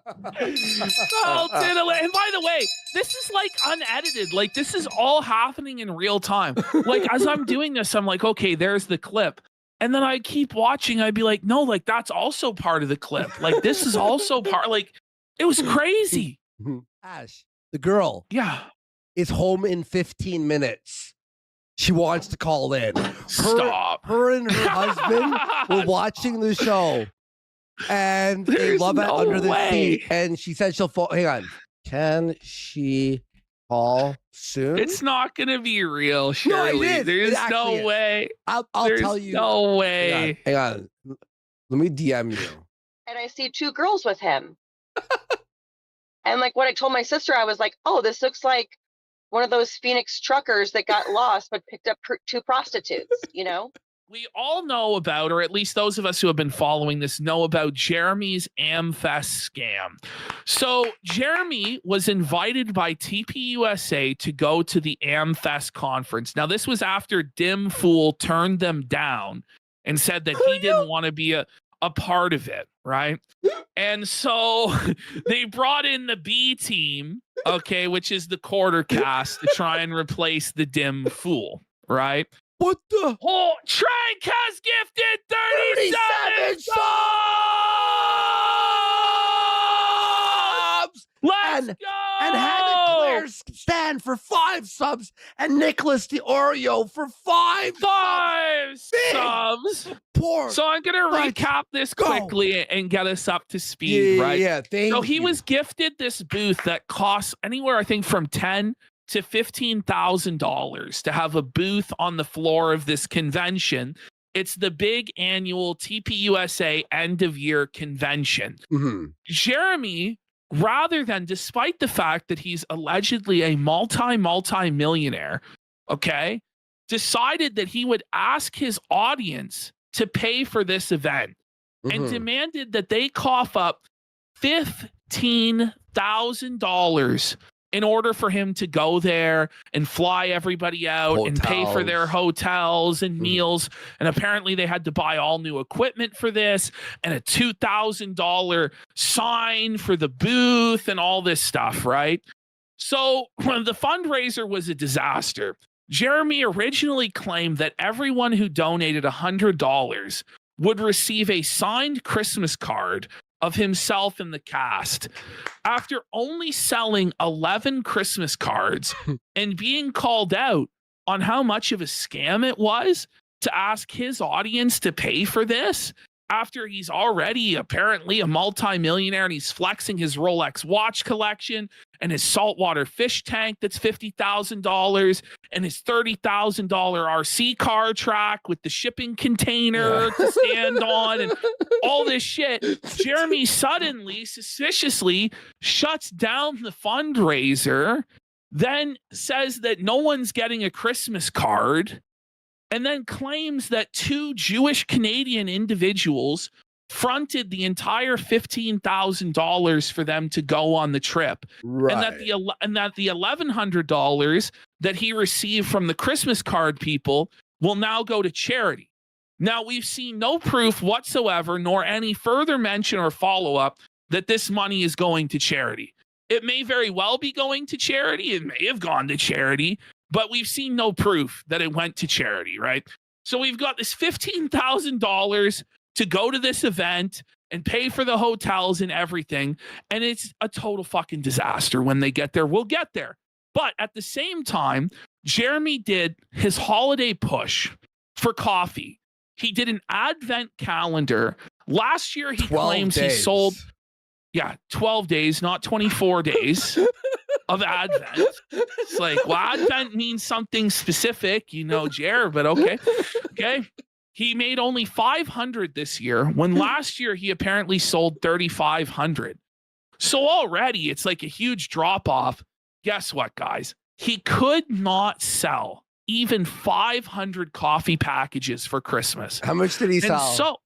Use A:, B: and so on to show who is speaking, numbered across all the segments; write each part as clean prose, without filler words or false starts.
A: Oh, and by the way, this is like unedited. Like this is all happening in real time. Like as I'm doing this, I'm like, okay, there's the clip. And then I keep watching. I'd be like, no, like that's also part of the clip. Like this is also part. Like it was crazy.
B: Ash, the girl,
A: Yeah,
B: is home in 15 minutes. She wants to call in.
A: Stop.
B: Her and her husband were watching the show, and they love it under the seat. And she said she'll fall. Hang on. Can she call soon?
A: It's not going to be real, Shirley.
B: No,
A: There's no way.
B: I'll tell you.
A: No way.
B: Hang on. Let me DM you.
C: And I see two girls with him. And like what I told my sister, I was like, oh, this looks like one of those Phoenix truckers that got lost but picked up two prostitutes, you know?
A: We all know about, or at least those of us who have been following this know about Jeremy's AMFest scam. So Jeremy was invited by TPUSA to go to the AMFest conference. Now, this was after Dim Fool turned them down and said that he didn't want to be a part of it, right? And so they brought in the B team, okay, which is the quarter cast, to try and replace the Dim Fool, right?
B: What the?
A: Oh, Trank has gifted 37 subs! Let's go!
B: And Hannah Claire stand for 5 subs, and Nicholas the Oreo for 5
A: subs.
B: Poor.
A: So I'm going to recap this quickly and get us up to speed, right?
B: Yeah, thank you.
A: So he was gifted this booth that costs anywhere, I think, from $10,000 to $15,000 to have a booth on the floor of this convention. It's the big annual TPUSA end of year convention.
B: Mm-hmm.
A: Jeremy, rather than, despite the fact that he's allegedly a multi-millionaire, okay, decided that he would ask his audience to pay for this event and demanded that they cough up $15,000 in order for him to go there and fly everybody out and pay for their hotels and meals. And apparently they had to buy all new equipment for this and a $2,000 sign for the booth and all this stuff, right? So the fundraiser was a disaster. Jeremy originally claimed that everyone who donated $100 would receive a signed Christmas card of himself and the cast. After only selling 11 Christmas cards and being called out on how much of a scam it was to ask his audience to pay for this, after he's already apparently a multimillionaire and he's flexing his Rolex watch collection and his saltwater fish tank that's $50,000 and his $30,000 RC car track with the shipping container to stand on and all this shit, Jeremy suddenly, suspiciously shuts down the fundraiser, then says that no one's getting a Christmas card, and then claims that 2 Jewish Canadian individuals fronted the entire $15,000 for them to go on the trip.
B: Right.
A: And that the $1,100 that he received from the Christmas card people will now go to charity. Now, we've seen no proof whatsoever, nor any further mention or follow-up that this money is going to charity. It may very well be going to charity. It may have gone to charity, but we've seen no proof that it went to charity, right? So we've got this $15,000 to go to this event and pay for the hotels and everything. And it's a total fucking disaster when they get there. We'll get there. But at the same time, Jeremy did his holiday push for coffee. He did an advent calendar. Last year, he claims he sold 12 days, not 24 days of Advent. It's like, well, Advent means something specific, you know, Jer, but okay. Okay. He made only 500 this year, when last year he apparently sold 3,500. So already it's like a huge drop off. Guess what, guys? He could not sell even 500 coffee packages for Christmas.
B: How much did he sell?
A: So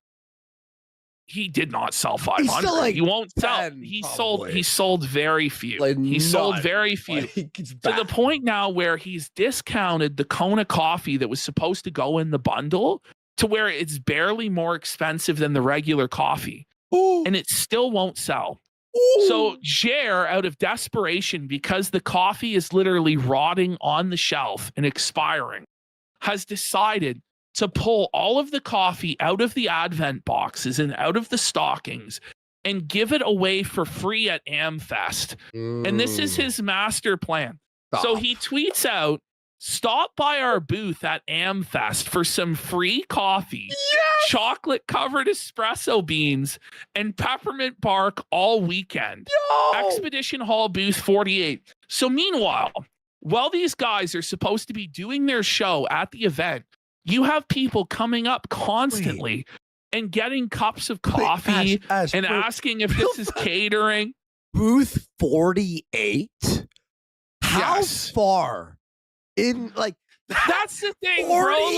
A: he did not sell 500.
B: Like
A: he won't
B: 10,
A: sell. He sold very few. Sold very few. To the point now where he's discounted the Kona coffee that was supposed to go in the bundle to where it's barely more expensive than the regular coffee.
B: Ooh.
A: And it still won't sell. So Jer, out of desperation, because the coffee is literally rotting on the shelf and expiring, has decided to pull all of the coffee out of the advent boxes and out of the stockings and give it away for free at AMFest. And this is his master plan. So he tweets out, stop by our booth at AMFest for some free coffee, chocolate covered espresso beans, and peppermint bark all weekend. Expedition Hall booth 48. So meanwhile, while these guys are supposed to be doing their show at the event, you have people coming up constantly and getting cups of coffee and asking if this is catering.
B: Booth 48? How far in, like,
A: that's the thing, bro.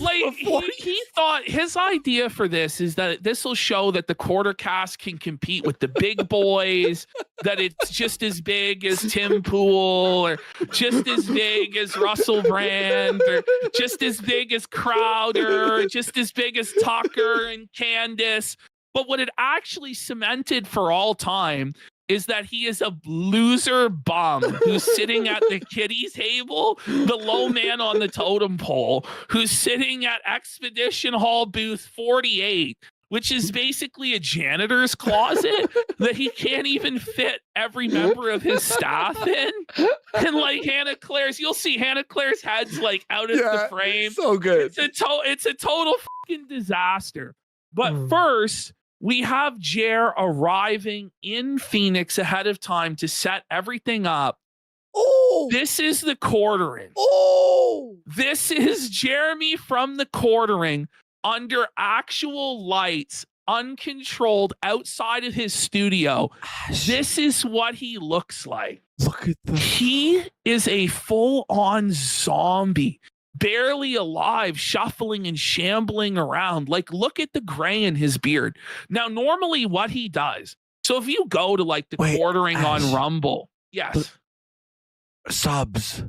A: Like he thought his idea for this is that this will show that the quarter cast can compete with the big boys, that it's just as big as Tim Pool, or just as big as Russell Brand, or just as big as Crowder, or just as big as Tucker and Candace. But what it actually cemented for all time is that he is a loser bum who's sitting at the kiddie table, the low man on the totem pole, who's sitting at Expedition Hall booth 48, which is basically a janitor's closet that he can't even fit every member of his staff in. And like Hannah Claire's, you'll see Hannah Claire's head's like out of the frame.
B: So good.
A: It's a total fucking disaster. But first, we have Jer arriving in Phoenix ahead of time to set everything up. This is the quartering. This is Jeremy from the quartering under actual lights, uncontrolled outside of his studio. This is what he looks like.
B: Look at
A: He is a full-on zombie. Barely alive, shuffling and shambling around. Like, look at the gray in his beard. Now, normally what he does, so if you go to like the quartering on Rumble,
B: subs.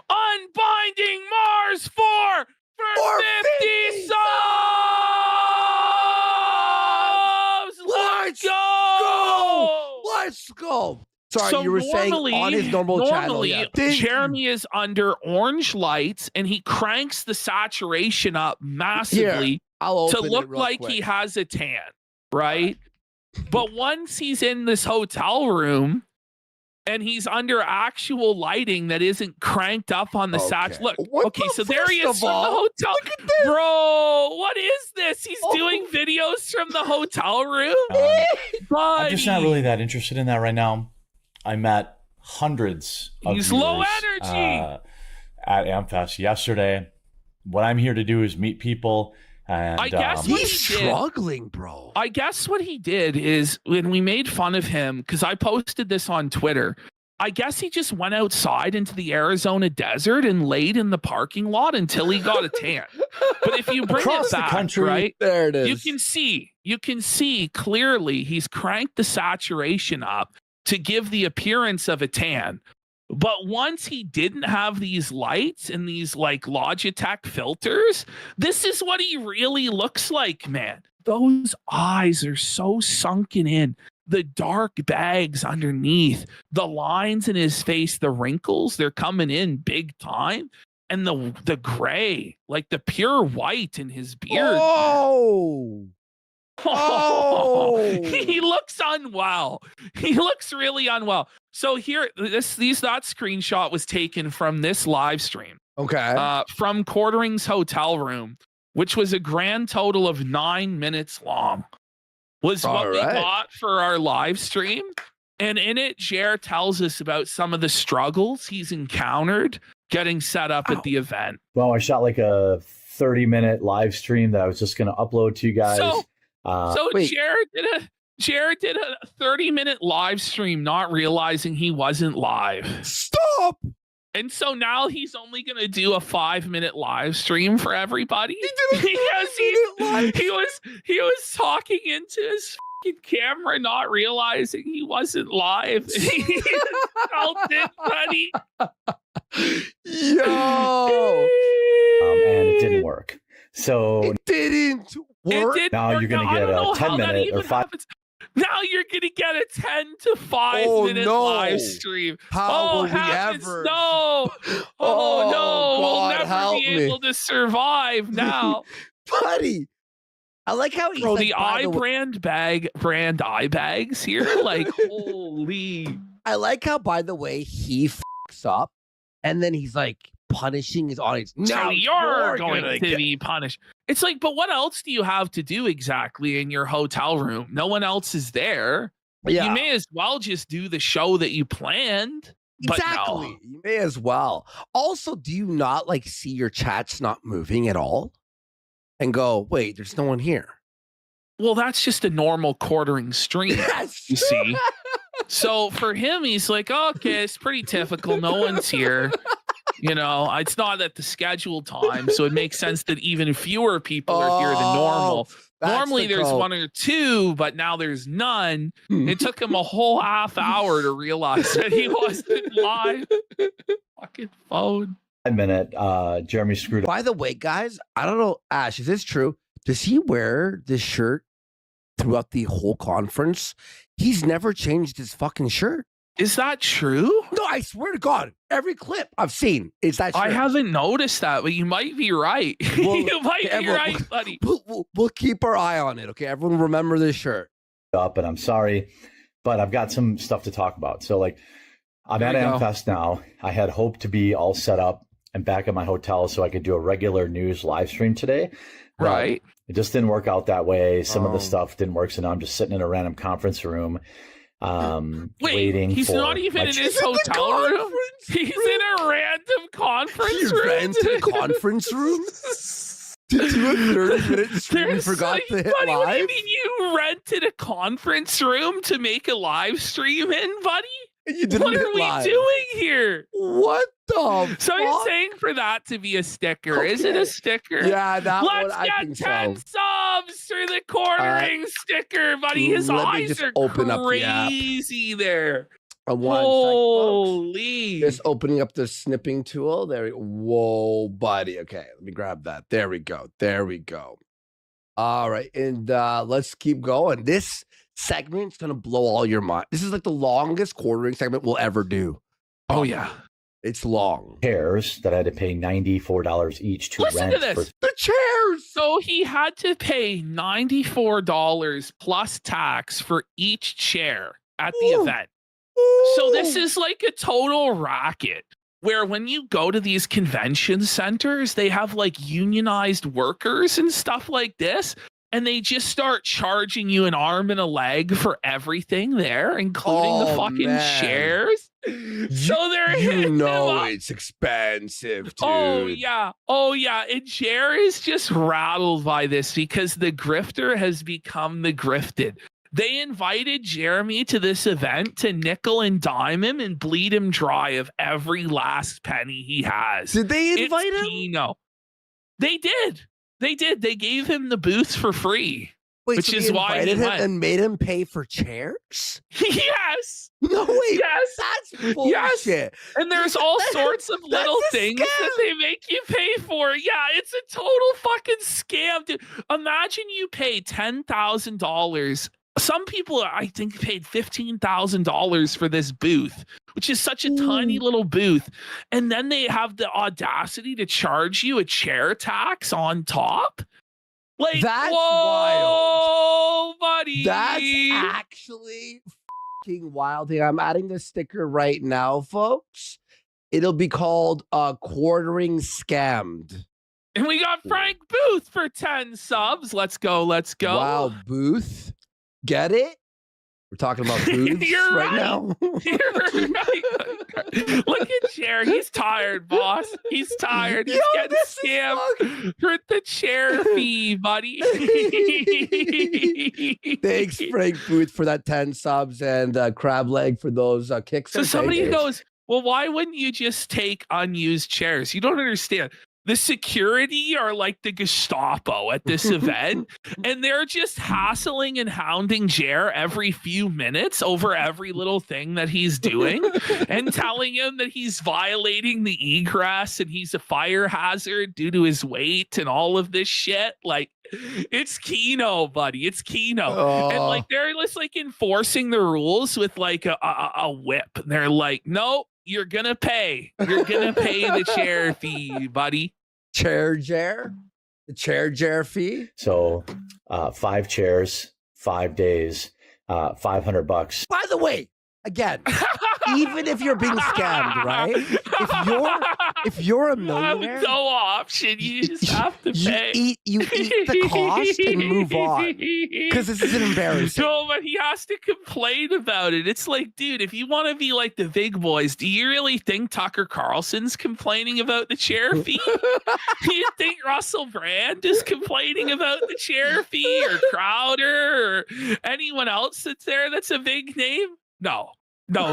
A: Unbinding Mars 4 for 50 subs! Let's go!
B: Let's go! Sorry,
A: So
B: you were saying on his normal channel. Yeah.
A: Jeremy is under orange lights and he cranks the saturation up massively to look like he has a tan, right? But once he's in this hotel room and he's under actual lighting that isn't cranked up on the Look, so there he is from the hotel. Bro, what is this? He's doing videos from the hotel room?
D: I'm just not really that interested in that right now. I met hundreds of
A: He's
D: viewers,
A: low energy
D: at AMFest yesterday. What I'm here to do is meet people. And
A: I guess
B: he's struggling, bro.
A: I guess what he did is when we made fun of him, because I posted this on Twitter, I guess he just went outside into the Arizona desert and laid in the parking lot until he got a tan. But if you bring
D: across
A: it back,
D: the country,
A: right,
B: there it is.
A: You can see clearly he's cranked the saturation up to give the appearance of a tan. But once he didn't have these lights and these like Logitech filters, this is what he really looks like, man. Those eyes are so sunken in. The dark bags underneath, the lines in his face, the wrinkles, they're coming in big time. And the gray, like the pure white in his beard. He looks unwell. He looks really unwell. So here, that screenshot was taken from this live stream.
B: Okay.
A: From Quartering's hotel room, which was a grand total of 9 minutes long. Was what we got for our live stream. And in it, Jer tells us about some of the struggles he's encountered getting set up at the event.
D: Well, I shot like a 30-minute live stream that I was just going to upload to you guys.
A: So Jared did a 30-minute live stream, not realizing he wasn't live.
B: Stop!
A: And so now he's only going to do a 5-minute live stream for everybody. He was talking into his fucking camera, not realizing he wasn't live. He felt it, buddy.
B: Yo!
D: And it didn't work. So
B: it didn't work.
D: Now you're going to get a 10-minute or 5.
A: Now you're going to get a 10 to 5 minute live stream.
B: How will we ever?
A: No. Oh, no.
B: God,
A: we'll never be able to survive now.
B: Buddy. I like how he's
A: Bro,
B: like,
A: the brand eye bags here. Like, holy.
B: I like how, by the way, he fucks up and then he's like punishing his audience.
A: Now you're going to be punished. It's like, but what else do you have to do exactly in your hotel room? No one else is there. Yeah. You may as well just do the show that you planned.
B: Exactly. No. You may as well. Also, do you not like see your chats not moving at all? And go, wait, there's no one here.
A: Well, that's just a normal quartering stream, you see. So for him, he's like, okay, it's pretty typical. No one's here. You know, it's not at the scheduled time. So it makes sense that even fewer people are here than normal. Normally there's one or two, but now there's none. It took him a whole half hour to realize that he wasn't live. Fucking phone.
D: A minute, Jeremy screwed up.
B: By the way, guys, I don't know, Ash, is this true? Does he wear this shirt throughout the whole conference? He's never changed his fucking shirt.
A: Is that true?
B: No, I swear to God, every clip I've seen is that shirt.
A: I haven't noticed that, but you might be right. Well, you might be right, buddy.
B: We'll keep our eye on it, okay? Everyone remember this shirt.
D: And I'm sorry, but I've got some stuff to talk about. So, like, I'm at AMFest now. I had hoped to be all set up and back at my hotel so I could do a regular news live stream today.
A: Right.
D: It just didn't work out that way. Some of the stuff didn't work. So now I'm just sitting in a random conference room waiting.
A: He's not even in his hotel room. He's in a random conference room.
B: Rented a conference room? To do a 30-minute stream and forgot to hit live?
A: What do you mean you rented a conference room to make a live stream in, buddy? What are we doing here?
B: What the
A: So you're saying for that to be a sticker. Okay. Is it a sticker?
B: Yeah, that
A: Let's
B: one, I think
A: get 10 subs for the quartering sticker, buddy. His eyes are crazy there. Holy.
B: Just opening up the snipping tool. There we go. Whoa, buddy. Okay, let me grab that. There we go. There we go. All right, and let's keep going. This segment's gonna blow all your mind. This is like the longest quartering segment we'll ever do.
A: Oh yeah,
B: it's long.
D: Chairs that I had to pay $94 each to
A: Listen
D: rent.
A: To this.
B: The chairs.
A: So he had to pay $94 plus tax for each chair at the event. So this is like a total racket. Where when you go to these convention centers, they have like unionized workers and stuff like this. And they just start charging you an arm and a leg for everything there, including the fucking chairs. So they're
B: it's expensive, dude.
A: Oh yeah. And Jer is just rattled by this because the grifter has become the grifted. They invited Jeremy to this event to nickel and dime him and bleed him dry of every last penny he has.
B: Did they invite him?
A: No, they did. They gave him the booth for free.
B: Wait,
A: which
B: so
A: is why he went.
B: And made him pay for chairs?
A: Yes.
B: No, wait.
A: Yes.
B: That's bullshit. Yes.
A: And there's all sorts of little things that they make you pay for. Yeah, it's a total fucking scam, dude. Imagine you pay $10,000. Some people, I think, paid $15,000 for this booth, which is such a tiny little booth. And then they have the audacity to charge you a chair tax on top. Like,
B: that's
A: whoa,
B: wild,
A: buddy.
B: That's actually fucking wild. I'm adding the sticker right now, folks. It'll be called Quartering Scammed.
A: And we got Frank Booth for 10 subs. Let's go.
B: Wow, Booth. Get it? We're talking about booths right now.
A: You're right. Look at Chair. He's tired, boss. He's tired. He's getting scammed for the chair fee, buddy.
B: Thanks, Frank Booth, for that 10 subs and Crab Leg for those kicks.
A: So somebody goes, well, why wouldn't you just take unused chairs? You don't understand. The security are like the Gestapo at this event, and they're just hassling and hounding Jer every few minutes over every little thing that he's doing and telling him that he's violating the egress and he's a fire hazard due to his weight and all of this shit. Like, It's Keno, buddy. It's Keno.
B: Oh.
A: And like they're just like enforcing the rules with like a whip. And they're like, no, you're gonna pay. You're gonna pay the chair fee, buddy.
B: The chair fee.
D: So 5 chairs, 5 days, $500.
B: By the way, again, even if you're being scammed, right? If you're a millionaire,
A: have no option. You just have to pay.
B: You eat the cost and move on. Because this is embarrassing.
A: No, but he has to complain about it. It's like, dude, if you want to be like the big boys, do you really think Tucker Carlson's complaining about the chair fee? Do you think Russell Brand is complaining about the chair fee, or Crowder, or anyone else that's there that's a big name? No,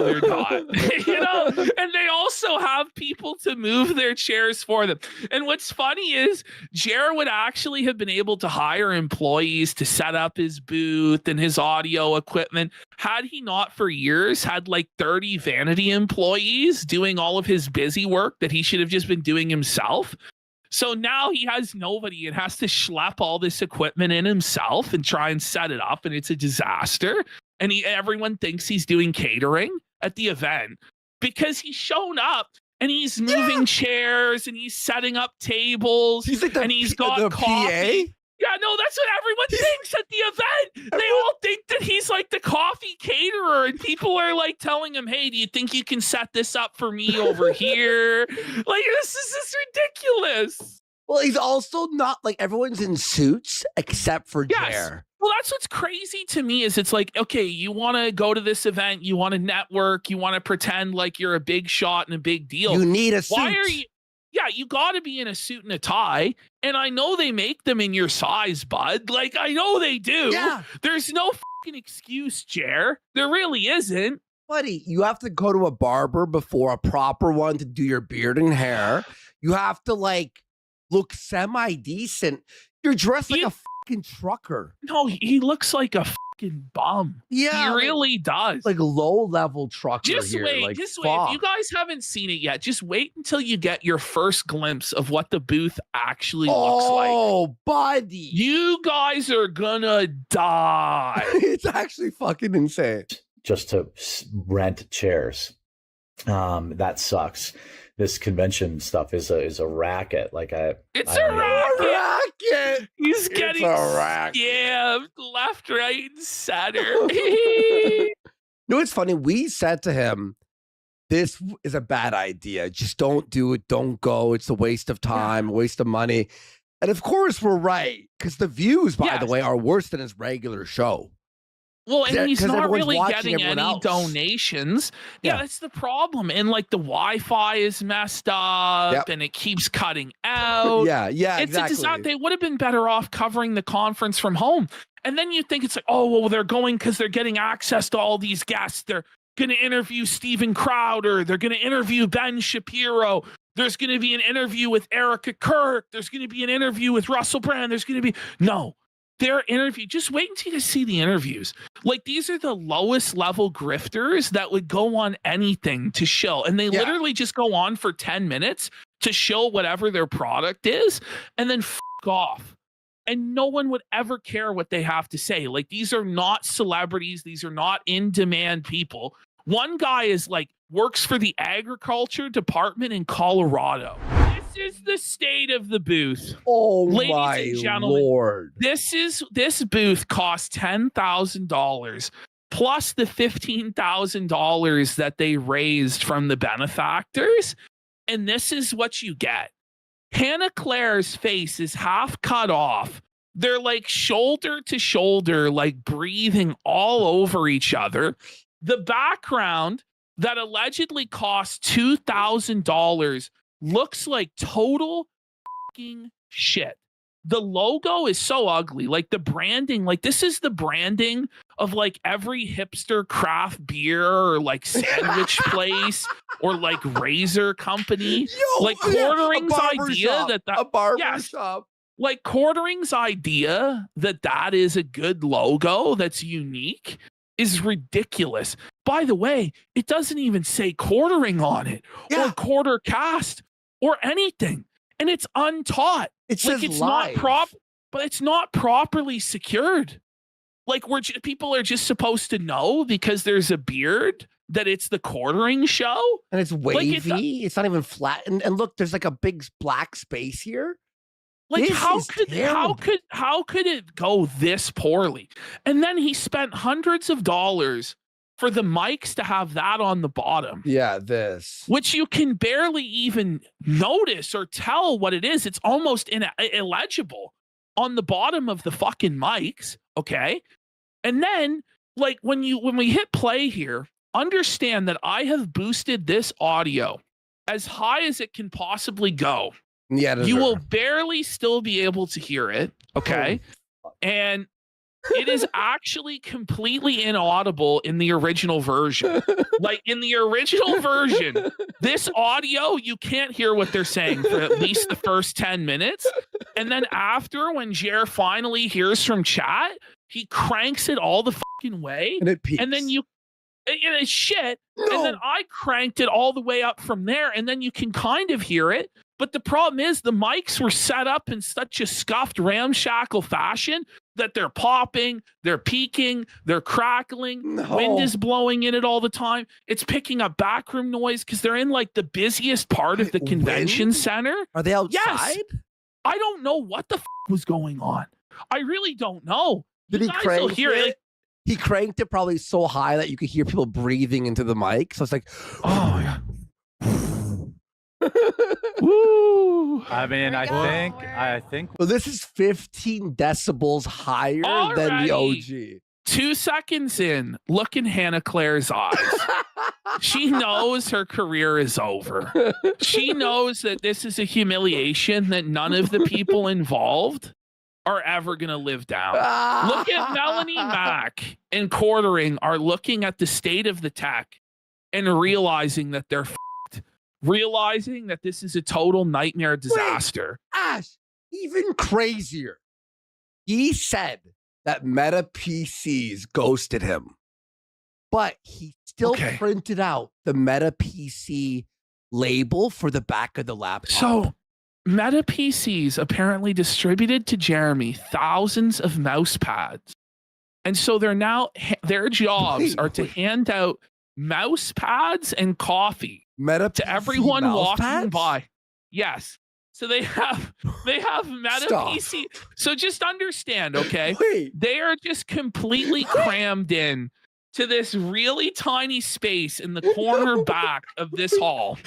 A: they're not. And they also have people to move their chairs for them. And what's funny is Jer would actually have been able to hire employees to set up his booth and his audio equipment had he not for years had like 30 vanity employees doing all of his busy work that he should have just been doing himself. So now he has nobody and has to schlep all this equipment in himself and try and set it up, and it's a disaster. And everyone thinks he's doing catering at the event because he's shown up and he's moving chairs and he's setting up tables.
B: He's like
A: and he's got
B: the
A: coffee.
B: PA?
A: Yeah, no, that's what everyone thinks at the event. They all think that he's like the coffee caterer, and people are like telling him, hey, do you think you can set this up for me over here? Like, this is just ridiculous.
B: Well, he's also not like everyone's in suits except for Jer.
A: Well, that's what's crazy to me is it's like, okay, you want to go to this event, you want to network, you want to pretend like you're a big shot and a big deal.
B: You need a suit.
A: Why are you? Yeah, you got to be in a suit and a tie. And I know they make them in your size, bud. Like, I know they do.
B: Yeah.
A: There's no fucking excuse, Jer. There really isn't.
B: Buddy, you have to go to a barber before a proper one to do your beard and hair. You have to like look semi-decent. You're dressed like a fucking trucker.
A: No, he looks like a fucking bum.
B: Yeah.
A: He really does.
B: Like low-level trucker
A: Just
B: here.
A: wait.
B: Like,
A: Just wait. If you guys haven't seen it yet, just wait until you get your first glimpse of what the booth actually looks like.
B: Oh, buddy.
A: You guys are gonna die.
B: It's actually fucking insane.
D: Just to rent chairs. That sucks. This convention stuff is a racket. Like
A: it's a racket. He's getting scammed left, right, and center.
B: You know what's funny? We said to him, this is a bad idea. Just don't do it. Don't go. It's a waste of time, a waste of money. And of course we're right. Because the views, by the way, are worse than his regular show.
A: Well, and he's not really getting any
B: donations.
A: Yeah, that's the problem. And like the Wi-Fi is messed up and it keeps cutting out.
B: Exactly.
A: They would have been better off covering the conference from home. And then you think it's like, oh, well, they're going because they're getting access to all these guests. They're going to interview Steven Crowder. They're going to interview Ben Shapiro. There's going to be an interview with Erica Kirk. There's going to be an interview with Russell Brand. There's going to be their interview. Just wait until you see the interviews. Like, these are the lowest level grifters that would go on anything to show. And they literally just go on for 10 minutes to show whatever their product is and then off. And no one would ever care what they have to say. Like, these are not celebrities. These are not in-demand people. One guy is like, works for the agriculture department in Colorado. This is the state of the booth.
B: Oh,
A: ladies
B: my
A: and gentlemen,
B: Lord.
A: This booth cost $10,000 plus the $15,000 that they raised from the benefactors. And this is what you get. Hannah Claire's face is half cut off. They're like shoulder to shoulder, like breathing all over each other. The background that allegedly cost $2,000 looks like total fucking shit. The logo is so ugly. Like the branding, like this is the branding of like every hipster craft beer or like sandwich place or like razor company. Like Quartering's idea
B: a barber shop.
A: Like Quartering's idea that is a good logo that's unique is ridiculous. By the way, it doesn't even say Quartering on it or Quarter Cast or anything. And it's untaught.
B: It says
A: it's
B: live.
A: not but it's not properly secured. Like people are just supposed to know because there's a beard that it's the quartering show,
B: and it's wavy.
A: Like
B: it's not even flat. And look, there's like a big black space here.
A: Like how could it go this poorly? And then he spent hundreds of dollars for the mics to have that on the bottom.
B: Yeah, this.
A: Which you can barely even notice or tell what it is. It's almost illegible on the bottom of the fucking mics, okay? And then, like, when we hit play here, understand that I have boosted this audio as high as it can possibly go.
B: Yeah,
A: you will barely still be able to hear it, okay? And it is actually completely inaudible in the original version. Like, in the original version, this audio, you can't hear what they're saying for at least the first 10 minutes. And then after, when Jer finally hears from chat, he cranks it all the fucking way.
B: And it peaks.
A: And then it's shit.
B: No.
A: And then I cranked it all the way up from there. And then you can kind of hear it. But the problem is the mics were set up in such a scuffed, ramshackle fashion that they're popping, they're peaking, they're crackling.
B: No.
A: Wind is blowing in it all the time. It's picking up backroom noise because they're in like the busiest part of the convention center.
B: Are they outside?
A: Yes. I don't know what the was going on. I really don't know.
B: Did he crank
A: hear
B: it?
A: Like,
B: he cranked it probably so high that you could hear people breathing into the mic. So it's like,
A: oh yeah. Woo!
D: I mean, I think.
B: Well, this is 15 decibels higher than the OG.
A: 2 seconds in, look in Hannah Claire's eyes. She knows her career is over. She knows that this is a humiliation that none of the people involved are ever going to live down. Look at Melanie Mack and Quartering are looking at the state of the tech and realizing that they're realizing that this is a total nightmare disaster.
B: Wait, Ash, even crazier. He said that Meta PCs ghosted him, but he still printed out the Meta PC label for the back of the laptop.
A: So Meta PCs apparently distributed to Jeremy thousands of mouse pads. And so they're now, their jobs are to hand out mouse pads and coffee
B: Meta
A: to everyone walking by. Yes. So they have Meta PC. So just understand, okay? They are just completely crammed in to this really tiny space in the corner back of this hall.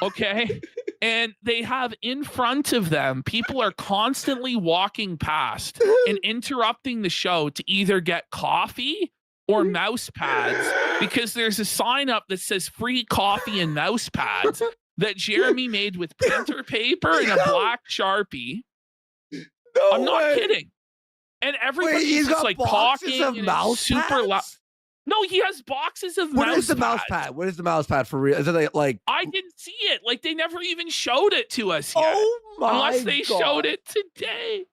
A: Okay? And they have in front of them, people are constantly walking past and interrupting the show to either get coffee or mouse pads, because there's a sign up that says free coffee and mouse pads that Jeremy made with printer paper and a black Sharpie. I'm not kidding. And everybody's just like talking
B: of mouse
A: super loud. No, he has boxes of mouse pads.
B: What is the mouse pad? What is the mouse pad for real? Is it like
A: I didn't see it. Like they never even showed it to us yet.
B: Oh my
A: Unless they showed it today.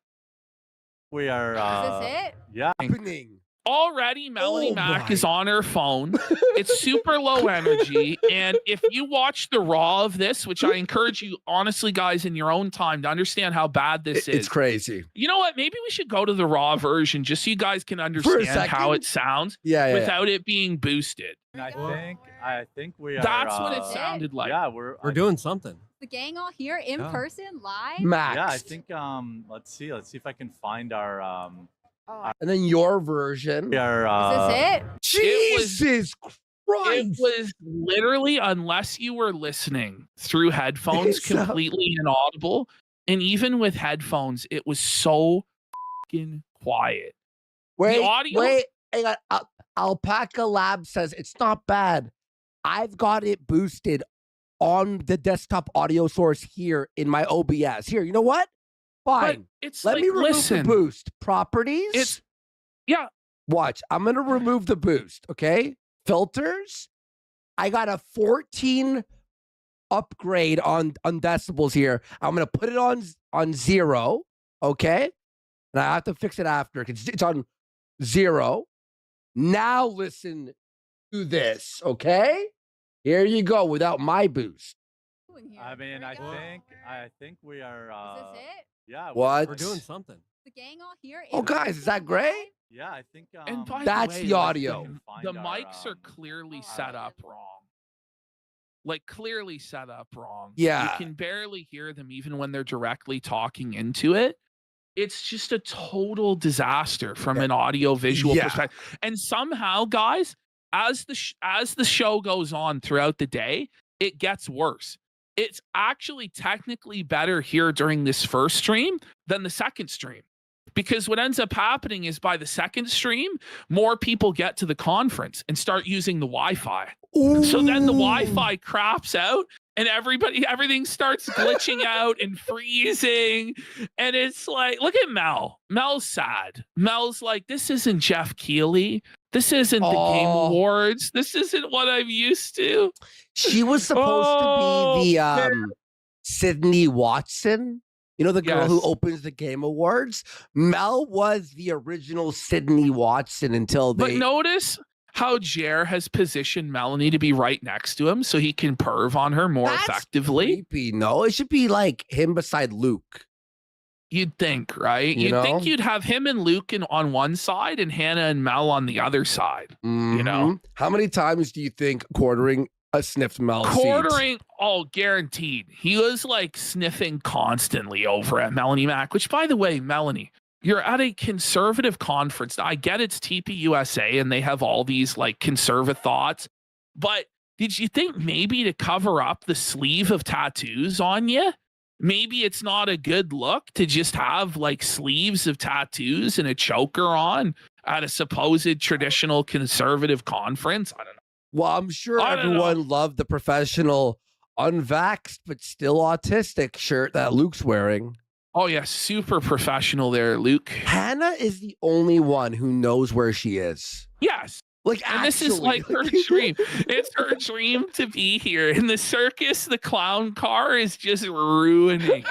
D: We are
E: Is this it?
D: Yeah.
B: happening?
A: Already, Melanie Mack is on her phone. It's super low energy. And if you watch the raw of this, which I encourage you, honestly, guys, in your own time to understand how bad this is.
B: It's crazy.
A: You know what? Maybe we should go to the raw version just so you guys can understand how it sounds without it being boosted.
D: I think we are.
A: That's what it sounded like.
F: Yeah, we're doing something.
E: The gang all here in person, live?
B: Max.
D: Yeah, I think let's see if I can find our
B: and then your version.
E: Is this it?
B: Jesus Christ.
A: It was literally, unless you were listening through headphones, completely inaudible. And even with headphones, it was so fucking quiet.
B: Wait,
A: the audio,
B: hang on. Alpaca Lab says it's not bad. I've got it boosted on the desktop audio source here in my OBS. Here, you know what? Fine. Let me remove the boost. Properties. Watch. I'm going to remove the boost. Okay. Filters. I got a 14 upgrade on decibels here. I'm going to put it on 0. Okay. And I have to fix it after because it's on 0. Now listen to this. Okay. Here you go without my boost.
D: I mean, I think we are.
E: Is this it?
D: Yeah.
B: What?
F: We're doing something.
E: The gang all here.
B: Oh, guys, is that great?
D: Yeah, I think
A: And by
B: That's
A: the way,
B: the
A: like,
B: audio.
A: the mics are clearly set up wrong. Like clearly set up wrong.
B: Yeah.
A: You can barely hear them even when they're directly talking into it. It's just a total disaster from an audio visual perspective. And somehow, guys, as the show goes on throughout the day, it gets worse. It's actually technically better here during this first stream than the second stream. Because what ends up happening is by the second stream, more people get to the conference and start using the Wi-Fi.
B: Ooh.
A: So then the Wi-Fi craps out and everything starts glitching out and freezing. And it's like, look at Mel. Mel's sad. Mel's like, this isn't Jeff Keighley. This isn't the Game Awards. This isn't what I'm used to.
B: She was supposed to be the Sydney Watson. You know, the girl who opens the Game Awards? Mel was the original Sydney Watson until they...
A: But notice how Jer has positioned Melanie to be right next to him so he can perv on her more effectively.
B: Creepy. No, it should be like him beside Luke.
A: You'd think, right? You'd think you'd have him and Luke on one side and Hannah and Mel on the other side. You know?
B: How many times do you think Quartering sniffed Mel's
A: Quartering, guaranteed. He was like sniffing constantly over at Melanie Mack, which, by the way, Melanie, you're at a conservative conference. Now, I get it's TPUSA and they have all these like conservative thoughts, but did you think maybe to cover up the sleeve of tattoos on you, maybe it's not a good look to just have like sleeves of tattoos and a choker on at a supposed traditional conservative conference? I don't know.
B: Well, I'm sure everyone loved the professional unvaxxed but still autistic shirt that Luke's wearing.
A: Oh, yeah. Super professional there, Luke.
B: Hannah is the only one who knows where she is.
A: Yes.
B: Like,
A: and this is like her dream. It's her dream to be here. In the circus, the clown car is just ruining it.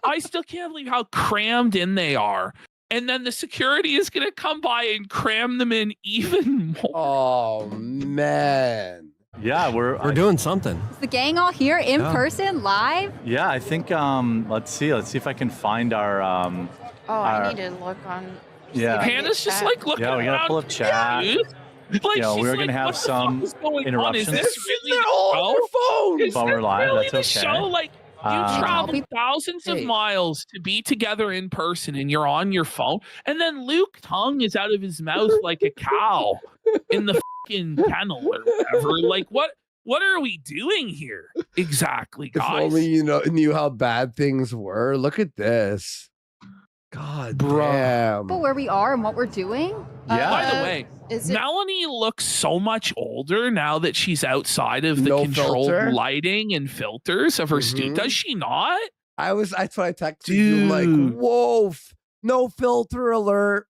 A: I still can't believe how crammed in they are. And then the security is going to come by and cram them in even more.
B: Oh, man.
F: Yeah, we're doing something.
E: Is the gang all here in person, live?
F: Yeah, I think, let's see if I can find our...
G: I need to look on...
F: Yeah.
A: Hannah's just like looking
F: we got to pull up chat.
A: Like,
F: you know, we're going to have some interruptions.
A: Is this really
B: They're all on their phones.
F: While we're live,
A: really
F: that's
A: the
F: okay.
A: show? Like, you traveled thousands of miles to be together in person and you're on your phone. And then Luke's tongue is out of his mouth like a cow in the fucking kennel or whatever. Like, what are we doing here? Exactly, guys.
B: If only you knew how bad things were. Look at this. God damn.
E: But where we are and what we're doing?
F: Yeah.
A: By the way, Melanie looks so much older now that she's outside of the controlled lighting and filters of her studio. Does she not?
B: That's what I texted you, like, whoa, no filter alert.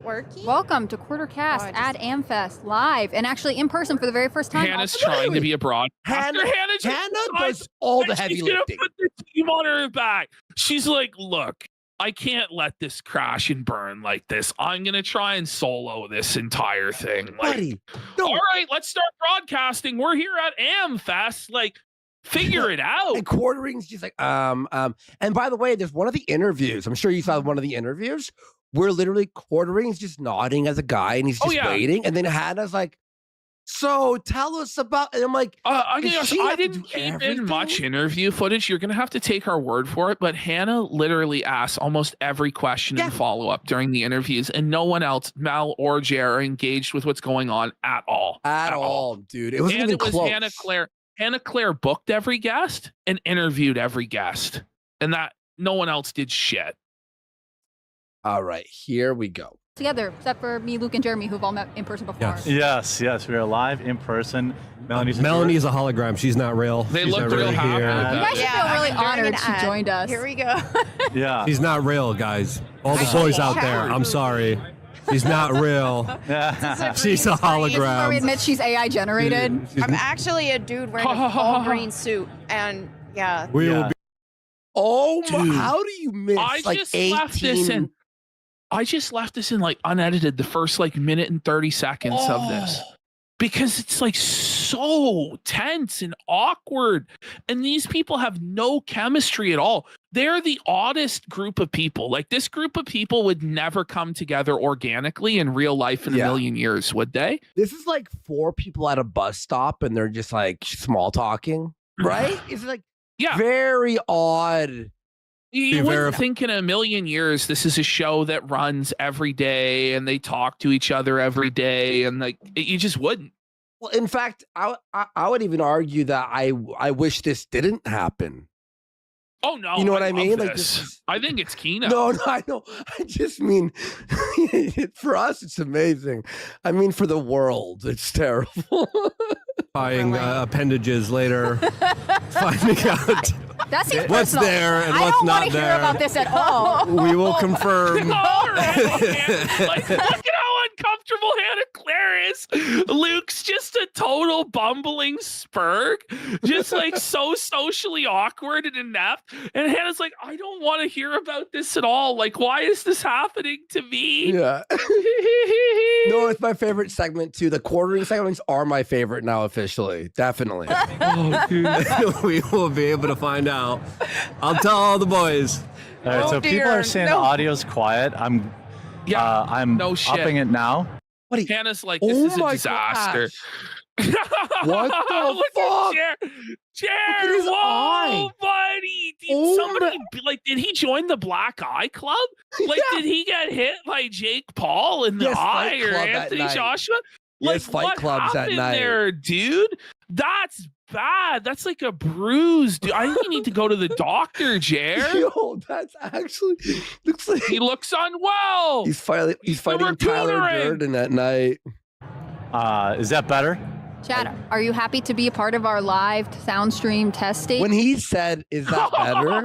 G: Working?
E: Welcome to QuarterCast at AMFest live and actually in person for the very first time.
A: Hannah's trying to be a broad.
B: Hannah does all the heavy lifting.
A: She's gonna put the team on her back. She's like, look, I can't let this crash and burn like this. I'm going to try and solo this entire thing. Like,
B: Buddy,
A: all right, let's start broadcasting. We're here at AMFest. Like, figure it out.
B: And Quartering's just like, and by the way, there's one of the interviews. I'm sure you saw one of the interviews where literally Quartering's just nodding as a guy and he's just waiting. And then Hannah's like, so tell us about, and I'm like,
A: I didn't keep in much interview footage. You're going to have to take our word for it. But Hannah literally asks almost every question and follow up during the interviews. And no one else, Mel or Jer, are engaged with what's going on at all.
B: At all, dude. It wasn't even close.
A: Hannah Claire. Hannah Claire booked every guest and interviewed every guest. And that no one else did shit.
B: All right, here we go.
E: Together, except for me, Luke, and Jeremy, who've all met in person before.
F: Yes. We are live in person.
H: Melanie is a hologram. She's not real.
A: They
H: She's
A: look
H: not
A: real
H: really
A: happy.
H: here.
E: You guys should feel really honored she joined us.
G: Here we go.
F: Yeah.
H: She's not real, guys. All the boys out there, I'm sorry. She's not real. She's a hologram.
E: Where we admit she's AI generated.
G: I'm actually a dude wearing a full green suit, and
H: We will be.
B: Oh my! How do you miss like 18?
A: I just left this in like unedited the first like minute and 30 seconds of this. because it's like so tense and awkward. And these people have no chemistry at all. They're the oddest group of people. Like this group of people would never come together organically in real life in a million years, would they?
B: This is like 4 people at a bus stop and they're just like small talking, right? It's like very odd.
A: You wouldn't think in a million years this is a show that runs every day and they talk to each other every day, and like you just wouldn't.
B: Well, in fact, I would even argue that I wish this didn't happen.
A: Oh no,
B: you know what I mean?
A: Like
B: this
A: I think it's Keno.
B: No, I know. I just mean for us, it's amazing. I mean, for the world, it's terrible.
H: Buying appendages later, finding out
E: that seems
H: what's
E: personal.
H: there and
E: I
H: what's
E: don't
H: not
E: want to
H: there.
E: hear about this at all.
H: We will confirm.
A: All right, like, look at how uncomfortable Hannah Claire is. Luke's just a total bumbling spurg, just like so socially awkward and inept. And Hannah's like, I don't want to hear about this at all. Like, why is this happening to me?
B: Yeah. No, it's my favorite segment too. The quartering segments are my favorite now, officially. Definitely.
A: Oh, dude.
H: We will be able to find out. I'll tell all the boys.
F: All right, so people are saying the audio's quiet. I'm
A: no shit.
F: upping it now.
A: Hannah's like, this is a disaster.
B: What the
A: Look
B: fuck?
A: At Jer,
B: Look at his
A: whoa,
B: eye.
A: buddy. Did
B: Oh
A: somebody did he join the Black Eye Club? Like, did he get hit by Jake Paul in the
B: Yes,
A: eye
B: Fight
A: or
B: Club at
A: Anthony
B: night.
A: Joshua?
B: Yes, Fight
A: what
B: Clubs at
A: happened
B: night.
A: there, dude? That's bad. That's like a bruise, dude. I think you need to go to the doctor, Jer.
B: Yo, that's actually looks like
A: He looks unwell.
B: he's fighting
A: the
B: Tyler
A: Raccoonering.
B: Durden at night.
F: Is that better?
E: Chad, are you happy to be a part of our live sound stream testing?
B: When he said, "Is that better?"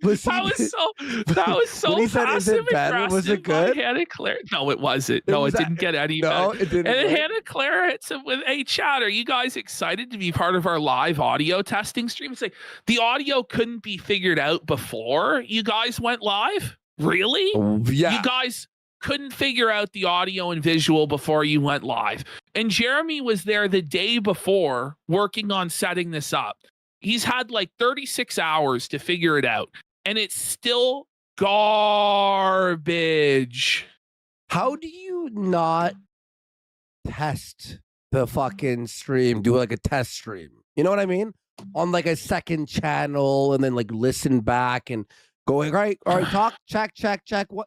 A: That was so
B: When he said, "Is it better?" Was it good?
A: Hannah Claire. No, it wasn't. No, it didn't get any
B: No,
A: better.
B: it didn't.
A: And then
B: right?
A: Hannah Claire hits him with, "Hey, Chad, are you guys excited to be part of our live audio testing stream?" It's like the audio couldn't be figured out before you guys went live. Really?
B: Yeah.
A: You guys couldn't figure out the audio and visual before you went live. And Jeremy was there the day before working on setting this up. He's had like 36 hours to figure it out, and it's still garbage.
B: How do you not test the fucking stream? Do like a test stream. You know what I mean? On like a second channel, and then like listen back and going, all right, talk, check. What?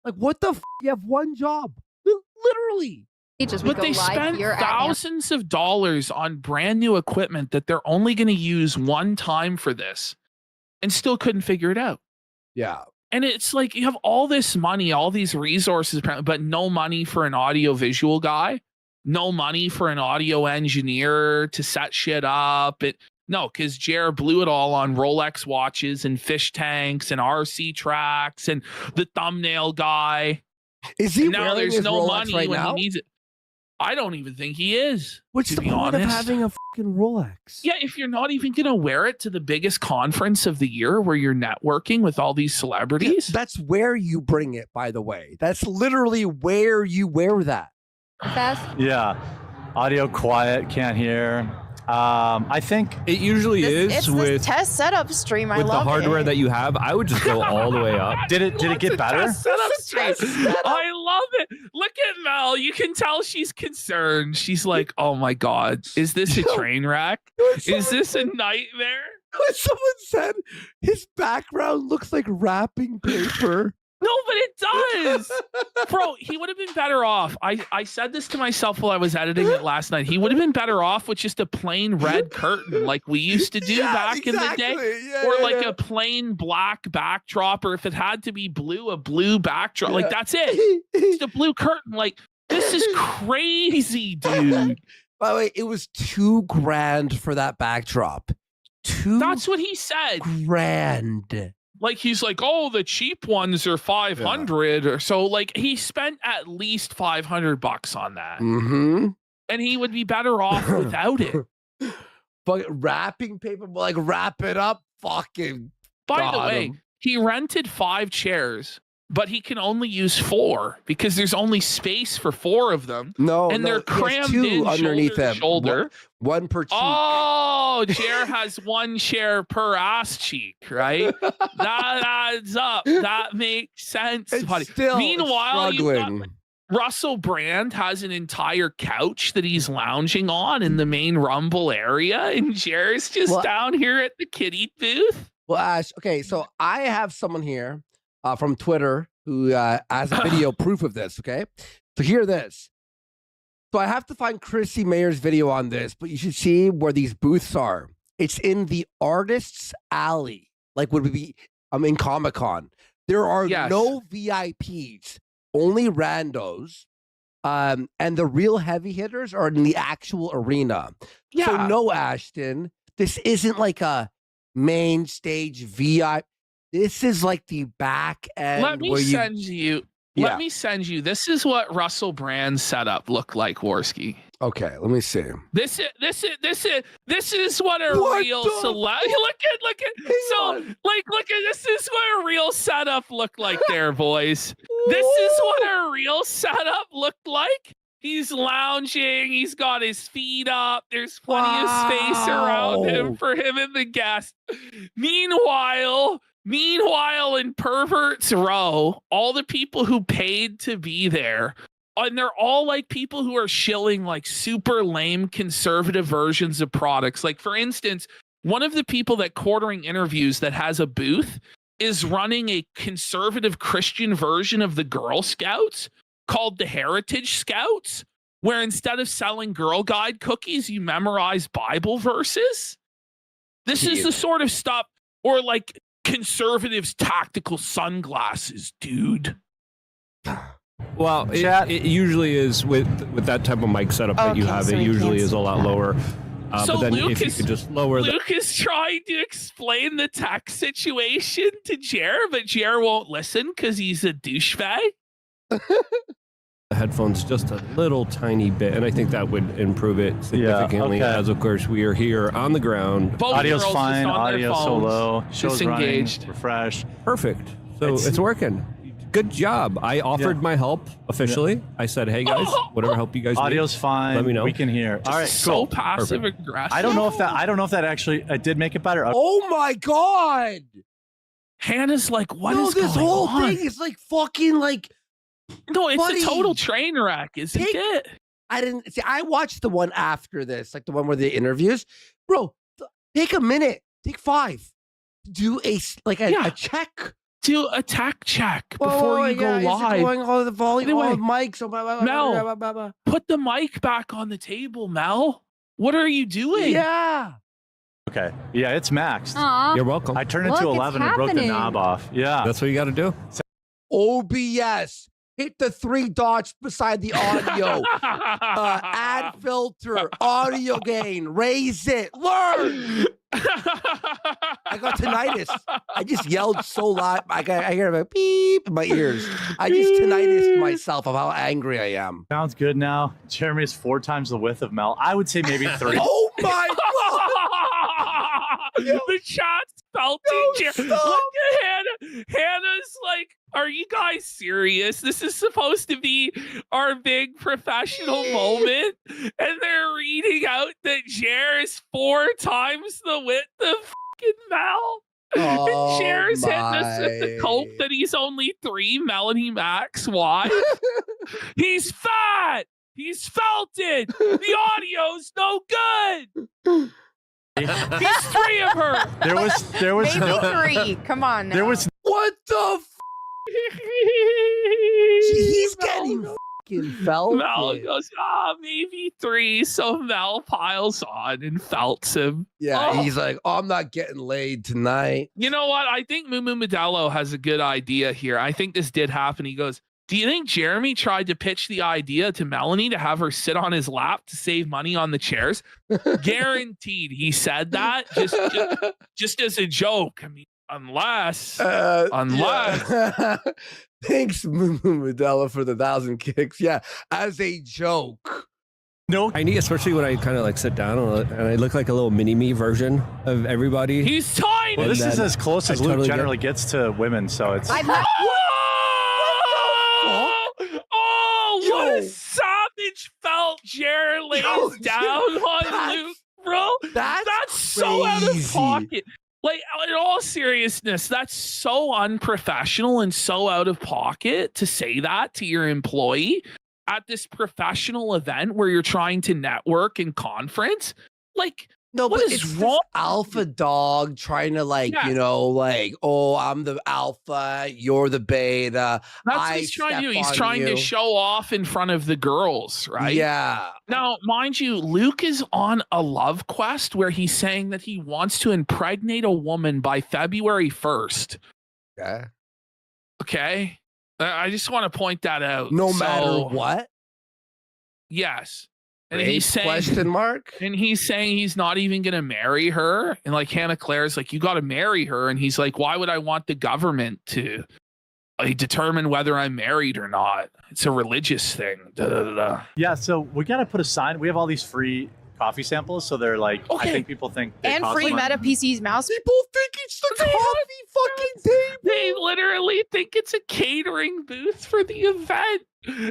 B: Like, what the f? You have one job. Literally.
A: But they spent thousands of dollars on brand new equipment that they're only going to use one time for this and still couldn't figure it out.
B: Yeah.
A: And it's like you have all this money, all these resources, but no money for an audio visual guy, no money for an audio engineer to set shit up. No, because Jer blew it all on Rolex watches and fish tanks and RC tracks and the thumbnail guy.
B: Is he
A: now
B: wearing
A: there's
B: his
A: no
B: Rolex
A: money
B: right
A: when
B: now?
A: he needs it. I don't even think he is.
B: What's
A: to
B: the
A: be
B: point
A: honest.
B: of having a fucking Rolex?
A: Yeah, if you're not even going to wear it to the biggest conference of the year where you're networking with all these celebrities.
B: That's where you bring it, by the way. That's literally where you wear that.
E: Fast?
F: Yeah. Audio quiet, can't hear. I think
H: it usually
G: It's
H: with
G: this test setup stream. I
H: with
G: love
H: the hardware
G: it.
H: that you have. I would just go all the way up.
F: Did it get better?
A: I love it. Look at Mel. You can tell she's concerned. She's like, "Oh my god, is this a train wreck? Is this a nightmare?"
B: Someone said his background looks like wrapping paper.
A: No, but it does. Bro, he would have been better off. I said this to myself while I was editing it last night. He would have been better off with just a plain red curtain like we used to do back in the day. Or like a plain black backdrop, or if it had to be blue, a blue backdrop. Like, that's it. Just a blue curtain. Like, this is crazy, dude.
B: By the way, it was $2,000 for that backdrop.
A: That's what he said.
B: $2,000.
A: Like, he's like, oh, the cheap ones are 500 or so. Like, he spent at least $500 on that.
B: Mm-hmm.
A: And he would be better off without it.
B: But wrapping paper, like, wrap it up. Fucking.
A: By the way, he rented 5 chairs but he can only use 4 because there's only space for 4 of them. And they're crammed in underneath him. Shoulder.
B: One per cheek.
A: Oh, Jer has 1 share per ass cheek, right? That adds up. That makes sense. Meanwhile, Russell Brand has an entire couch that he's lounging on in the main Rumble area, and Jer's just down here at the kitty booth.
B: Well, Ash, okay, so I have someone here from Twitter who has a video proof of this, okay? So hear this. So I have to find Chrissy Mayer's video on this, but you should see where these booths are. It's in the Artists Alley, like would be in Comic-Con. There are no VIPs, only randos, and the real heavy hitters are in the actual arena. Yeah. So no, Ashton, this isn't like a main stage VIP. This is like the back end.
A: Let me send you. Let me send you. This is what Russell Brand's setup looked like, Worski.
B: Okay, let me see.
A: This is what a real select. Look at. So look at this is what a real setup looked like there, boys. This is what a real setup looked like. He's lounging. He's got his feet up. There's plenty of space around him for him and the guest. Meanwhile, in Perverts Row, all the people who paid to be there, and they're all like people who are shilling like super lame conservative versions of products. Like, for instance, one of the people that Quartering interviews that has a booth is running a conservative Christian version of the Girl Scouts called the Heritage Scouts, where instead of selling Girl Guide cookies, you memorize Bible verses. This is the sort of stuff, or like conservatives' tactical sunglasses, dude.
H: Well, it usually is with that type of mic setup that you have. It usually is a lot lower.
A: So
H: but then
A: Luke
H: if you could just lower
A: Luke is trying to explain the tech situation to Jer, but Jer won't listen because he's a douchebag.
H: the headphones just a little tiny bit, and I think that would improve it significantly. As of course we are here on the ground.
A: Both
F: audio's fine, audio so low, show's running,
A: disengaged.
F: refresh.
H: Perfect. So it's working. Good job. I offered my help officially. I said, hey guys, whatever help you guys
F: audio's
H: need,
F: fine.
H: let me know.
F: We can hear. All right,
A: so passive aggressive.
F: I don't know if that actually did make it better.
B: Oh my god.
A: Hannah's like, what is
B: this
A: going
B: whole
A: on?
B: thing is like fucking like.
A: No, it's
B: buddy,
A: a total train wreck, isn't it?
B: I didn't see. I watched the one after this, like the one where the interviews. Bro, take a minute, take 5, do a check.
A: Do a tech check before you go live.
B: Going all the volume,
A: Anyway,
B: all the mics.
A: Mel, put the mic back on the table, Mel. What are you doing?
B: Yeah.
F: Okay. Yeah, it's maxed.
E: Aww.
H: You're welcome.
F: I turned it to 11 and broke the knob off. Yeah.
H: That's what you got to do.
B: OBS. Hit the 3 dots beside the audio. Add filter, audio gain, raise it, learn. I got tinnitus. I just yelled so loud. I hear a beep in my ears. I just tinnitus myself of how angry I am.
F: Sounds good now. Jeremy is 4 times the width of Mel. I would say maybe 3.
B: Oh my god!
A: The chat's belting. Look at Hannah. Hannah's like, are you guys serious? This is supposed to be our big professional moment. And they're reading out that Jer is 4 times the width of fucking Mel.
B: Oh,
A: and Jer's hitting us with the cope that he's only 3 Melanie Max wide. He's fat. He's felted. The audio's no good. He's 3 of her.
F: There was
G: maybe 3. Come on now.
F: There was
B: what the he's getting fucking felted.
A: Mel goes, maybe 3. So Mel piles on and felts him.
B: Yeah, he's like, I'm not getting laid tonight.
A: You know what? I think Mumu Modelo has a good idea here. I think this did happen. He goes, do you think Jeremy tried to pitch the idea to Melanie to have her sit on his lap to save money on the chairs? Guaranteed he said that just as a joke. I mean, unless.
B: Yeah. Thanks, Mumu Modelo, for the 1,000 kicks. Yeah, as a joke.
H: No, I need, especially when I kind of like sit down and I look like a little mini me version of everybody.
A: He's tiny.
F: Well, this is as close as Luke generally gets to women, so it's.
A: rage felt Jared lays down on Luke, bro. That's so out of pocket. Like, in all seriousness, that's so unprofessional and so out of pocket to say that to your employee at this professional event where you're trying to network and conference. Like,
B: no,
A: what
B: but
A: is
B: it's
A: wrong?
B: This alpha dog trying to oh, I'm the alpha, you're the beta.
A: That's what he's trying to do. He's trying to show off in front of the girls, right?
B: Yeah.
A: Now, mind you, Luke is on a love quest where he's saying that he wants to impregnate a woman by February 1st.
B: Okay.
A: Okay. I just want to point that out.
B: No matter what?
A: Yes. And
B: he's saying, question mark?
A: And he's saying he's not even going to marry her. And like Hannah Claire's like, you got to marry her. And he's like, why would I want the government to determine whether I'm married or not? It's a religious thing. Da, da, da, da.
F: Yeah, so we got to put a sign. We have all these free coffee samples, so they're like, I think people think
G: and free Meta PC's mouse.
B: People think it's the coffee fucking table.
A: They literally think it's a catering booth for the event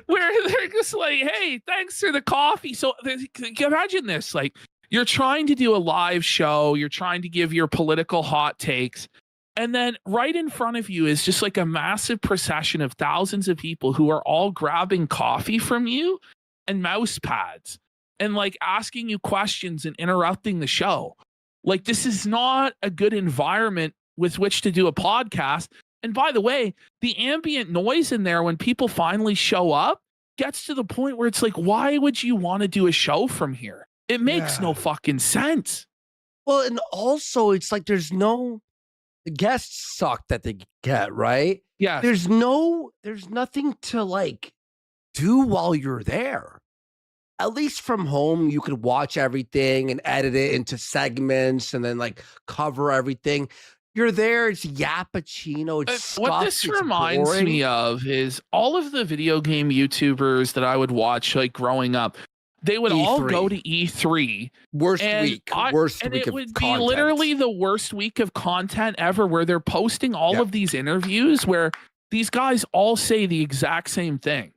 A: where they're just like, hey, thanks for the coffee. So imagine this, like, you're trying to do a live show, you're trying to give your political hot takes, and then right in front of you is just like a massive procession of thousands of people who are all grabbing coffee from you and mouse pads and like asking you questions and interrupting the show. Like, this is not a good environment with which to do a podcast. And by the way, the ambient noise in there when people finally show up gets to the point where it's like, why would you want to do a show from here? It makes no fucking sense.
B: Well, and also it's like the guests suck that they get, right?
A: Yeah.
B: There's nothing to like do while you're there. At least from home, you could watch everything and edit it into segments and then like cover everything. You're there, it's Yappuccino. It's
A: what this reminds me of is all of the video game YouTubers that I would watch like growing up. They would all go to E3.
B: Worst week of content.
A: It would be literally the worst week of content ever, where they're posting all of these interviews where these guys all say the exact same thing.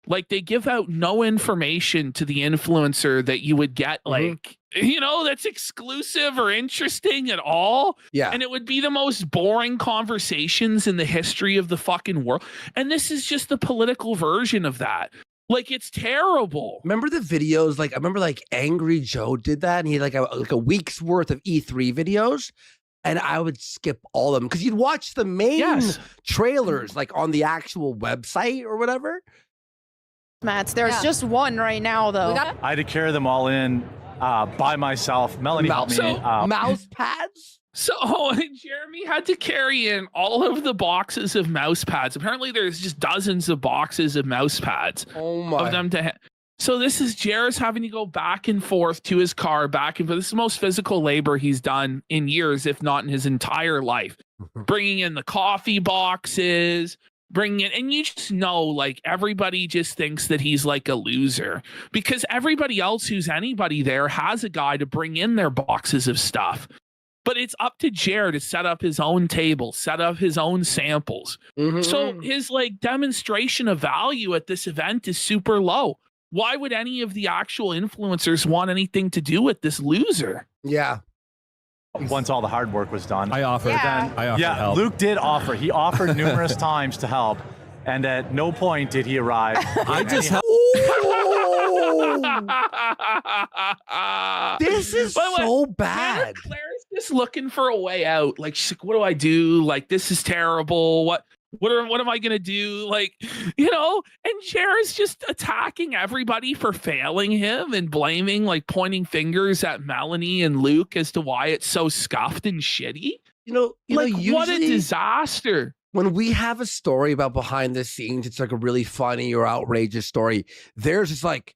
A: Like, they give out no information to the influencer that you would get, like, that's exclusive or interesting at all.
B: Yeah.
A: And it would be the most boring conversations in the history of the fucking world. And this is just the political version of that. Like, it's terrible.
B: Remember the videos? Like, I remember like Angry Joe did that, and he had like a week's worth of E3 videos. And I would skip all of them because you'd watch the main trailers like on the actual website or whatever.
G: Mats, there's just one right now, though.
F: I had to carry them all in by myself. Melanie helped me.
B: Mouse pads?
A: So Jeremy had to carry in all of the boxes of mouse pads. Apparently there's just dozens of boxes of mouse pads.
B: Oh my.
A: Of them so this is Jared's having to go back and forth to his car, back and forth. This is the most physical labor he's done in years, if not in his entire life. Bringing in the coffee boxes, bringing it, and you just know, like, everybody just thinks that he's like a loser because everybody else who's anybody there has a guy to bring in their boxes of stuff. But it's up to Jared to set up his own table, set up his own samples. So his like demonstration of value at this event is super low. Why would any of the actual influencers want anything to do with this loser?
B: Yeah.
F: Once all the hard work was done.
H: I offered help.
F: Luke did offer. He offered numerous times to help, and at no point did he arrive.
H: I just helped.
B: This is so bad.
A: Claire's just looking for a way out. Like, she's like, what do I do? Like, this is terrible. What am I gonna do? Like, and Jared's just attacking everybody for failing him and blaming, like, pointing fingers at Melanie and Luke as to why it's so scuffed and shitty.
B: What
A: a disaster.
B: When we have a story about behind the scenes, it's like a really funny or outrageous story. Theirs is like,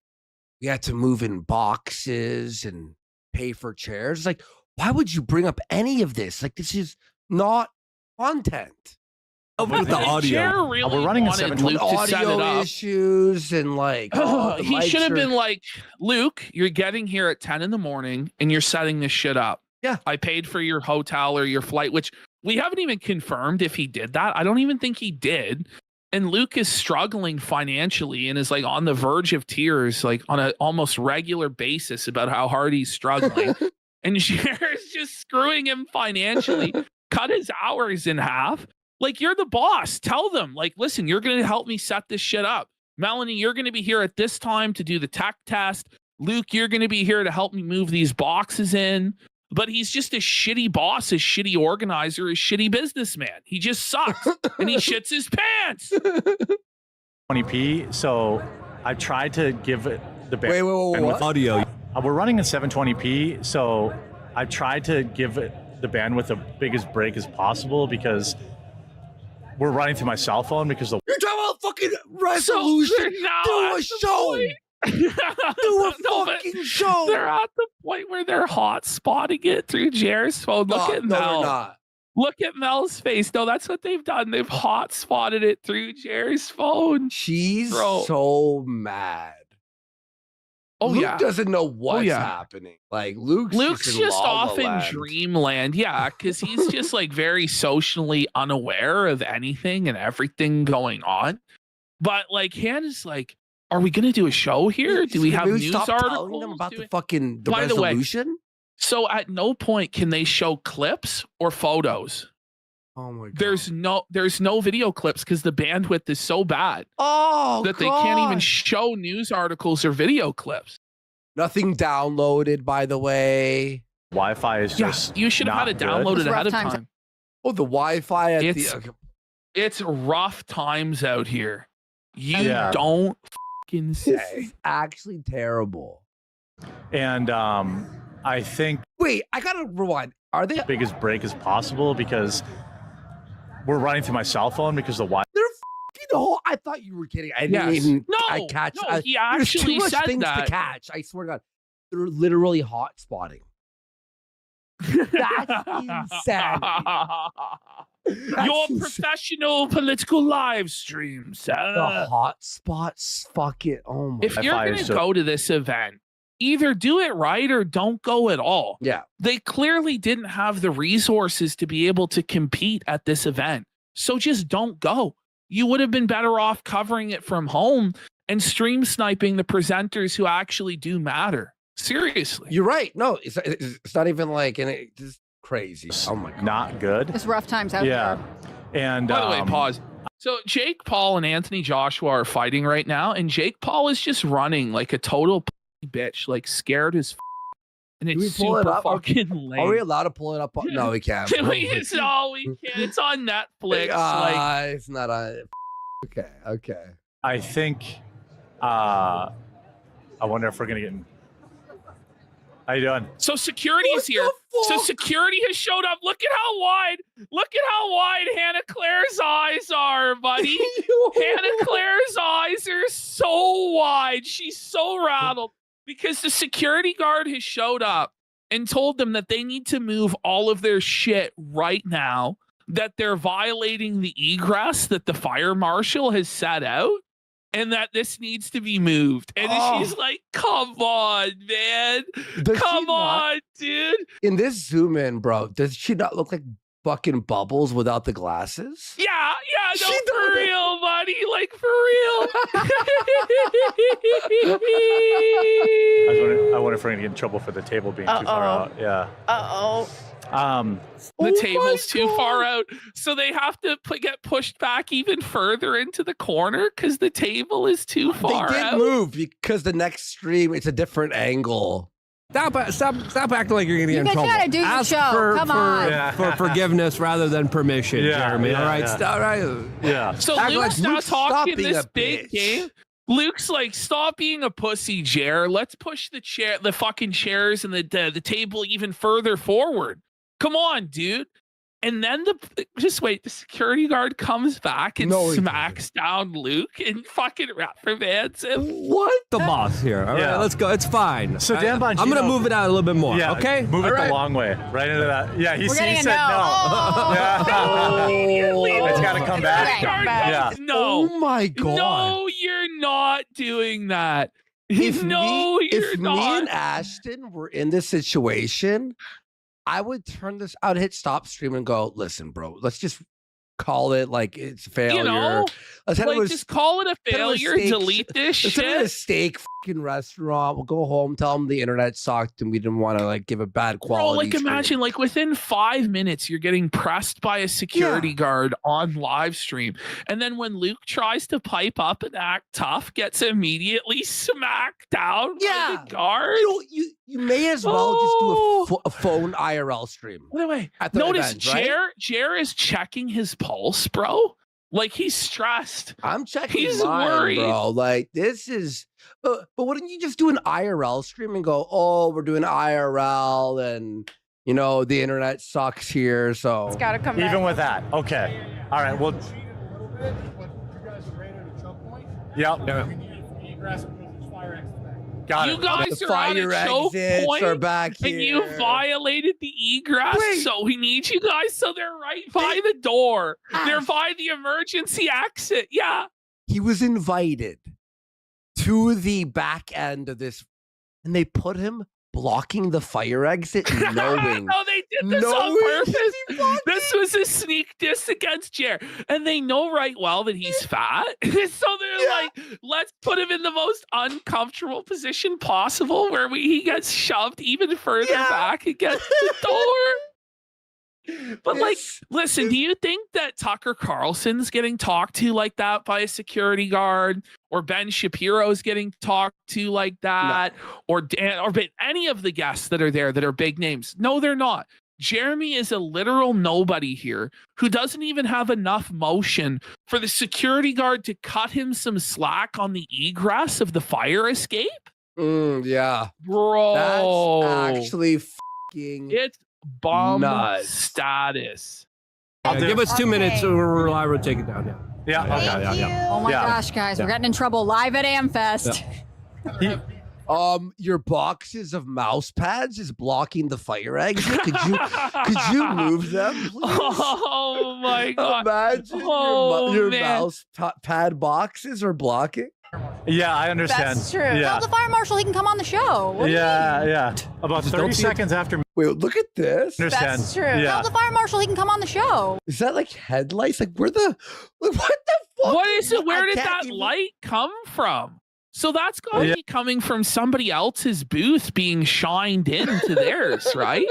B: we had to move in boxes and pay for chairs. It's like, why would you bring up any of this? Like, this is not content.
H: With the audio.
A: Really
F: we're running a
A: Luke to set it up.
B: Issues and like,
A: he should have been like, Luke, you're getting here at 10 in the morning and you're setting this shit up.
B: Yeah.
A: I paid for your hotel or your flight, which we haven't even confirmed if he did that. I don't even think he did. and Luke is struggling financially and is like on the verge of tears, like on an almost regular basis about how hard he's struggling. And Cher's just screwing him financially, cut his hours in half. Like, you're the boss. Tell them, like, listen, you're going to help me set this shit up. Melanie, you're going to be here at this time to do the tech test. Luke, you're going to be here to help me move these boxes in. But he's just a shitty boss, a shitty organizer, a shitty businessman. He just sucks and he shits his pants.
F: 20p. So I tried to give it the band.
B: Wait, what?
H: Audio.
F: We're running at 720p. So I tried to give it the bandwidth the biggest break as possible because we're running through my cell phone because the.
B: You're talking about fucking resolution. Do a show. Do a fucking show.
A: They're at the point where they're hot spotting it through Jer's phone. Look at Mel.
B: They're not.
A: Look at Mel's face. No, that's what they've done. They've hot spotted it through Jer's phone.
B: She's so mad.
A: Oh,
B: Luke doesn't know what's happening. Like Luke's
A: just off in dreamland. Yeah, because he's just like very socially unaware of anything and everything going on. But like Hannah's like, are we going to do a show here? Do we have news articles?
B: Them about the resolution?
A: So at no point can they show clips or photos.
B: Oh my god.
A: There's no video clips because the bandwidth is so bad. They can't even show news articles or video clips.
B: Nothing downloaded, by the way.
F: Wi-Fi is just
A: you should have had it downloaded ahead of time.
B: Oh, the Wi-Fi at
A: it's rough times out here. You don't fucking say.
B: This is actually terrible.
F: And I think
B: wait, I gotta rewind. Are they
F: biggest break as possible because we're running through my cell phone because the Wi.
B: They're fucking I thought you were kidding. I didn't even. I catch.
A: No, he actually
B: there's too much
A: said
B: things
A: that.
B: to catch. I swear to God, they're literally hot spotting. That's insane.
A: Your professional political live streams.
B: The hot spots. Fuck it. Oh my.
A: If you're gonna go to this event, either do it right or don't go at all.
B: Yeah.
A: They clearly didn't have the resources to be able to compete at this event. So just don't go. You would have been better off covering it from home and stream sniping the presenters who actually do matter. Seriously.
B: You're right. No, it's not even like, and it's crazy. Oh my God.
F: Not good.
E: It's rough times out there.
F: And
A: by the way, pause. So Jake Paul and Anthony Joshua are fighting right now, and Jake Paul is just running like a total bitch, like scared as and it's super fucking lame.
B: Are we allowed to pull it up? No, we can't.
A: No, we can't. It's on Netflix.
B: It's not on. Okay.
F: I think. I wonder if we're gonna get. How you doing?
A: So security is here. So security has showed up. Look at how wide Hannah Claire's eyes are, buddy. Hannah Claire's eyes are so wide. She's so rattled because the security guard has showed up and told them that they need to move all of their shit right now, that they're violating the egress that the fire marshal has set out, and that this needs to be moved. And she's like, come on, man. Come on, dude.
B: In this zoom in, bro, does she not look like fucking Bubbles without the glasses?
A: Yeah, no, for real, buddy. Like, for real.
F: I wonder if we're going to get in trouble for the table being too far out. Yeah.
A: The table's too far out, so they have to get pushed back even further into the corner because the table is too far out.
B: They did move because the next stream, it's a different angle.
H: Stop acting like you're going to get in trouble.
E: You gotta do the show. Come on.
H: For forgiveness rather than permission, Jeremy. All right?
B: Stop, right?
F: Yeah.
A: So Luke's now talking this big game. Luke's like, stop being a pussy, Jer. Let's push the fucking chairs and the table even further forward. Come on, dude. And then the security guard comes back and smacks down Luke and fucking reprimands him.
B: What?
H: The boss here. All right, let's go. It's fine.
F: So Dan Bongino,
H: I'm going to move it out a little bit more.
F: Yeah,
H: okay?
F: Move it the long way. Right into that. Yeah, he said no. It's got to come back.
A: Yeah. No.
B: Oh my God.
A: No, you're not doing that.
B: If
A: me
B: and Ashton were in this situation, I would hit stop stream and go, listen, bro, let's just call it like it's a failure.
A: You know,
B: let's
A: like just call it a failure. Delete this shit.
B: Let's have a steak fucking restaurant. We'll go home, tell them the internet sucked, and we didn't want to like give a bad quality.
A: Bro, like imagine, like within 5 minutes, you're getting pressed by a security guard on live stream, and then when Luke tries to pipe up and act tough, gets immediately smacked down by the guard.
B: You may as well just do a phone IRL stream.
A: By the way, notice Jer is checking his pulse, bro. Like he's stressed.
B: I'm checking
A: He's
B: mine,
A: worried.
B: bro. Like this is, but wouldn't you just do an IRL stream and go, oh, we're doing IRL and you know the internet sucks here, so
G: It's got to come back.
F: Even with that, okay. All right, well. Yep. Got
A: you
F: it.
A: guys
B: The
A: are on a
B: fire
A: choke
B: exits
A: point,
B: are back
A: and you
B: here.
A: violated the egress.
B: Wait.
A: So we need you guys. So they're right by the door. They're by the emergency exit. Yeah.
B: He was invited to the back end of this, and they put him blocking the fire exit, knowing.
A: No, they did this on purpose. This was a sneak diss against Jer. And they know right well that he's fat. So they're like, let's put him in the most uncomfortable position possible where he gets shoved even further back against the door. But like, listen, do you think that Tucker Carlson's getting talked to like that by a security guard, or Ben Shapiro's getting talked to like that, or Dan, or any of the guests that are there that are big names? No, they're not. Jeremy is a literal nobody here who doesn't even have enough motion for the security guard to cut him some slack on the egress of the fire escape.
B: Yeah,
A: Bro,
B: that's actually fucking.
A: It's bomb
B: nuts.
A: status.
H: Give us 2 minutes so we're live. We'll take it down now.
F: Yeah.
E: Oh my gosh, guys, we're getting in trouble live at AMFest.
B: Your boxes of mouse pads is blocking the fire exit. Could you move them, please?
A: Oh my god!
B: Imagine your mouse pad boxes are blocking.
F: Yeah, I understand.
G: That's true.
F: Yeah.
E: Tell the fire marshal he can come on the show. What do you mean?
F: Yeah. About 30 seconds after.
B: Wait, look at this.
F: Understand.
G: That's true.
F: Yeah.
E: Tell the fire marshal he can come on the show.
B: Is that like headlights? Like what the fuck?
A: What is it? Where
B: I
A: did
B: can't
A: that
B: even-
A: light come from? So that's got to be coming from somebody else's booth being shined into theirs, right?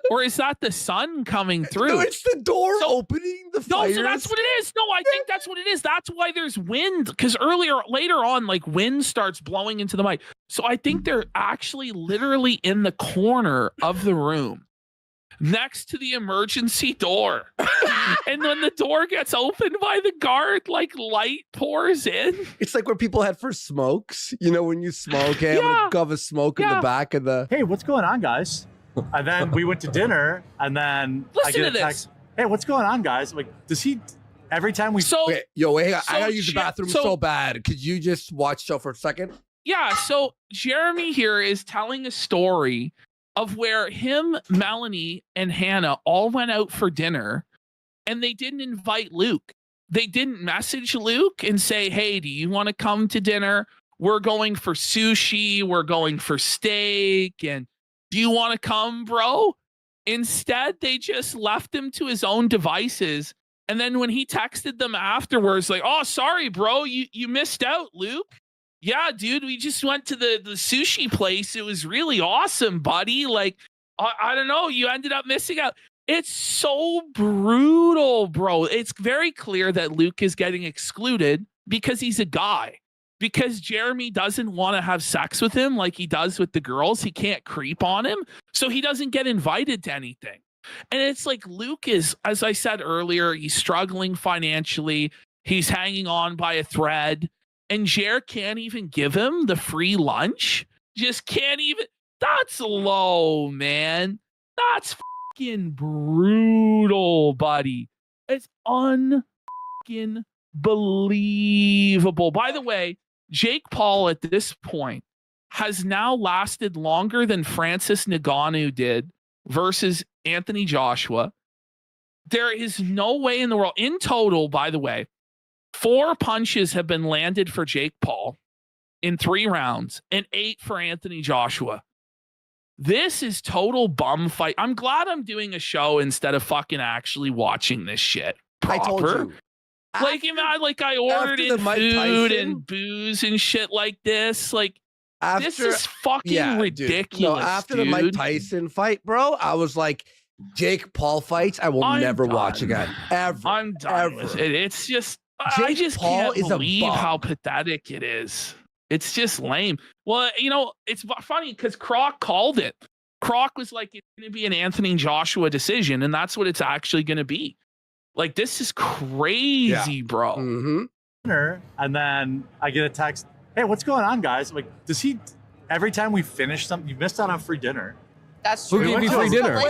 A: Or is that the sun coming through?
B: No, it's the door opening. The fire.
A: No, so that's what it is. No, I think that's what it is. That's why there's wind, because later on, like wind starts blowing into the mic. So I think they're actually literally in the corner of the room, next to the emergency door. And when the door gets opened by the guard, like light pours in.
B: It's like where people head for smokes. You know, when you smoke, hey, I'm gonna go have a smoke in the back of the.
F: Hey, what's going on, guys? And then we went to dinner, and then I
A: Listen
F: get
A: to
F: a text. Hey, what's going on, guys? Like, does he? Every time we
B: Wait, hang on. I gotta use the bathroom so bad. Could you just watch show for a second?
A: Yeah, so Jeremy here is telling a story of where him, Melanie, and Hannah all went out for dinner, and they didn't invite Luke. They didn't message Luke and say, hey, do you want to come to dinner? We're going for sushi. We're going for steak. And do you want to come, bro? Instead, they just left him to his own devices. And then when he texted them afterwards, like, oh, sorry, bro, you missed out, Luke. Yeah, dude, we just went to the sushi place. It was really awesome, buddy. Like, I don't know, you ended up missing out. It's so brutal, bro. It's very clear that Luke is getting excluded because he's a guy. Because Jeremy doesn't want to have sex with him like he does with the girls. He can't creep on him. So he doesn't get invited to anything. And it's like Luke is, as I said earlier, he's struggling financially. He's hanging on by a thread. And Jer can't even give him the free lunch. Just can't even. That's low, man. That's fucking brutal, buddy. It's unfucking believable. By the way, Jake Paul at this point has now lasted longer than Francis Ngannou did versus Anthony Joshua. There is no way in the world. In total, by the way, 4 punches have been landed for Jake Paul in 3 rounds and 8 for Anthony Joshua. This is total bum fight. I'm glad I'm doing a show instead of fucking actually watching this shit. proper.
B: I told you.
A: Like, I ordered in food and booze and shit like this. Like, this is fucking ridiculous.
B: Dude. No, after the Mike Tyson fight, bro, I was like, Jake Paul fights, I will never watch again. Ever.
A: I'm done with it. It's just, I just can't believe how pathetic it is. It's just lame. Well, it's funny because Croc called it. Croc was like, it's going to be an Anthony Joshua decision, and that's what it's actually going to be. Like, this is crazy, bro.
B: Mm-hmm.
F: And then I get a text, hey, what's going on, guys? I'm like, every time we finish something, you missed out on free dinner.
G: That's true.
H: Who gave you free dinner?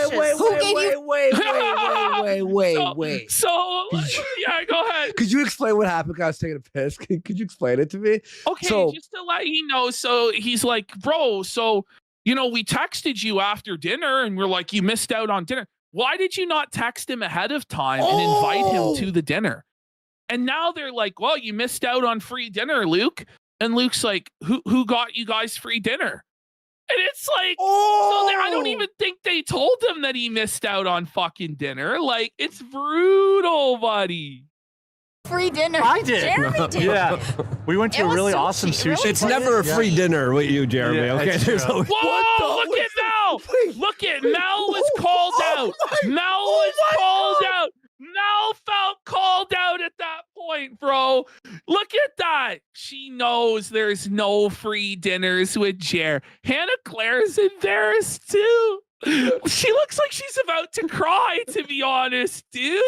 B: Wait.
A: So, yeah, go ahead.
B: Could you explain what happened? I was taking a piss. Could you explain it to me?
A: Okay, just to let you know. So he's like, bro, we texted you after dinner and we're like, you missed out on dinner. Why did you not text him ahead of time and invite him to the dinner? And now they're like, well, you missed out on free dinner, Luke. And Luke's like, who got you guys free dinner? And it's like, I don't even think they told him that he missed out on fucking dinner. Like, it's brutal, buddy.
G: Free dinner.
F: I did.
G: Jeremy did.
F: Yeah. We went to a really awesome sushi.
H: It's never a free dinner with you, Jeremy.
F: Yeah,
H: okay. There's always
A: Whoa, look at Mel. Look at Mel was called out. Mel was called out. Mel felt called out at that point, bro. Look at that. She knows there's no free dinners with Jer. Hannah Claire's embarrassed too. She looks like she's about to cry, to be honest, dude.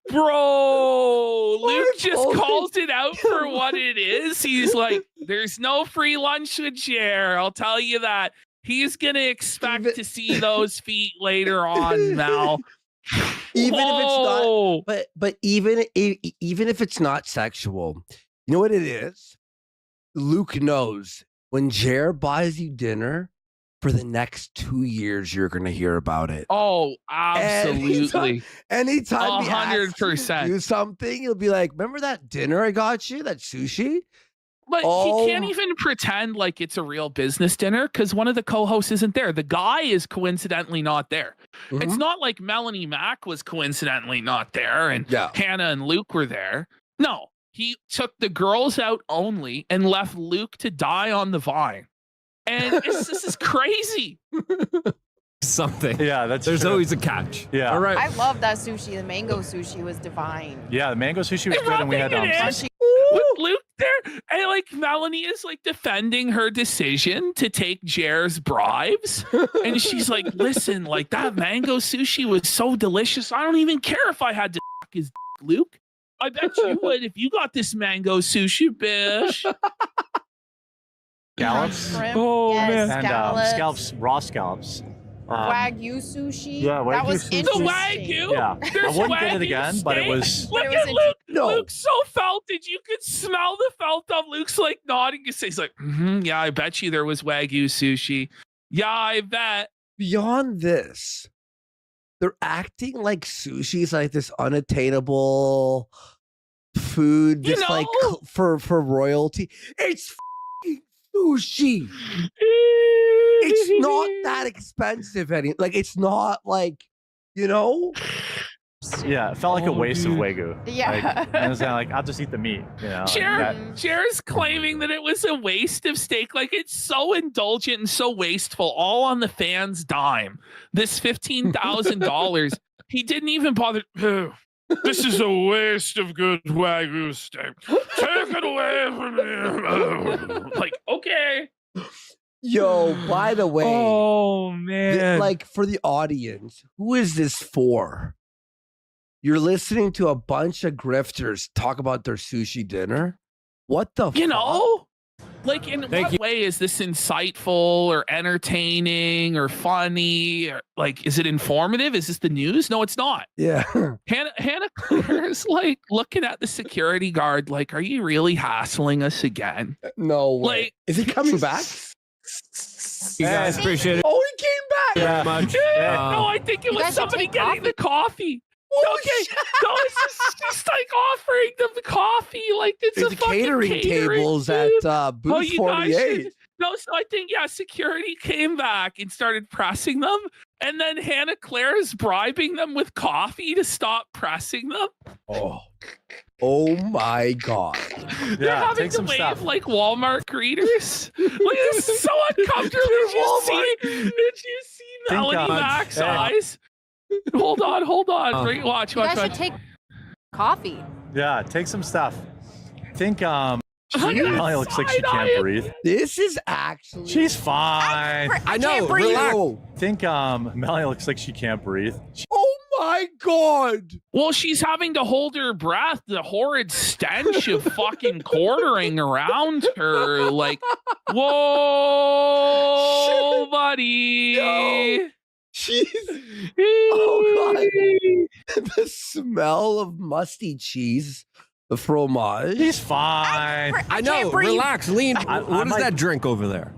A: Bro, Luke just calls it out for what it is. He's like, there's no free lunch with Jer. I'll tell you that. He's going to expect to see those feet later on, Mel.
B: Even if it's not, but even if it's not sexual, you know what it is? Luke knows when Jer buys you dinner for the next 2 years, you're gonna hear about it.
A: Oh, absolutely.
B: Anytime
A: 100%
B: do something, you'll be like, remember that dinner I got you, that sushi?
A: But he can't even pretend like it's a real business dinner because one of the co-hosts isn't there. The guy is coincidentally not there. Mm-hmm. It's not like Melanie Mack was coincidentally not there and Hannah and Luke were there. No, he took the girls out only and left Luke to die on the vine. And this is crazy.
H: Something.
F: Yeah,
H: there's always a catch.
F: Yeah.
H: All right.
G: I love that sushi. The mango sushi was divine.
F: Yeah, the mango sushi was good, and we had
A: with Luke there, and like Melanie is like defending her decision to take Jer's bribes, and she's like, "Listen, like that mango sushi was so delicious. I don't even care if I had to his dick, Luke. I bet you would if you got this mango sushi, bitch."
F: Scallops.
G: Man,
F: and scallops, raw scallops.
G: Wagyu sushi.
F: Yeah, Wagyu
G: that was
F: sushi.
A: The Wagyu.
F: Yeah, I wouldn't get it again, but it was.
A: Look at Luke. Luke so felted. You could smell the felt of Luke's like nodding. He's like, yeah, I bet you there was Wagyu sushi. Yeah, I bet.
B: Beyond this, they're acting like sushi is like this unattainable food, just like for royalty. It's sushi. It's not that expensive. It's not like,
F: Yeah, it felt like a waste of Wagyu.
G: Yeah.
F: I was kind of like, I'll just eat the meat.
A: Jer's claiming that it was a waste of steak. Like, it's so indulgent and so wasteful, all on the fans' dime. This $15,000, he didn't even bother. This is a waste of good Wagyu steak. Take it away from me. Like, okay.
B: Yo, by the way.
A: Oh, man.
B: For the audience, who is this for? You're listening to a bunch of grifters talk about their sushi dinner? What the fuck?
A: Like, in what way is this insightful or entertaining or funny? Or, like, is it informative? Is this the news? No, it's not.
B: Yeah.
A: Hannah Claire is like looking at the security guard like, are you really hassling us again?
B: No way.
A: Like,
B: is he coming back?
H: You guys appreciate it.
B: Oh, he came back.
H: Very much.
A: No, I think it was somebody getting the coffee. Okay, no, it's just like offering them the coffee. Like, it's
B: There's
A: a fucking
B: catering tables
A: dude.
B: at booth 48.
A: No, so I think, yeah, security came back and started pressing them. And then Hannah Claire is bribing them with coffee to stop pressing them.
B: Oh my God.
A: They're having to wave like Walmart greeters. Like, this is so uncomfortable. Did you see Melanie Mac's eyes? Hold on. Watch.
E: You guys should take coffee.
F: Yeah, take some stuff. I think Melanie looks like she can't breathe.
B: This is actually...
F: She's fine.
B: I know, relax.
F: I think Melanie looks like she can't breathe.
B: Oh my God.
A: Well, she's having to hold her breath. The horrid stench of fucking quartering around her. Like, whoa, buddy.
B: No. Oh God. The smell of musty cheese. The fromage.
F: He's fine.
H: I know. Relax, lean. What is that drink over there?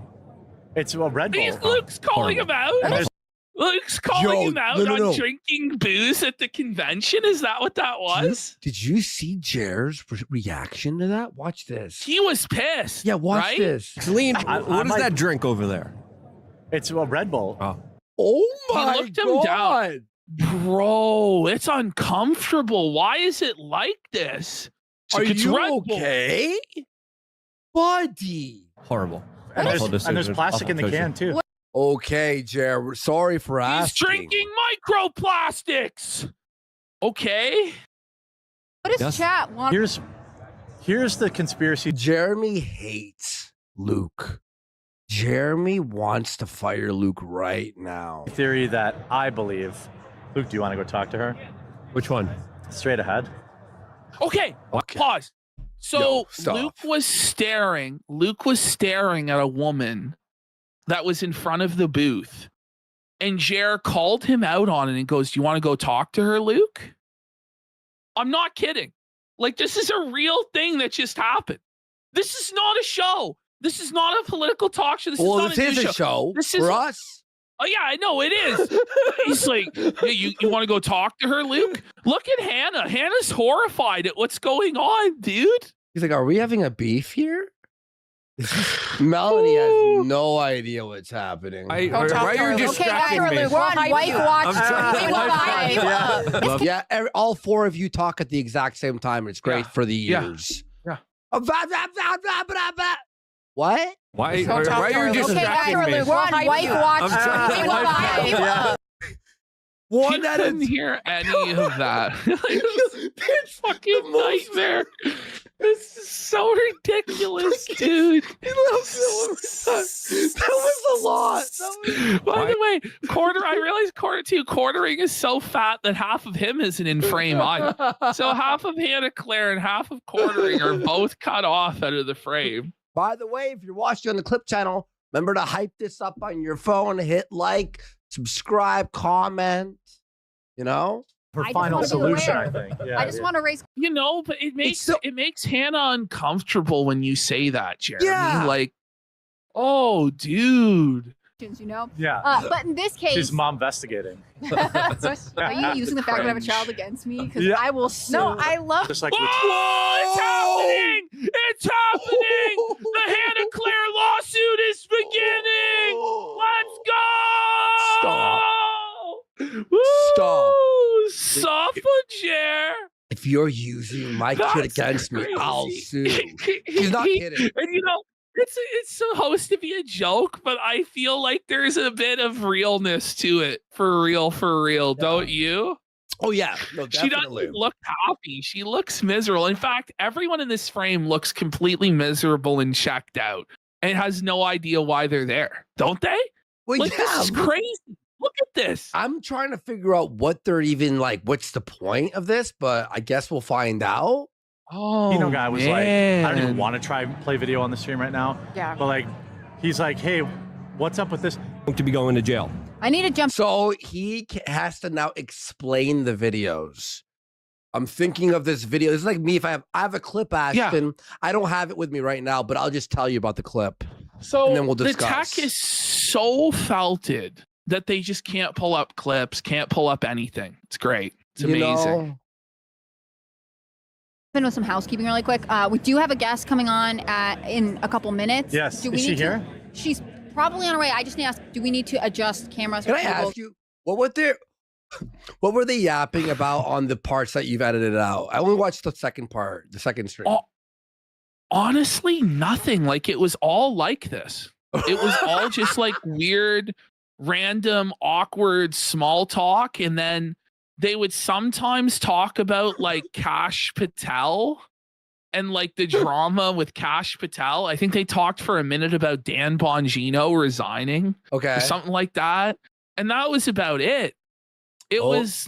F: It's a Red Bull.
A: Luke's calling him out. Luke's calling him out on drinking booze at the convention. Is that what that was?
B: Did you see Jer's reaction to that? Watch this.
A: He was pissed.
B: Yeah, watch this.
H: Lean. What is that drink over there?
F: It's a Red Bull.
B: Oh my
A: God. Looked him down. Bro, it's uncomfortable. Why is it like this?
B: Are you okay? Buddy.
H: Horrible.
F: And there's plastic in the can, too.
B: Okay, Jer, we're sorry for asking.
A: He's drinking microplastics. Okay.
E: What does chat want?
F: Here's the conspiracy.
B: Jeremy hates Luke. Jeremy wants to fire Luke right now.
F: Theory that I believe. Luke, do you want to go talk to her?
H: Which one?
F: Straight ahead.
A: Okay. Pause. So Luke was staring at a woman that was in front of the booth. And Jer called him out on it and goes, "Do you want to go talk to her, Luke?" I'm not kidding. Like, this is a real thing that just happened. This is not a show. This is not a political talk show. This is
B: a show.
A: This is
B: for us.
A: Oh, yeah, I know it is. He's like, hey, you want to go talk to her, Luke? Look at Hannah. Hannah's horrified at what's going on, dude.
B: He's like, are we having a beef here? Melanie has no idea what's happening.
H: Why are you distracting me?
E: We're on Wife Watch.
B: Yeah, all four of you talk at the exact same time. It's great for the ears.
A: Yeah.
B: What?
H: Why are you distracting me?
E: We're on Wife Watch.
A: I didn't hear any of that. It's fucking nightmare. This is so ridiculous, dude.
B: That was a lot.
A: By the way, I realized quartering is so fat that half of him isn't in frame either. So half of Hannah Claire and half of quartering are both cut off out of the frame.
B: By the way, if you're watching on the Clip channel, remember to hype this up on your phone, hit like, subscribe, comment, you know?
F: Her final solution, I think. Yeah,
E: I just want to raise.
A: You know, but it makes Hannah uncomfortable when you say that, Jeremy.
B: Yeah.
A: Like, oh, dude.
E: You know?
F: Yeah.
E: But in this case,
F: she's mom investigating.
E: Are you using the fact that I have a child against me? Because I will sue.
G: No, I love.
F: Just like
A: it's happening! It's happening! The Hannah Claire lawsuit is beginning! Let's go!
B: Stop.
A: Stop, Jer.
B: If you're using my kid against me, I'll sue. He's not kidding.
A: And you know, it's supposed to be a joke, but I feel like there's a bit of realness to it. For real, yeah. Don't you?
B: Oh, yeah. No, definitely.
A: She doesn't look happy. She looks miserable. In fact, everyone in this frame looks completely miserable and checked out and has no idea why they're there. Don't they?
B: Well,
A: like, this is crazy. Look at this.
B: I'm trying to figure out what they're even like. What's the point of this? But I guess we'll find out.
A: Oh,
F: guy was like, I don't even want to try and play video on the stream right now.
G: Yeah.
F: But like, he's like, hey, what's up with this?
H: To be going to jail.
E: I need to jump.
B: So he has to now explain the videos. I'm thinking of this video. It's like me if I have a clip, Ashton. Yeah. I don't have it with me right now, but I'll just tell you about the clip.
A: So
B: and then we'll discuss.
A: The tech is so felted that they just can't pull up clips, can't pull up anything. It's great. It's amazing.
E: With some housekeeping really quick. We do have a guest coming on in a couple minutes.
F: Yes.
E: Is
F: she here?
E: she's probably on her way. I just need to ask, do we need to adjust cameras?
B: Can I ask you, what were they yapping about on the parts that you've edited out? I only watched the second part, the second stream.
A: Honestly, nothing. Like, it was all like this. It was all just like weird, random, awkward small talk. And then they would sometimes talk about like Kash Patel and like the drama with Kash Patel. I think they talked for a minute about Dan Bongino resigning.
B: Okay.
A: Or something like that. And that was about it. It was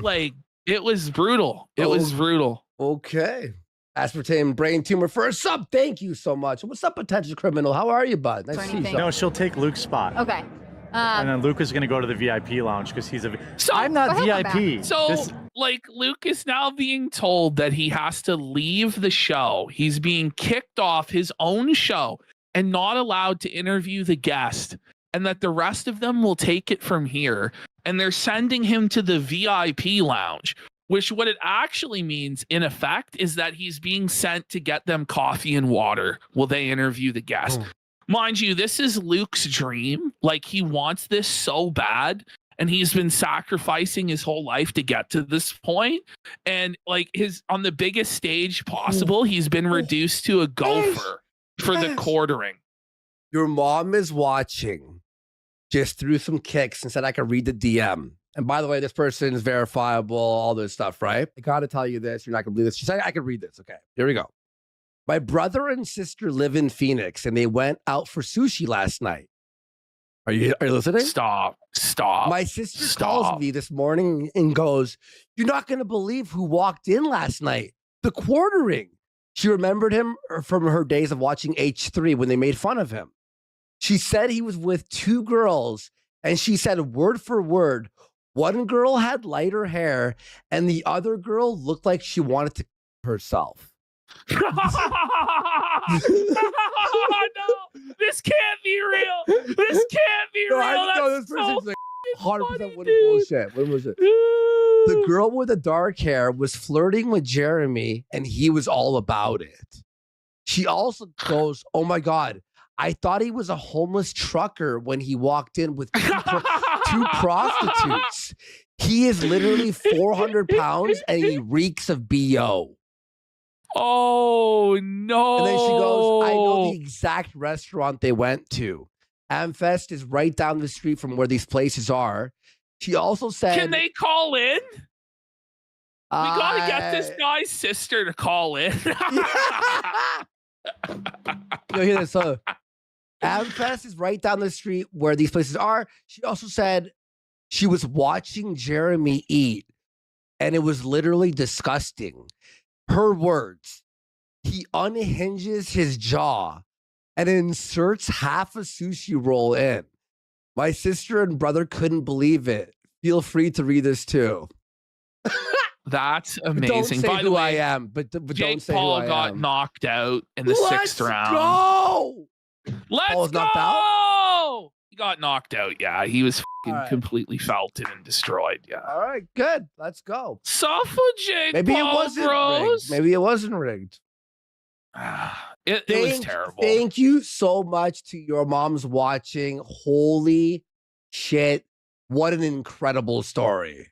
A: brutal. It was brutal.
B: Okay. Aspartame brain tumor for a sub. Thank you so much. What's up, potential criminal? How are you, bud? Nice to see you.
F: No, she'll take Luke's spot.
E: Okay.
F: And then Luke is going to go to the VIP lounge because he's I'm not VIP.
A: So, like, Luke is now being told that he has to leave the show. He's being kicked off his own show and not allowed to interview the guest, and that the rest of them will take it from here. And they're sending him to the VIP lounge, which what it actually means, in effect, is that he's being sent to get them coffee and water while they interview the guest. Mind you, this is Luke's dream. Like, he wants this so bad, and he's been sacrificing his whole life to get to this point. And like, on the biggest stage possible, he's been reduced to a gopher for the quartering.
B: Your mom is watching, just threw some kicks and said I could read the DM. And by the way, this person is verifiable, all this stuff, right? I got to tell you this. You're not going to believe this. She said I could read this. Okay, here we go. My brother and sister live in Phoenix, and they went out for sushi last night. Are you listening?
A: Stop.
B: My sister calls me this morning and goes, "You're not going to believe who walked in last night. The quartering." She remembered him from her days of watching H3 when they made fun of him. She said he was with two girls, and she said word for word, one girl had lighter hair, and the other girl looked like she wanted to herself.
A: No, this can't be real. This can't be real.
B: This person's
A: so
B: like 100%
A: funny,
B: bullshit. What was it? The girl with the dark hair was flirting with Jeremy, and he was all about it. She also goes, "Oh my God, I thought he was a homeless trucker when he walked in with two prostitutes. He is literally 400 pounds, and he reeks of BO."
A: Oh, no.
B: And then she goes, "I know the exact restaurant they went to. AMFest is right down the street from where these places are." She also said,
A: "Can they call in? We got to get this guy's sister to call in."
B: You hear this? So, AMFest is right down the street where these places are. She also said she was watching Jeremy eat, and it was literally disgusting. Her words, "He unhinges his jaw and inserts half a sushi roll in. My sister and brother couldn't believe it. Feel free to read this too."
A: That's amazing.
B: Don't say
A: By the
B: who
A: way,
B: I am, but
A: Jake
B: don't say
A: Paul
B: who I
A: got
B: am.
A: knocked out in the 6th round.
B: Go!
A: Let's
B: Paul's
A: go!
B: knocked out?
A: He got knocked out. Yeah, he was
B: right.
A: completely felted and destroyed. Yeah.
B: All right, good. Let's go.
A: Suffer Jake
B: Maybe
A: Paul,
B: it wasn't
A: bros.
B: rigged. Maybe it wasn't rigged.
A: It was terrible.
B: Thank you so much to your moms watching. Holy shit. What an incredible story.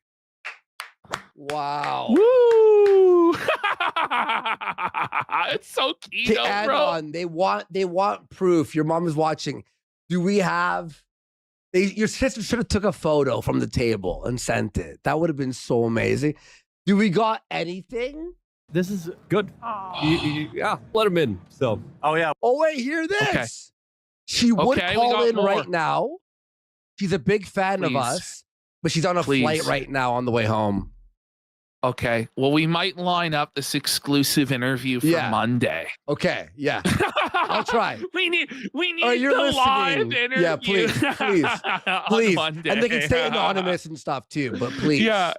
B: Wow.
A: Woo! It's so key,
B: To add on, they want proof. Your mom is watching. Do we have your sister should have took a photo from the table and sent it. That would have been so amazing. Do we got anything?
H: This is good. Yeah, let him in. So.
F: Oh yeah.
B: Oh wait, hear this.
A: Okay.
B: She would
A: Okay, we
B: call
A: got
B: in
A: more.
B: right now. She's a big fan of
A: Please.
B: us, but she's on a
A: Please.
B: flight right now on the way home.
A: Okay. Well, we might line up this exclusive interview for
B: Yeah.
A: Monday.
B: Okay, yeah. I'll try.
A: We need
B: Oh, you're
A: the live
B: listening.
A: interview.
B: Yeah, please.
A: on
B: Please.
A: Monday.
B: And they can stay anonymous and stuff too, but please.
A: Yeah.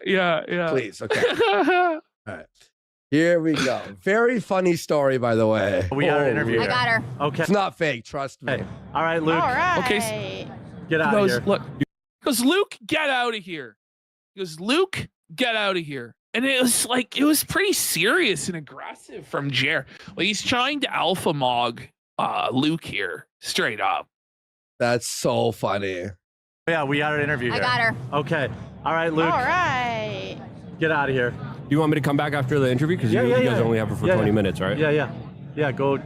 B: Please. Okay. All right. Here we go. Very funny story, by the way.
F: We got an interview.
E: I got her.
F: Okay.
B: It's not fake. Trust me.
F: Hey. All right, Luke.
G: All right.
A: Okay,
F: Get out
A: He
F: of
A: goes,
F: here.
A: look, he goes, "Luke, get out of here." He goes, "Luke, get out of here." And it was pretty serious and aggressive from Jer. Like, he's trying to alpha mog Luke here, straight up.
B: That's so funny.
F: Yeah, we got our interview here.
E: I got her.
F: Okay. All right, Luke.
G: All right.
F: Get out of here.
H: Do you want me to come back after the interview? Because you guys only have it for 20 minutes, right?
F: Yeah, go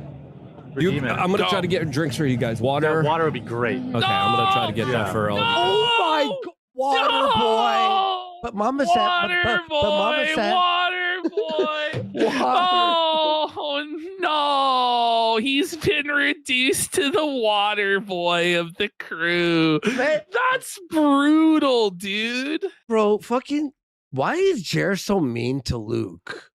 F: redeem it.
H: I'm going to try to get drinks for you guys. Water?
F: Yeah, water would be great.
H: Okay, I'm going to try to get that for all.
B: Oh my God. Water boy. But Mama said.
A: Water boy.
B: Mama said.
A: Water boy.
B: Water.
A: Oh no, he's been reduced to the water boy of the crew. That's brutal, dude.
B: Bro, fucking. Why is Jer so mean to Luke?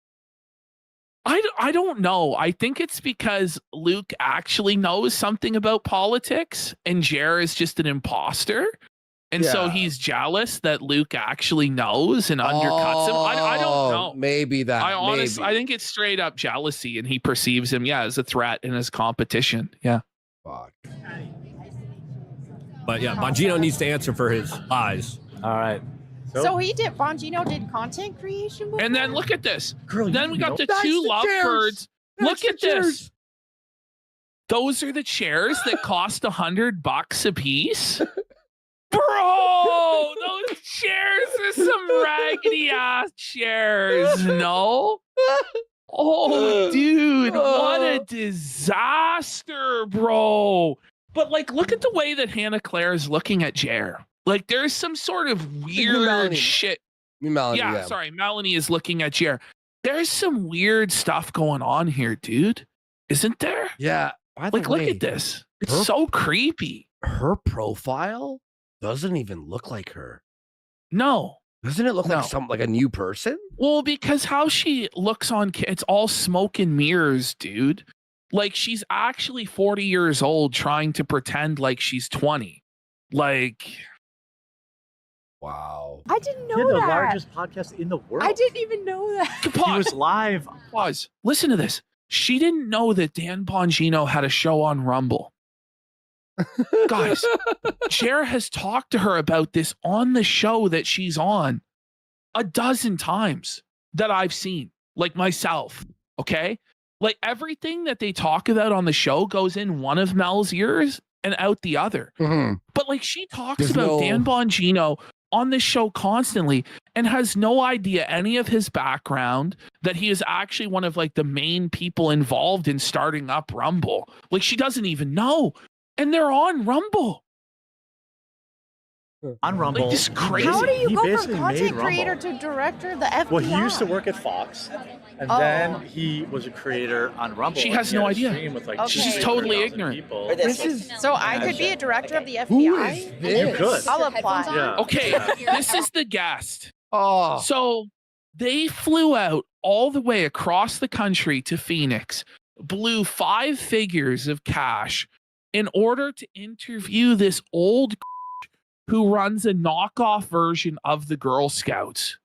A: I don't know. I think it's because Luke actually knows something about politics and Jer is just an imposter. And so he's jealous that Luke actually knows and undercuts him. I don't know.
B: Maybe that.
A: I think it's straight up jealousy and he perceives him, as a threat and as competition. Yeah.
B: Fuck.
H: But yeah, Bongino needs to answer for his lies.
F: All right.
G: So Bongino did content creation before?
A: And then look at this.
F: Girl,
A: then we got the two lovebirds. Look at this. Those are the chairs that cost $100 a piece. Bro, those chairs are some raggedy ass chairs. No? Oh, dude, what a disaster, bro. But look at the way that Hannah Claire is looking at Jer. There's some sort of weird shit.
B: Melanie,
A: sorry. Melanie is looking at Jer. There's some weird stuff going on here, dude. Isn't there?
B: Yeah.
A: Look at this. It's so creepy.
B: Her profile doesn't even look like her.
A: No.
B: Doesn't it look like a new person?
A: Well, because how she looks on, it's all smoke and mirrors, dude. She's actually 40 years old trying to pretend like she's 20.
B: Wow.
G: I didn't know
F: the
G: that.
F: largest podcast in the world.
G: I didn't even know that.
F: He was live.
A: Pause. Listen to this. She didn't know that Dan Bongino had a show on Rumble. Guys, Jer has talked to her about this on the show that she's on a dozen times that I've seen, myself. Okay. Everything that they talk about on the show goes in one of Mel's ears and out the other.
B: Mm-hmm.
A: But she talks about Dan Bongino on this show constantly and has no idea any of his background, that he is actually one of the main people involved in starting up Rumble. She doesn't even know. And they're on Rumble.
F: On Rumble.
A: This is crazy.
G: How do you go from content creator to director of the FBI?
F: Well, he used to work at Fox, and then he was a creator on Rumble.
A: She has no idea.
F: With
A: She's just totally ignorant.
G: So I could be a director of the FBI?
B: Who is this?
F: You could.
G: I'll apply.
F: Yeah.
A: Okay, this is the guest.
B: Oh.
A: So they flew out all the way across the country to Phoenix, blew 5 figures of cash in order to interview this old who runs a knockoff version of the Girl Scouts.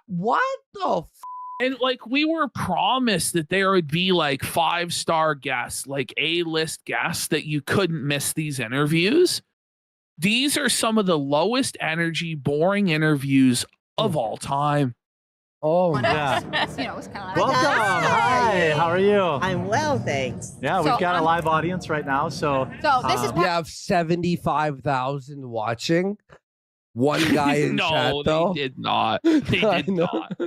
B: What the
A: And we were promised that there would be 5-star guests, A-list guests, that you couldn't miss these interviews. These are some of the lowest energy, boring interviews of all time.
B: Oh,
E: yeah. It's kind of
F: Welcome. Hi. How are you?
I: I'm well, thanks.
F: Yeah, we've got a live audience right now. So
E: this is
B: we have 75,000 watching. One guy in chat, though.
A: No, they did not. They did not.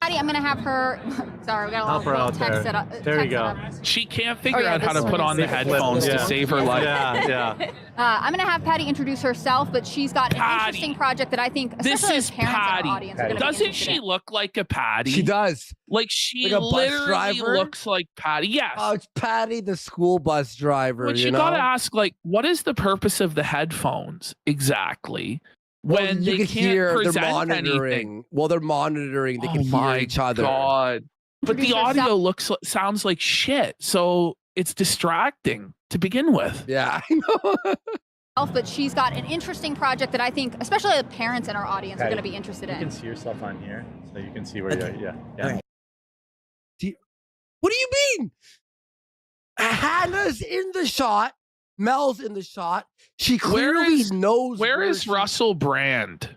E: Patty, I'm going to have her. Sorry, we got
F: Help her
E: little
F: out
E: text
F: there.
E: set up.
F: There you go.
A: She can't figure out
E: this
A: how to
E: one
A: put
E: is-
A: on the headphones to save her life.
F: Yeah.
E: I'm going to have Patty introduce herself, but she's got an interesting project that I think,
A: This
E: especially
A: is
E: as parents in our
A: Patty.
E: audience, are gonna be
A: Doesn't
E: interested
A: she
E: in.
A: look like a Patty?
B: She does.
A: She
B: Like a bus
A: literally
B: driver?
A: looks like Patty. Yes.
B: Oh, it's Patty, the school bus driver.
A: But
B: you
A: you
B: know?
A: gotta ask, what is the purpose of the headphones exactly?
B: Well,
A: When
B: you
A: they
B: can
A: can't
B: hear they're
A: present
B: monitoring.
A: anything.
B: Well, they're monitoring. They can hear
A: my
B: each other.
A: God. But the
E: Introduce
A: audio
E: yourself.
A: sounds like shit, so it's distracting to begin with.
B: Yeah, I know.
E: But she's got an interesting project that I think, especially the parents in our audience, are going to be interested
F: You
E: in.
F: can see yourself on here, so you can see where you're. Yeah.
B: What do you mean? Hannah's in the shot. Mel's in the shot. She clearly knows.
A: Where is Russell Brand?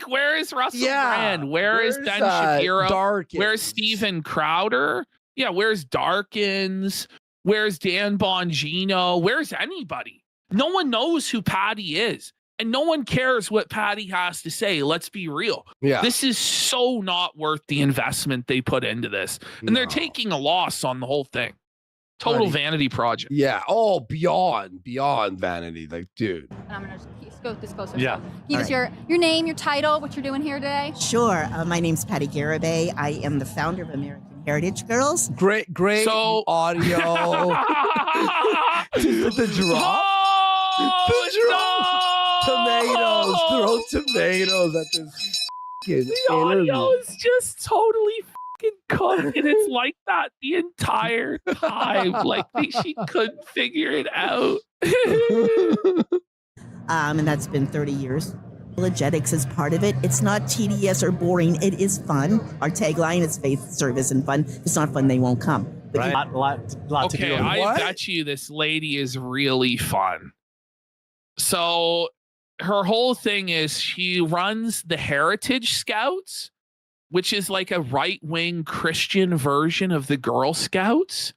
A: Where is Russell Brand? Where's Ben Shapiro?
B: Darkins?
A: Where's Steven Crowder? Yeah, where's Darkins? Where's Dan Bongino? Where's anybody? No one knows who Patty is. And no one cares what Patty has to say. Let's be real.
B: Yeah.
A: This is so not worth the investment they put into this. And they're taking a loss on the whole thing. Total vanity project.
B: Yeah. Oh, beyond vanity. Like, dude.
E: And I'm going to just go closer.
F: Yeah.
E: Can you give us your name, your title, what you're doing here today?
I: Sure. My name's Patty Garibay. I am the founder of American Heritage Girls.
B: Great audio. the drop.
A: Oh,
B: the drop. Tomatoes. Throw tomatoes at this
A: the audio is just totally fucking cooked, and it's like that the entire time. Like she couldn't figure it out.
I: And that's been 30 years. Apologetics is part of it. It's not tedious or boring. It is fun. Our tagline is faith, service, and fun. If it's not fun, they won't come.
F: Right. Lot to do.
A: Okay, I bet you this lady is really fun. So her whole thing is she runs the Heritage Scouts, which is like a right-wing Christian version of the Girl Scouts.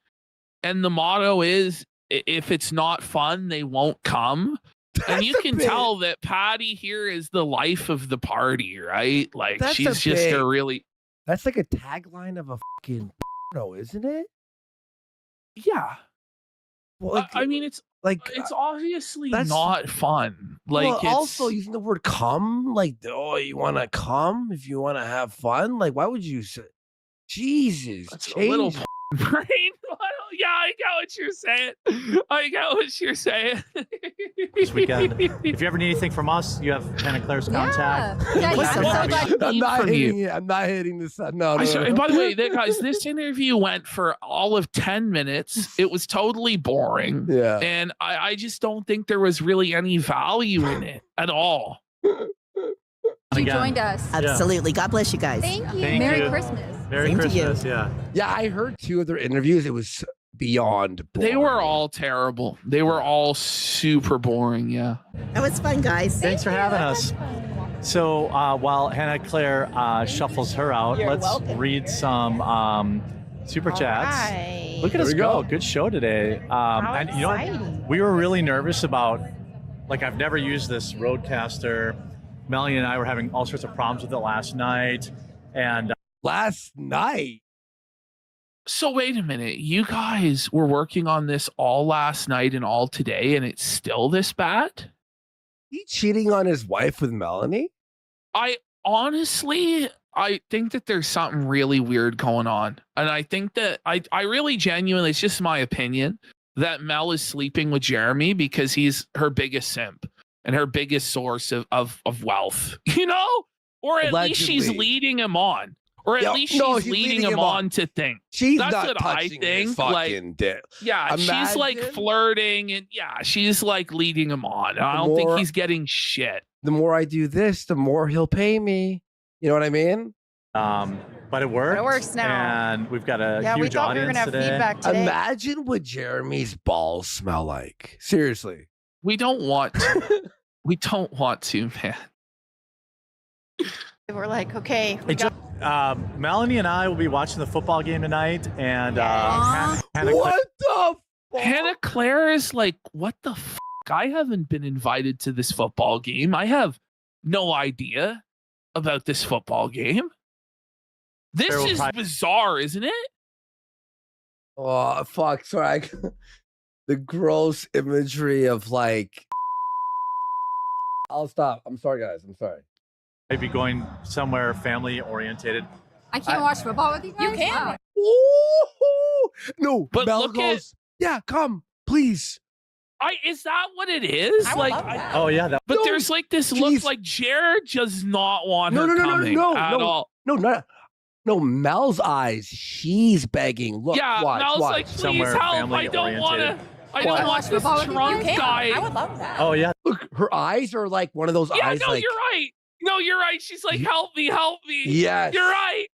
A: And the motto is, if it's not fun, they won't come. And you can tell that Patty here is the life of the party, right? Like she's just a really...
B: That's like a tagline of a fucking isn't it?
A: Yeah.
B: Well, like,
A: I mean, it's obviously not fun. Like,
B: well, also using the word "come," like, oh, you want to come if you want to have fun. Like, why would you say? Jesus,
A: that's a little brain. Yeah, I get what you're saying.
F: This weekend. If you ever need anything from us, you have Hannah Claire's contact.
B: I'm not hitting this. No.
A: And by the way, guys, this interview went for all of 10 minutes. It was totally boring.
B: Yeah.
A: And I just don't think there was really any value in it at all.
E: You joined us.
I: Absolutely. God bless you guys.
E: Thank you. Merry Christmas.
F: Merry Christmas. Yeah.
B: Yeah, I heard 2 of their interviews. It was beyond boring.
A: They were all terrible. They were all super boring. Yeah.
I: That was fun, guys.
F: Thanks for having us. So while Hannah Claire shuffles her out, let's read some super chats.
G: Right.
F: Look at us go. Good show today. And you know what? We were really nervous about, like, I've never used this Roadcaster. Melanie and I were having all sorts of problems with it last night. And
B: last night?
A: So wait a minute. You guys were working on this all last night and all today, and it's still this bad?
B: He cheating on his wife with Melanie?
A: I think that there's something really weird going on. And I think that I really genuinely, it's just my opinion, that Mel is sleeping with Jeremy because he's her biggest simp and her biggest source of wealth, or at least she's leading him on, or at least she's leading him on to think.
B: She's
A: That's
B: not
A: what
B: touching
A: I think.
B: his fucking dick.
A: Yeah, she's like flirting and she's like leading him on. I don't think he's getting shit.
B: The more I do this, the more he'll pay me. You know what I mean?
F: But it works.
G: But it works now.
F: And we've got a
G: we
F: huge
G: thought we were
F: audience
G: gonna have
F: today.
G: feedback today.
B: Imagine what Jeremy's balls smell like. Seriously.
A: We don't want to. We don't want to, man.
G: We're like, okay.
F: Melanie and I will be watching the football game tonight. And
B: what the fuck?
A: Hannah Claire is like, what the fuck? I haven't been invited to this football game. I have no idea about this football game. This is bizarre, isn't it?
B: Oh, fuck. Sorry. The gross imagery of like... I'll stop. I'm sorry, guys. I'm sorry.
F: Maybe going somewhere family orientated.
E: I can't watch football with you guys?
G: You can.
E: Wow.
B: Ooh, no,
A: but
B: Mel
A: look
B: goes, yeah, come, please.
A: Is that what it is?
G: I would love that.
F: Oh yeah,
A: but there's like this look like Jared does not want her coming at all.
B: No, Mel's eyes. She's begging. Look, watch.
A: Mel's like, please
F: somewhere
A: help. I don't want to. I don't want this drunk guy.
G: I would love that.
F: Oh yeah.
B: Look, her eyes are like one of those eyes.
A: No,
B: like,
A: you're right. No, you're right. She's like, help me.
B: Yes.
A: You're right.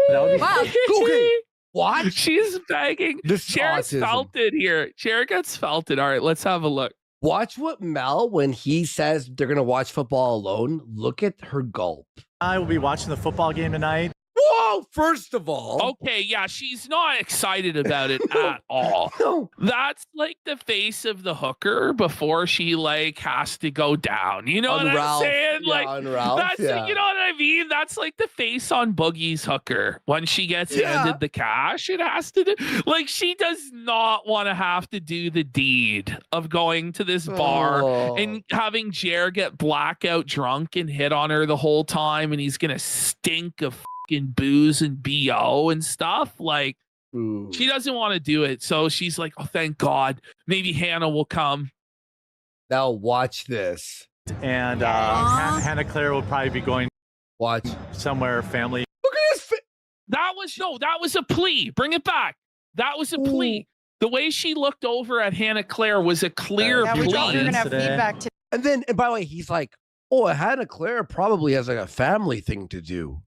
F: That would be
E: Wow.
B: Okay. What?
A: She's begging. Jared's felted here. Jared gets felted. All right, let's have a look.
B: Watch what Mel, when he says they're going to watch football alone, look at her gulp.
F: I will be watching the football game tonight.
B: Whoa! Oh, first of all.
A: Okay, yeah, she's not excited about it at all.
B: No.
A: That's like the face of the hooker before she like has to go down. You know
B: On
A: what
B: Ralph.
A: I'm saying?
B: Yeah,
A: Like
B: on Ralph,
A: that's
B: yeah.
A: you know what I mean? That's like the face on Boogie's hooker when she gets handed the cash. It has to do like she does not want to have to do the deed of going to this bar and having Jer get blackout drunk and hit on her the whole time, and he's gonna stink of fucking booze and BO and stuff. Like she doesn't want to do it. So she's like, oh, thank God. Maybe Hannah will come.
B: Now watch this.
F: And Hannah Claire will probably be going
B: Watch.
F: somewhere family.
B: Look at his
A: That was a plea. Bring it back. That was a plea. The way she looked over at Hannah Claire was a clear
G: Yeah, we
A: plea.
G: thought we were gonna have feedback today.
B: And by the way, he's like, oh, Hannah Claire probably has like a family thing to do.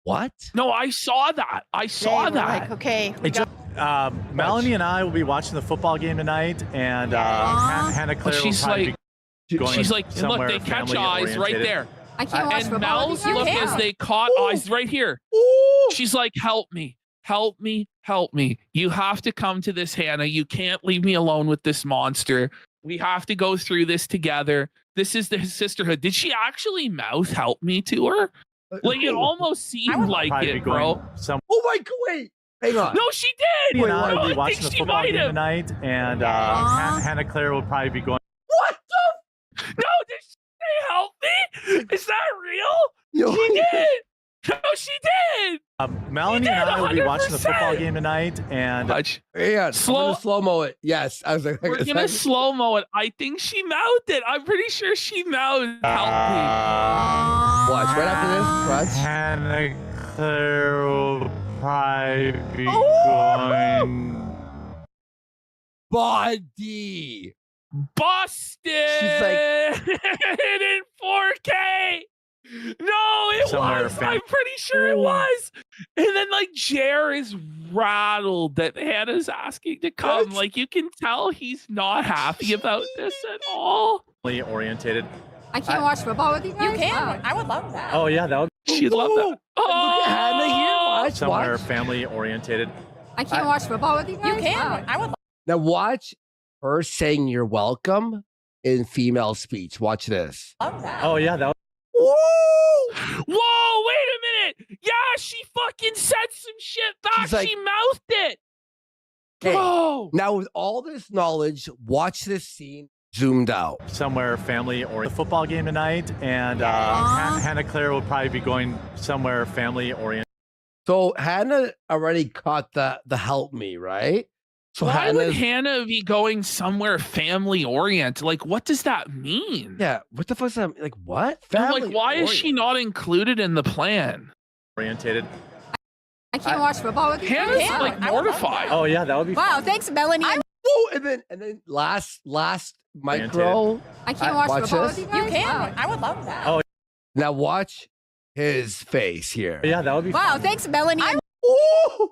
B: What?
A: No, I saw that. I saw
G: Today, we're
A: that.
G: like, okay, we
F: Hey,
G: got
F: Melanie and I will be watching the football game tonight, and Hannah Claire
A: she's
F: will probably
A: like,
F: be going
A: she's like, look,
F: somewhere
A: they catch eyes
F: family-oriented.
A: right there.
E: I can't watch
A: And
E: football.
A: Mel's
E: with you
A: look
E: guys.
A: as they caught eyes right here. She's like, help me. Help me. Help me. You have to come to this, Hannah. You can't leave me alone with this monster. We have to go through this together. This is the sisterhood. Did she actually mouth help me to her? Like it almost seemed like
F: Probably
A: it,
F: be
A: bro.
F: going some.
B: Oh my God! Wait, hang on.
A: No, she did.
F: And I
A: No,
F: will be
A: I
F: watching
A: think
F: the
A: she
F: football
A: might
F: game
A: have.
F: tonight, and Hannah Claire will probably be going.
B: What the?
A: No, did she say help me? Is that real?
B: Yo,
A: She did. No, she did.
F: Melanie and I will be watching the football game tonight, and
B: Yeah,
A: Slow-
B: slow-mo it. Yes, I was like,
A: We're gonna slow mo it. I think she mouthed it. I'm pretty sure she mouthed help me.
B: Watch right after this. Watch.
F: Hannah Claire will probably be going.
B: Body.
A: Busted.
B: She's like-
A: in 4K. No, it
F: Somewhere
A: was. I'm pretty sure it was. And then like Jer is rattled that Hannah's asking to come.
B: What?
A: Like you can tell he's not happy about this at all.
F: Orientated.
E: I can't watch football with you guys.
G: You can.
E: Wow.
G: I would love that.
F: Oh yeah, that would
A: She'd love that.
B: Oh, look at Hannah here. Watch,
F: somewhere
B: watch.
F: family orientated.
E: I can't watch football with you guys.
G: You can.
E: Wow.
G: I would.
B: Now watch her saying "you're welcome" in female speech. Watch this.
G: Love that.
F: Oh yeah, that.
B: Woo!
A: Whoa, wait a minute. Yeah, she fucking said some shit back.
B: She's like-
A: She mouthed it.
B: Hey,
A: Bro.
B: now with all this knowledge, watch this scene zoomed out.
F: Somewhere family or the football game tonight, and Hannah Claire will probably be going somewhere family oriented.
B: So Hannah already caught the help me, right? So
A: Why would
B: Hannah's,
A: Hannah be going somewhere family oriented? Like, what does that mean?
B: yeah, what the fuck's that? Like what?
A: I'm like, why is she not incled in the plan?
F: Orientated.
E: I can't watch football with you
A: Hannah's
E: guys. Wow.
A: like mortified.
F: Oh yeah, that would be.
E: Wow, thanks, Melanie.
B: Oh, and then last micro.
E: I can't watch
B: watch
E: football
B: this.
E: with you
G: You
E: guys.
G: can.
E: Wow.
G: I would love that.
F: Oh.
B: Now watch his face here.
F: Yeah, that would be.
E: Wow, thanks, Melanie.
B: Oh,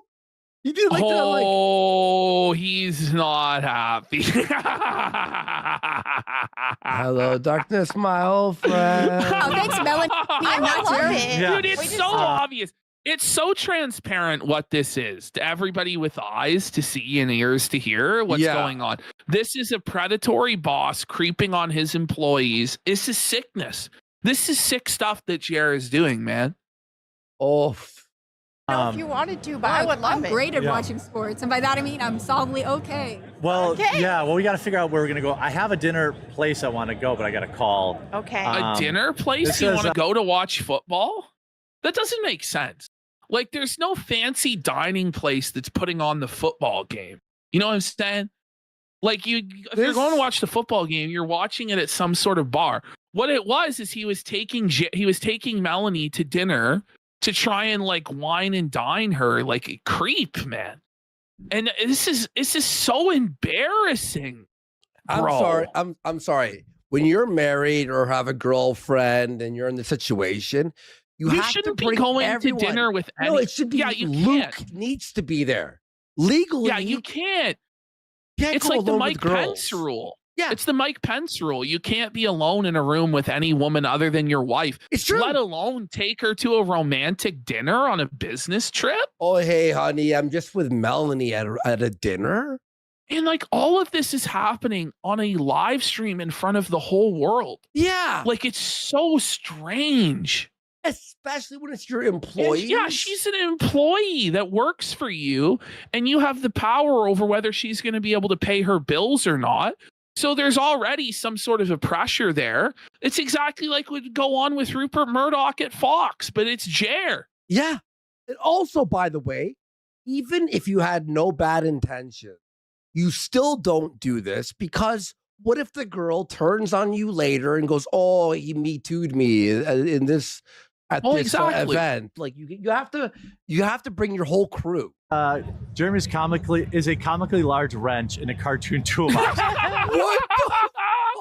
B: he did like that. Like,
A: Oh, he's not happy.
B: hello, darkness, my old friend.
E: Wow, thanks, Melanie.
G: I
E: I'm
G: would
E: not
G: love
E: here.
G: it.
F: Yeah.
A: Dude, it's
G: We just-
A: so obvious. It's so transparent what this is to everybody with eyes to see and ears to hear what's
B: Yeah.
A: going on. This is a predatory boss creeping on his employees. This is sickness. This is sick stuff that Jer is doing, man.
B: Oh,
G: know if you wanted to, but I would love
E: I'm
G: it.
E: great at
F: Yeah.
E: watching sports, and by that I mean I'm solidly okay.
F: Well,
G: Okay.
F: yeah. Well, we got to figure out where we're gonna go. I have a dinner place I want to go, but I got to call.
G: Okay.
A: A dinner place
F: this
A: you
F: is,
A: want to go to watch football? That doesn't make sense. Like, there's no fancy dining place that's putting on the football game. You know what I'm saying? Like, if you're
B: This-
A: going to watch the football game, you're watching it at some sort of bar. What it was is he was taking Melanie to dinner to try and like wine and dine her like a creep, man. And this is so embarrassing.
B: I'm
A: bro.
B: sorry. I'm sorry. When you're married or have a girlfriend and you're in the situation, you have
A: shouldn't
B: to
A: be
B: bring
A: going
B: everyone.
A: to dinner with any.
B: No, it should be.
A: Yeah, you
B: Luke
A: can't.
B: needs to be there legally.
A: Yeah, you can't.
B: can't
A: It's
B: go
A: like the
B: alone
A: Mike
B: with girls.
A: Pence rule.
B: Yeah.
A: It's the Mike Pence rule. You can't be alone in a room with any woman other than your wife.
B: It's true.
A: Let alone take her to a romantic dinner on a business trip.
B: Oh, hey, honey, I'm just with Melanie at a dinner.
A: And like all of this is happening on a live stream in front of the whole world.
B: Yeah.
A: Like it's so strange.
B: Especially when it's your employee.
A: Yeah, she's an employee that works for you, and you have the power over whether she's going to be able to pay her bills or not. So there's already some sort of a pressure there. It's exactly like what would go on with Rupert Murdoch at Fox, but it's Jer.
B: Yeah. And also, by the way, even if you had no bad intention, you still don't do this because what if the girl turns on you later and goes, "Oh, he Me Too'd me in this at this event"? Like you have to bring your whole crew.
F: Jeremy's is a comically large wrench in a cartoon toolbox.
B: What?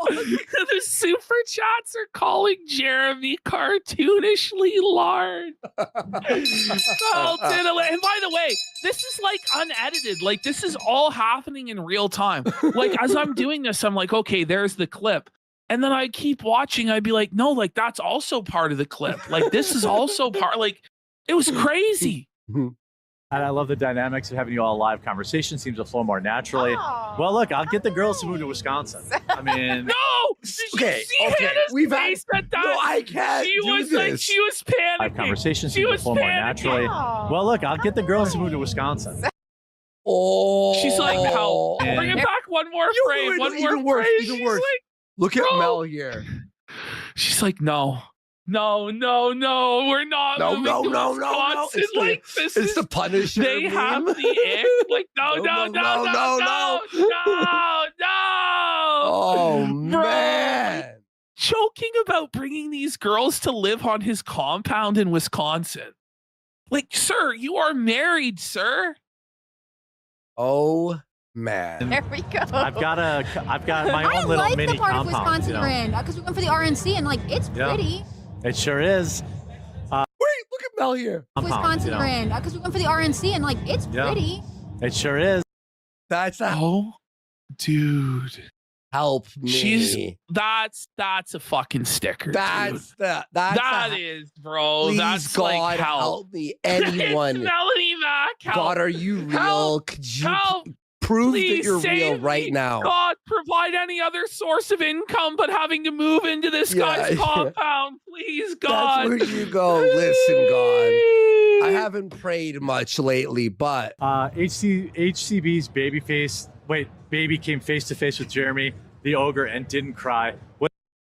A: The super chats are calling Jeremy cartoonishly large. Oh, and by the way, this is like unedited. Like this is all happening in real time. Like as I'm doing this, I'm like, okay, there's the clip. And then I keep watching. I'd be like, no, like that's also part of the clip. Like this is also part. Like it was crazy.
F: And I love the dynamics of having you all live conversation. Seems to flow more naturally.
G: Oh.
F: Well, look, I'll get the girls to move to Wisconsin. I mean,
A: No!
B: Okay,
A: We've had that.
B: No, I can't.
A: She
B: do
A: was
B: this.
A: like, she was panicking.
F: live conversation
A: She
F: seems to
A: was
F: flow more
A: panicking.
F: naturally. Well, look, I'll get the girls to move to Wisconsin.
B: Oh,
A: She's like, help. Bring it back one more frame. One more
B: even worse.
A: frame.
B: Even
A: She's
B: worse.
A: like,
B: Look at
A: bro.
B: Mel here.
A: She's like, no, we're not.
B: No,
A: moving
B: no,
A: to
B: no, no, no.
A: Wisconsin. Like this
B: It's
A: is
B: the Punisher.
A: They have
B: meme.
A: the ick. Like no.
B: Oh
A: Bro.
B: man.
A: Joking about bringing these girls to live on his compound in Wisconsin. Like, sir, you are married, sir.
B: Oh man.
G: There we go.
F: I've got my
E: I
F: own little
E: like
F: mini
E: the part of
F: compound.
E: Wisconsin
F: You know?
E: we're in because we went for the RNC and like it's pretty.
F: It sure is.
B: Wait, look at Mel here.
E: Wisconsin we're in because we went for the RNC and like it's pretty.
F: It sure is.
B: That's a
A: Oh, dude.
B: help me.
A: That's a fucking sticker.
B: That's
A: dude.
B: that
A: is, bro.
B: Please,
A: That's
B: God,
A: like
B: help me. Anyone.
A: It's Melanie Mac. Help.
B: God, are you real?
A: Help.
B: Could you
A: Help.
B: prove
A: Please
B: that you're
A: save
B: real right
A: me.
B: now?
A: God, provide any other source of income but having to move into this guy's compound. Please, God.
B: That's where you go. Listen, God. I haven't prayed much lately, but
F: HCB's baby came face to face with Jeremy the ogre and didn't cry.
B: what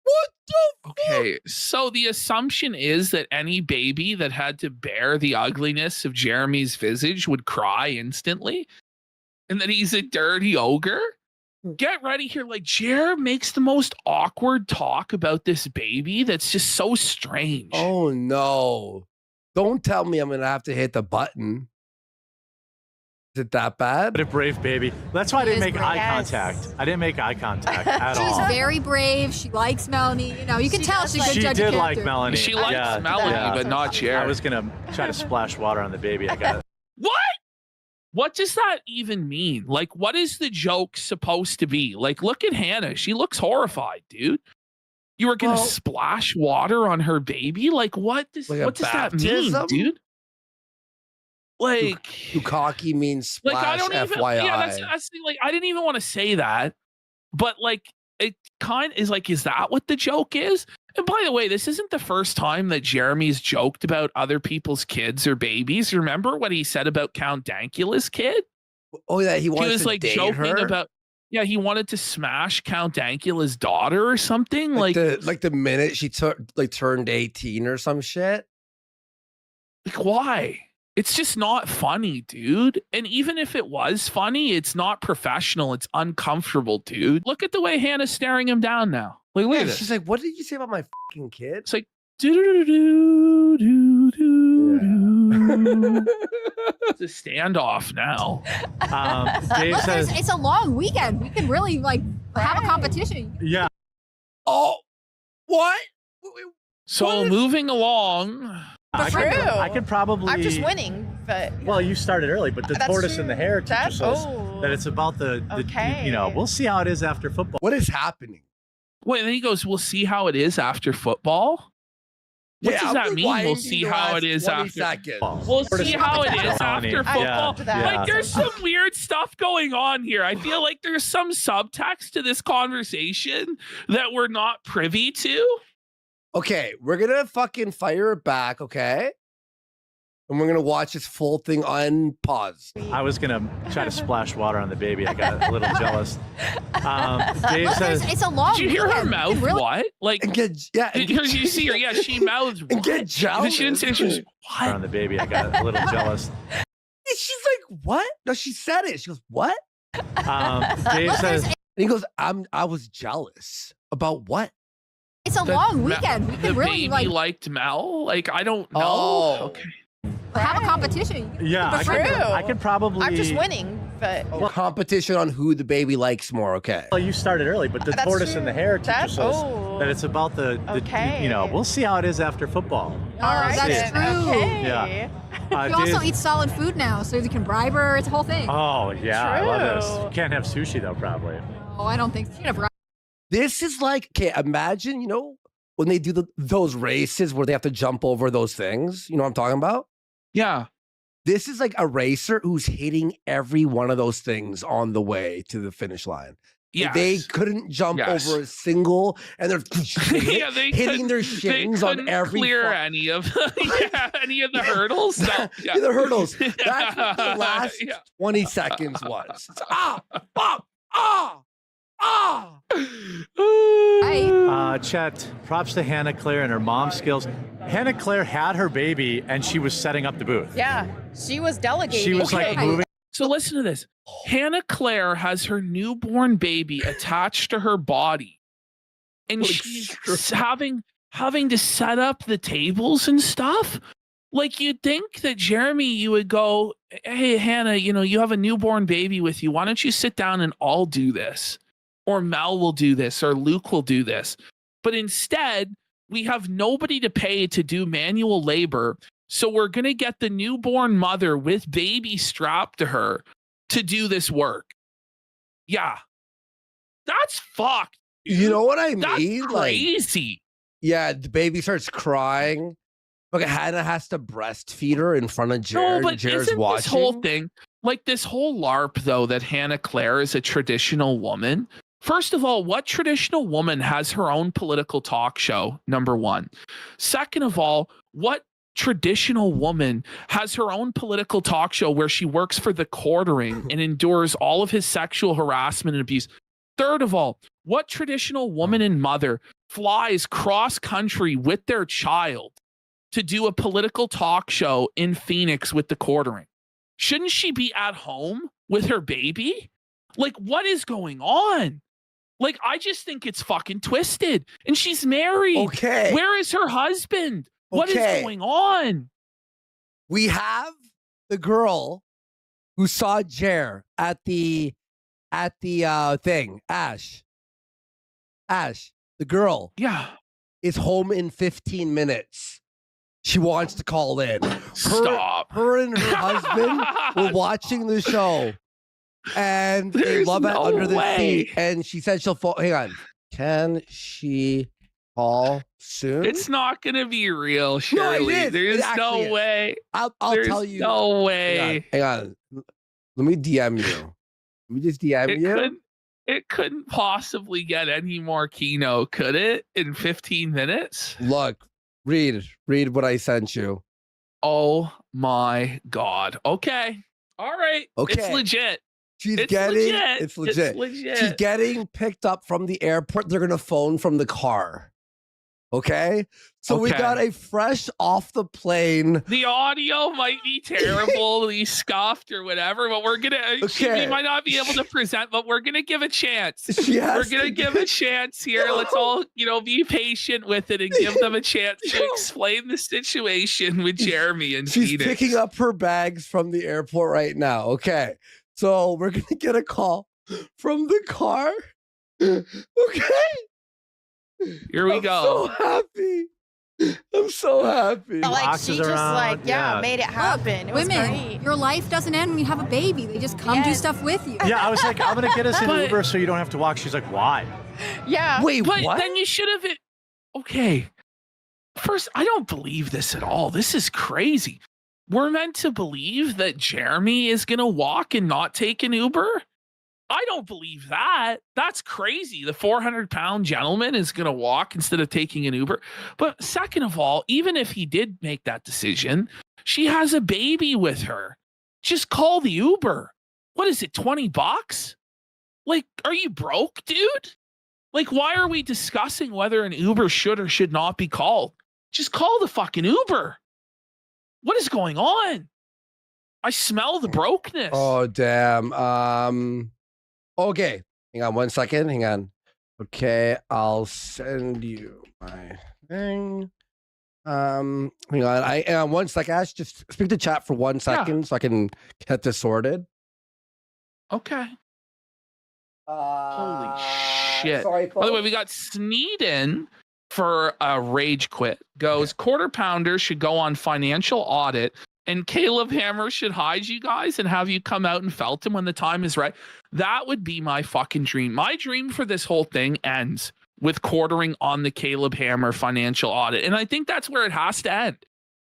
B: the
A: Okay, so the assumption is that any baby that had to bear the ugliness of Jeremy's visage would cry instantly, and that he's a dirty ogre. Get ready here. Like, Jer makes the most awkward talk about this baby that's just so strange.
B: Oh no. Don't tell me I'm gonna have to hit the button. Is it that bad?
F: What a brave baby. That's why I didn't make eye
G: Yes.
F: contact. I didn't make eye contact at
E: She's
F: all.
E: very brave. She likes Melanie. You know, you can
G: She
E: tell
G: does
E: she's a good
F: She
E: judge
F: did
E: of
F: like
E: character.
F: Melanie.
A: She likes
F: Yeah,
A: Melanie,
F: yeah.
A: but not Jer.
F: I was gonna try to splash water on the baby. I got it.
A: What? What does that even mean? Like, what is the joke supposed to be? Like, look at Hannah. She looks horrified, dude. You were gonna splash water on her baby? Like, what does
B: Like a
A: what does that mean,
B: baptism?
A: dude? Like,
B: Bukkake means splash,
A: like I don't even.
B: FYI.
A: Yeah, that's the thing. Like, I didn't even want to say that, but like, it kind of is like, is that what the joke is? And by the way, this isn't the first time that Jeremy's joked about other people's kids or babies. Remember what he said about Count Dankula's kid?
B: Oh, yeah, he
A: He
B: wants
A: was
B: to
A: like
B: date
A: joking
B: her?
A: about. Yeah, he wanted to smash Count Dankula's daughter or something.
B: Like the minute she turned 18 or some shit.
A: Like, why? It's just not funny, dude. And even if it was funny, it's not professional. It's uncomfortable, dude. Look at the way Hannah's staring him down now. Like, look
B: Yeah,
A: at this.
B: she's like, what did you say about my fucking kid?
A: It's like, do-do-do-do-do-do. It's a standoff now.
F: Dave says,
E: It's a long weekend. We can really like have a competition.
F: yeah.
B: Oh, what?
A: So moving along.
F: I could probably.
G: I'm just winning, but
F: Well, you started early, but the
G: That's
F: tortoise and the
G: true.
F: hare teaches us that it's about the we'll see how it is after football.
B: What is happening?
A: Wait, and then he goes, we'll see how it is after football? What does that mean? We'll see how it is after. We'll see how it is after football. Like, there's some weird stuff going on here. I feel like there's some subtext to this conversation that we're not privy to.
B: Okay, we're gonna fucking fire it back, okay? And we're gonna watch this full thing unpaused.
F: I was gonna try to splash water on the baby. I got a little jealous. Dave says,
E: it's a long.
A: Did you hear her mouth?
E: Really?
A: What? Like, because you see her, she mouths.
B: And get jealous.
A: She didn't say she was what
F: on the baby. I got a little jealous.
B: She's like, what? No, she said it. She goes, what?
F: Dave says,
B: and he goes, I was jealous about what?
E: It's a long weekend. We
A: the
E: can really
A: baby liked Mel. Like, I don't know.
B: Oh.
A: Okay.
E: have a competition.
F: Yeah, I could probably.
G: I'm just winning, but
B: competition on who the baby likes more. Okay.
F: Well, you started early, but the
G: That's
F: tortoise
G: true.
F: and the hare teaches us
G: oh.
F: that it's about the we'll see how it is after football.
E: All right, that's true.
G: Okay.
F: Yeah.
E: You also eat solid food now, so you can bribe her. It's a whole thing.
F: Oh yeah, I love this.
G: True.
F: You can't have sushi though, probably.
E: Oh, I don't think so. You can have bribe.
B: This is like, okay, imagine, when they do those races where they have to jump over those things. You know what I'm talking about?
A: Yeah.
B: This is like a racer who's hitting every one of those things on the way to the finish line.
A: Yes.
B: They couldn't jump over a single, and they're hitting their shins on every.
A: Clear any of any of the hurdles. No,
B: the hurdles. That's what the last 20 seconds was. It's,
F: Chet, props to Hannah Claire and her mom's skills. Hannah Claire had her baby and she was setting up the booth.
G: Yeah, she was delegating.
F: She was like moving.
A: So listen to this. Hannah Claire has her newborn baby attached to her body, and she's having to set up the tables and stuff. Like, you'd think that Jeremy, you would go, hey, Hannah, you have a newborn baby with you. Why don't you sit down and I'll do this? Or Mel will do this, or Luke will do this. But instead, we have nobody to pay to do manual labor. So we're going to get the newborn mother with baby strapped to her to do this work. Yeah. That's fucked.
B: You know what I mean?
A: That's crazy.
B: Yeah, the baby starts crying. Okay, Hannah has to breastfeed her in front of Jared.
A: No, but
B: Jared's
A: isn't
B: watching.
A: this whole thing, like this whole LARP, though, that Hannah Claire is a traditional woman? First of all, what traditional woman has her own political talk show? Number one. Second of all, what traditional woman has her own political talk show where she works for the quartering and endures all of his sexual harassment and abuse? Third of all, what traditional woman and mother flies cross country with their child to do a political talk show in Phoenix with the quartering? Shouldn't she be at home with her baby? Like, what is going on? Like, I just think it's fucking twisted. And she's married.
B: Okay.
A: Where is her husband? What is going on?
B: We have the girl who saw Jer at the thing. Ash, the girl.
A: Yeah.
B: Is home in 15 minutes. She wants to call in.
A: Stop.
B: Her and her husband were watching the show. And they love it under the seat. And she said she'll fall. Hang on. Can she call soon?
A: It's not going to be real, Shirley.
B: No,
A: There's no way.
B: I'll tell you.
A: No way.
B: Hang on. Let me DM you. Let me just DM you.
A: It couldn't possibly get any more keynote, could it? In 15 minutes?
B: Look, read what I sent you.
A: Oh my God. Okay. All right.
B: Okay.
A: It's legit.
B: It's legit. She's getting picked up from the airport. They're going to phone from the car. Okay? So we got a fresh off the plane.
A: The audio might be terrible, be scuffed or whatever, but we're going to, we might not be able to present, but we're going to give a chance. We're going to give a chance here. Let's all, be patient with it and give them a chance to explain the situation with Jeremy and
B: She's
A: Phoenix.
B: picking up her bags from the airport right now. Okay. So we're going to get a call from the car. Okay.
A: Here we go.
B: I'm so happy. I'm I'm so happy.
G: Like she just
F: around.
G: made it happen. It was
E: Women,
G: great.
E: your life doesn't end when you have a baby. They just come do stuff with you.
F: Yeah, I was like, I'm gonna get us an Uber so you don't have to walk. She's like, why?
G: Yeah.
B: Wait,
A: But
B: what?
A: then you should have. Okay. First, I don't believe this at all. This is crazy. We're meant to believe that Jeremy is going to walk and not take an Uber? I don't believe that. That's crazy. The 400-pound gentleman is going to walk instead of taking an Uber. But second of all, even if he did make that decision, she has a baby with her. Just call the Uber. What is it, $20? Like, are you broke, dude? Like, why are we discussing whether an Uber should or should not be called? Just call the fucking Uber. What is going on? I smell the brokenness.
B: Oh, damn. Okay. Hang on 1 second. Hang on. Okay. I'll send you my thing. Hang on. 1 second. Ash, just speak to chat for 1 second so I can get this sorted.
A: Okay. Holy shit.
B: Sorry,
A: By the way, we got Sneed in for a rage quit. Goes, quarter pounder should go on financial audit and Caleb Hammer should hide you guys and have you come out and felt him when the time is right. That would be my fucking dream. My dream for this whole thing ends with quartering on the Caleb Hammer financial audit. And I think that's where it has to end,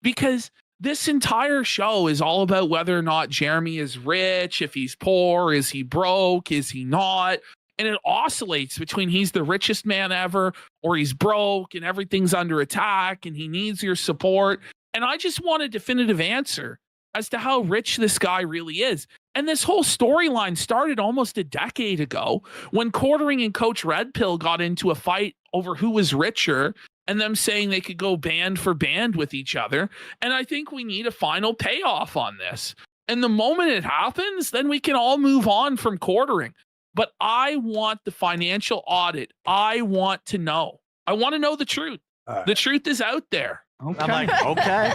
A: because this entire show is all about whether or not Jeremy is rich, if he's poor, is he broke, is he not? And it oscillates between he's the richest man ever or he's broke and everything's under attack and he needs your support. And I just want a definitive answer as to how rich this guy really is. And this whole storyline started almost a decade ago when Quartering and Coach Red Pill got into a fight over who was richer and them saying they could go band for band with each other. And I think we need a final payoff on this. And the moment it happens, then we can all move on from Quartering. But I want the financial audit. I want to know. I want to know the truth. The truth is out there.
F: Okay. I'm like, okay.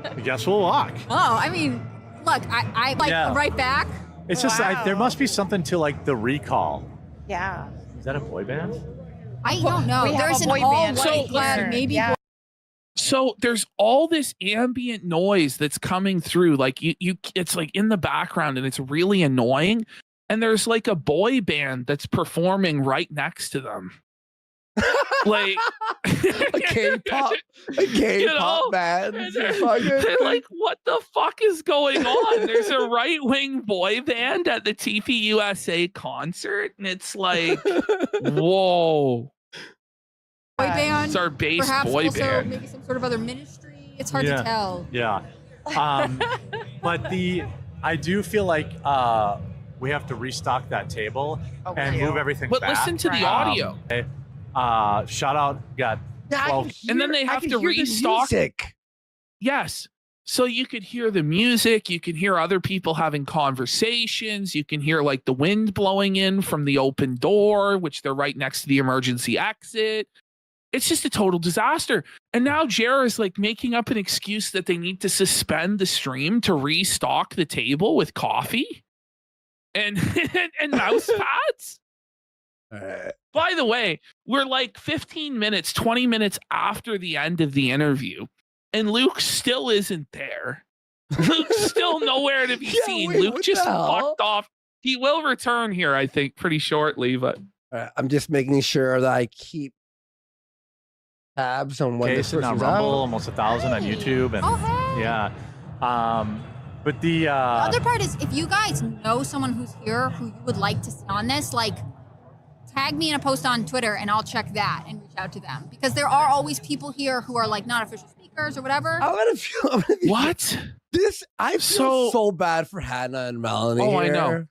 F: I guess we'll walk.
E: Oh, I mean, look, I right back.
F: It's just there must be something to like the recall.
G: Yeah.
F: Is that a boy band?
E: I don't know.
G: We have
E: There's
G: a
E: an
G: boy
E: all
G: band
E: white
G: right
E: clad
G: here.
E: maybe.
G: Yeah.
A: So there's all this ambient noise that's coming through. Like you it's like in the background and it's really annoying. And there's like a boy band that's performing right next to them. Like
B: a K-pop band.
A: And like, what the fuck is going on? There's a right-wing boy band at the TPUSA concert, and it's like, whoa.
E: Boy band.
A: It's our base
E: perhaps
A: boy
E: also
A: band.
E: Maybe some sort of other ministry. It's hard to tell.
F: Yeah. But I do feel like we have to restock that table and move everything
A: But
F: back.
A: listen to the audio.
F: Shout out, got 12.
A: And then they have to restock. Yes. So you could hear the music. You can hear other people having conversations. You can hear like the wind blowing in from the open door, which they're right next to the emergency exit. It's just a total disaster. And now Jer is like making up an excuse that they need to suspend the stream to restock the table with coffee and mouse pads. By the way, we're like 15 minutes, 20 minutes after the end of the interview, and Luke still isn't there. Luke's still nowhere to be seen.
B: Wait,
A: Luke just fucked off. He will return here, I think, pretty shortly. But
B: I'm just making sure that I keep tabs on when this
F: on
B: person's
F: Rumble,
B: out.
F: almost 1,000 on YouTube, and yeah. But the
E: other part is, if you guys know someone who's here who you would like to see on this, like, tag me in a post on Twitter and I'll check that and reach out to them, because there are always people here who are like not official speakers or whatever.
B: I'm gonna feel
A: what?
B: I feel so bad for Hannah and Melanie.
A: Oh,
B: here.
A: I know.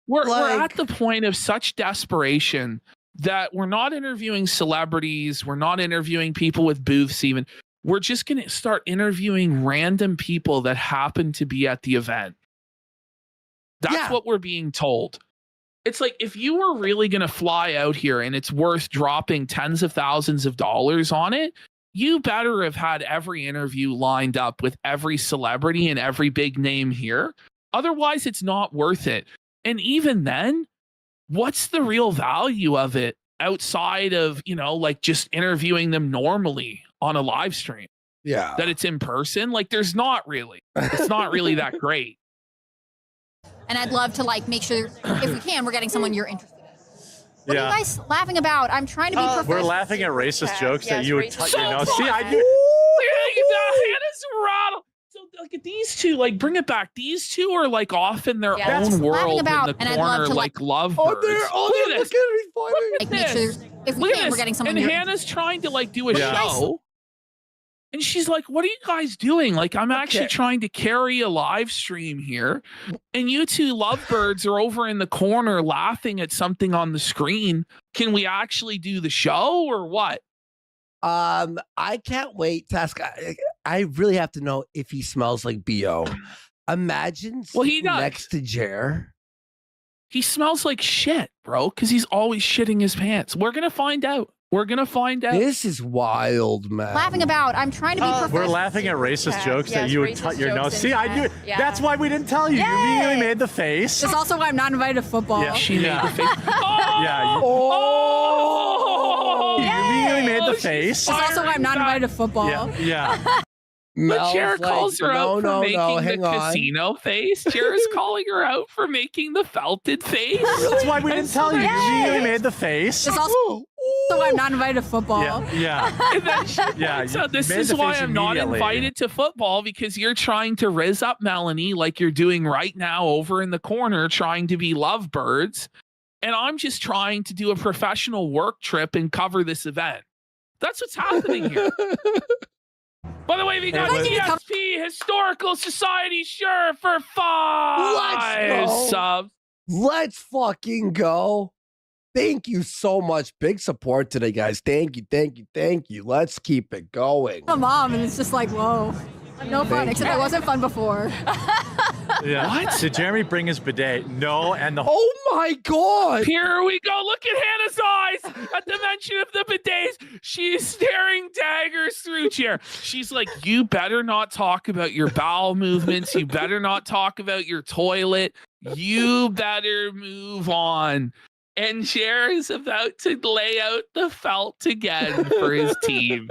A: We're at the point of such desperation that we're not interviewing celebrities. We're not interviewing people with booths even. We're just going to start interviewing random people that happen to be at the event. That's what we're being told. It's like, if you were really going to fly out here and it's worth dropping tens of thousands of dollars on it, you better have had every interview lined up with every celebrity and every big name here. Otherwise, it's not worth it. And even then, what's the real value of it outside of, like just interviewing them normally on a live stream?
B: Yeah.
A: that it's in person. Like, there's not really. It's not really that great.
E: And I'd love to like make sure if we can, we're getting someone you're interested in. What are you guys laughing about? I'm trying to be professional.
F: We're laughing at racist jokes that you would touch your nose.
A: See,
F: I do.
A: Hannah's rattled. So like these two, like bring it back. These two are like off in their own world
E: about,
A: in the
E: and
A: corner,
E: I'd love to,
A: like lovebirds.
B: They're looking at me funny.
E: Like make sure if we can, we're getting someone.
A: And Hannah's trying to like do a show. And she's like, what are you guys doing? Like, I'm actually trying to carry a live stream here. And you two lovebirds are over in the corner laughing at something on the screen. Can we actually do the show or what?
B: I can't wait to ask. I really have to know if he smells like BO. Imagine
A: he does.
B: next to Jer.
A: He smells like shit, bro, because he's always shitting his pants. We're going to find out. We're going to find out.
B: This is wild, man.
E: Laughing about. I'm trying to be professional.
F: We're laughing at racist jokes that you would touch your nose. See, I do. That's why we didn't tell you. You immediately made the face.
E: It's also why I'm not invited to football.
F: Yeah.
A: She made the face.
F: You immediately made the face.
E: It's also why I'm not invited to football.
F: Yeah.
A: But Jared calls her out for making the casino face. Jared's calling her out for making the felted face.
F: That's why we didn't tell you. You immediately made the face.
E: It's also why I'm not invited to football.
A: So this is why I'm not invited to football, because you're trying to rizz up Melanie like you're doing right now over in the corner, trying to be lovebirds. And I'm just trying to do a professional work trip and cover this event. That's what's happening here. By the way, we got DSP Historical Society shirt for 5 subs.
B: Let's fucking go. Thank you so much. Big support today, guys. Thank you. Let's keep it going.
E: I'm a mom, and it's just like, whoa. No fun, except it wasn't fun before.
A: What?
F: Did Jeremy bring his bidet? No, and the
B: Oh my God.
A: Here we go. Look at Hannah's eyes at the mention of the bidets. She's staring daggers through Jer. She's like, you better not talk about your bowel movements. You better not talk about your toilet. You better move on. And Jer is about to lay out the felt again for his team.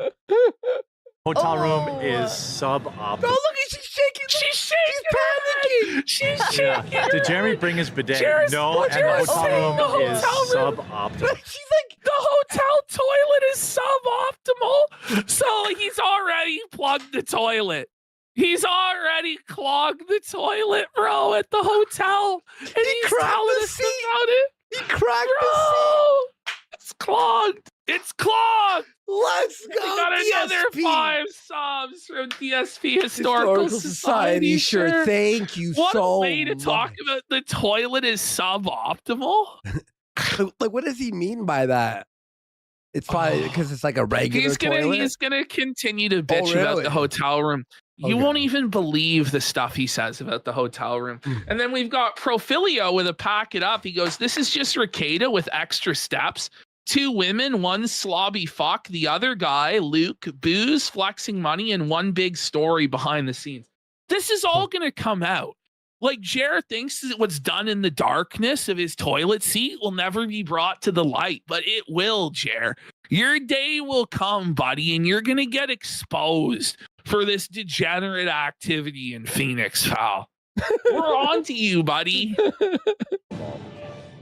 F: hotel room is suboptimal.
B: No, look, she's shaking. She's panicking.
A: She's shaking.
F: Did Jeremy bring his bidet? No, and the hotel room is suboptimal.
A: She's like, the hotel toilet is suboptimal. So he's already plugged the toilet. He's already clogged the toilet, bro, at the hotel. And he's telling us about it.
B: He cracked the seat.
A: It's clogged. It's clogged.
B: Let's go.
A: We got another
B: DSP.
A: 5 subs from DSP Historical Society.
B: Sure. Thank you
A: what
B: so
A: a way to talk about the toilet is suboptimal.
B: Like, what does he mean by that? It's probably because it's like a regular toilet.
A: He's gonna continue to bitch about the hotel room. You won't even believe the stuff he says about the hotel room. And then we've got Profilio with a pack it up. He goes, this is just Ricada with extra steps. 2 women, 1 slobby fuck, the other guy, Luke, booze, flexing money, and 1 big story behind the scenes. This is all going to come out. Like, Jared thinks that what's done in the darkness of his toilet seat will never be brought to the light, but it will, Jared. Your day will come, buddy, and you're going to get exposed for this degenerate activity in Phoenix, pal. We're on to you, buddy.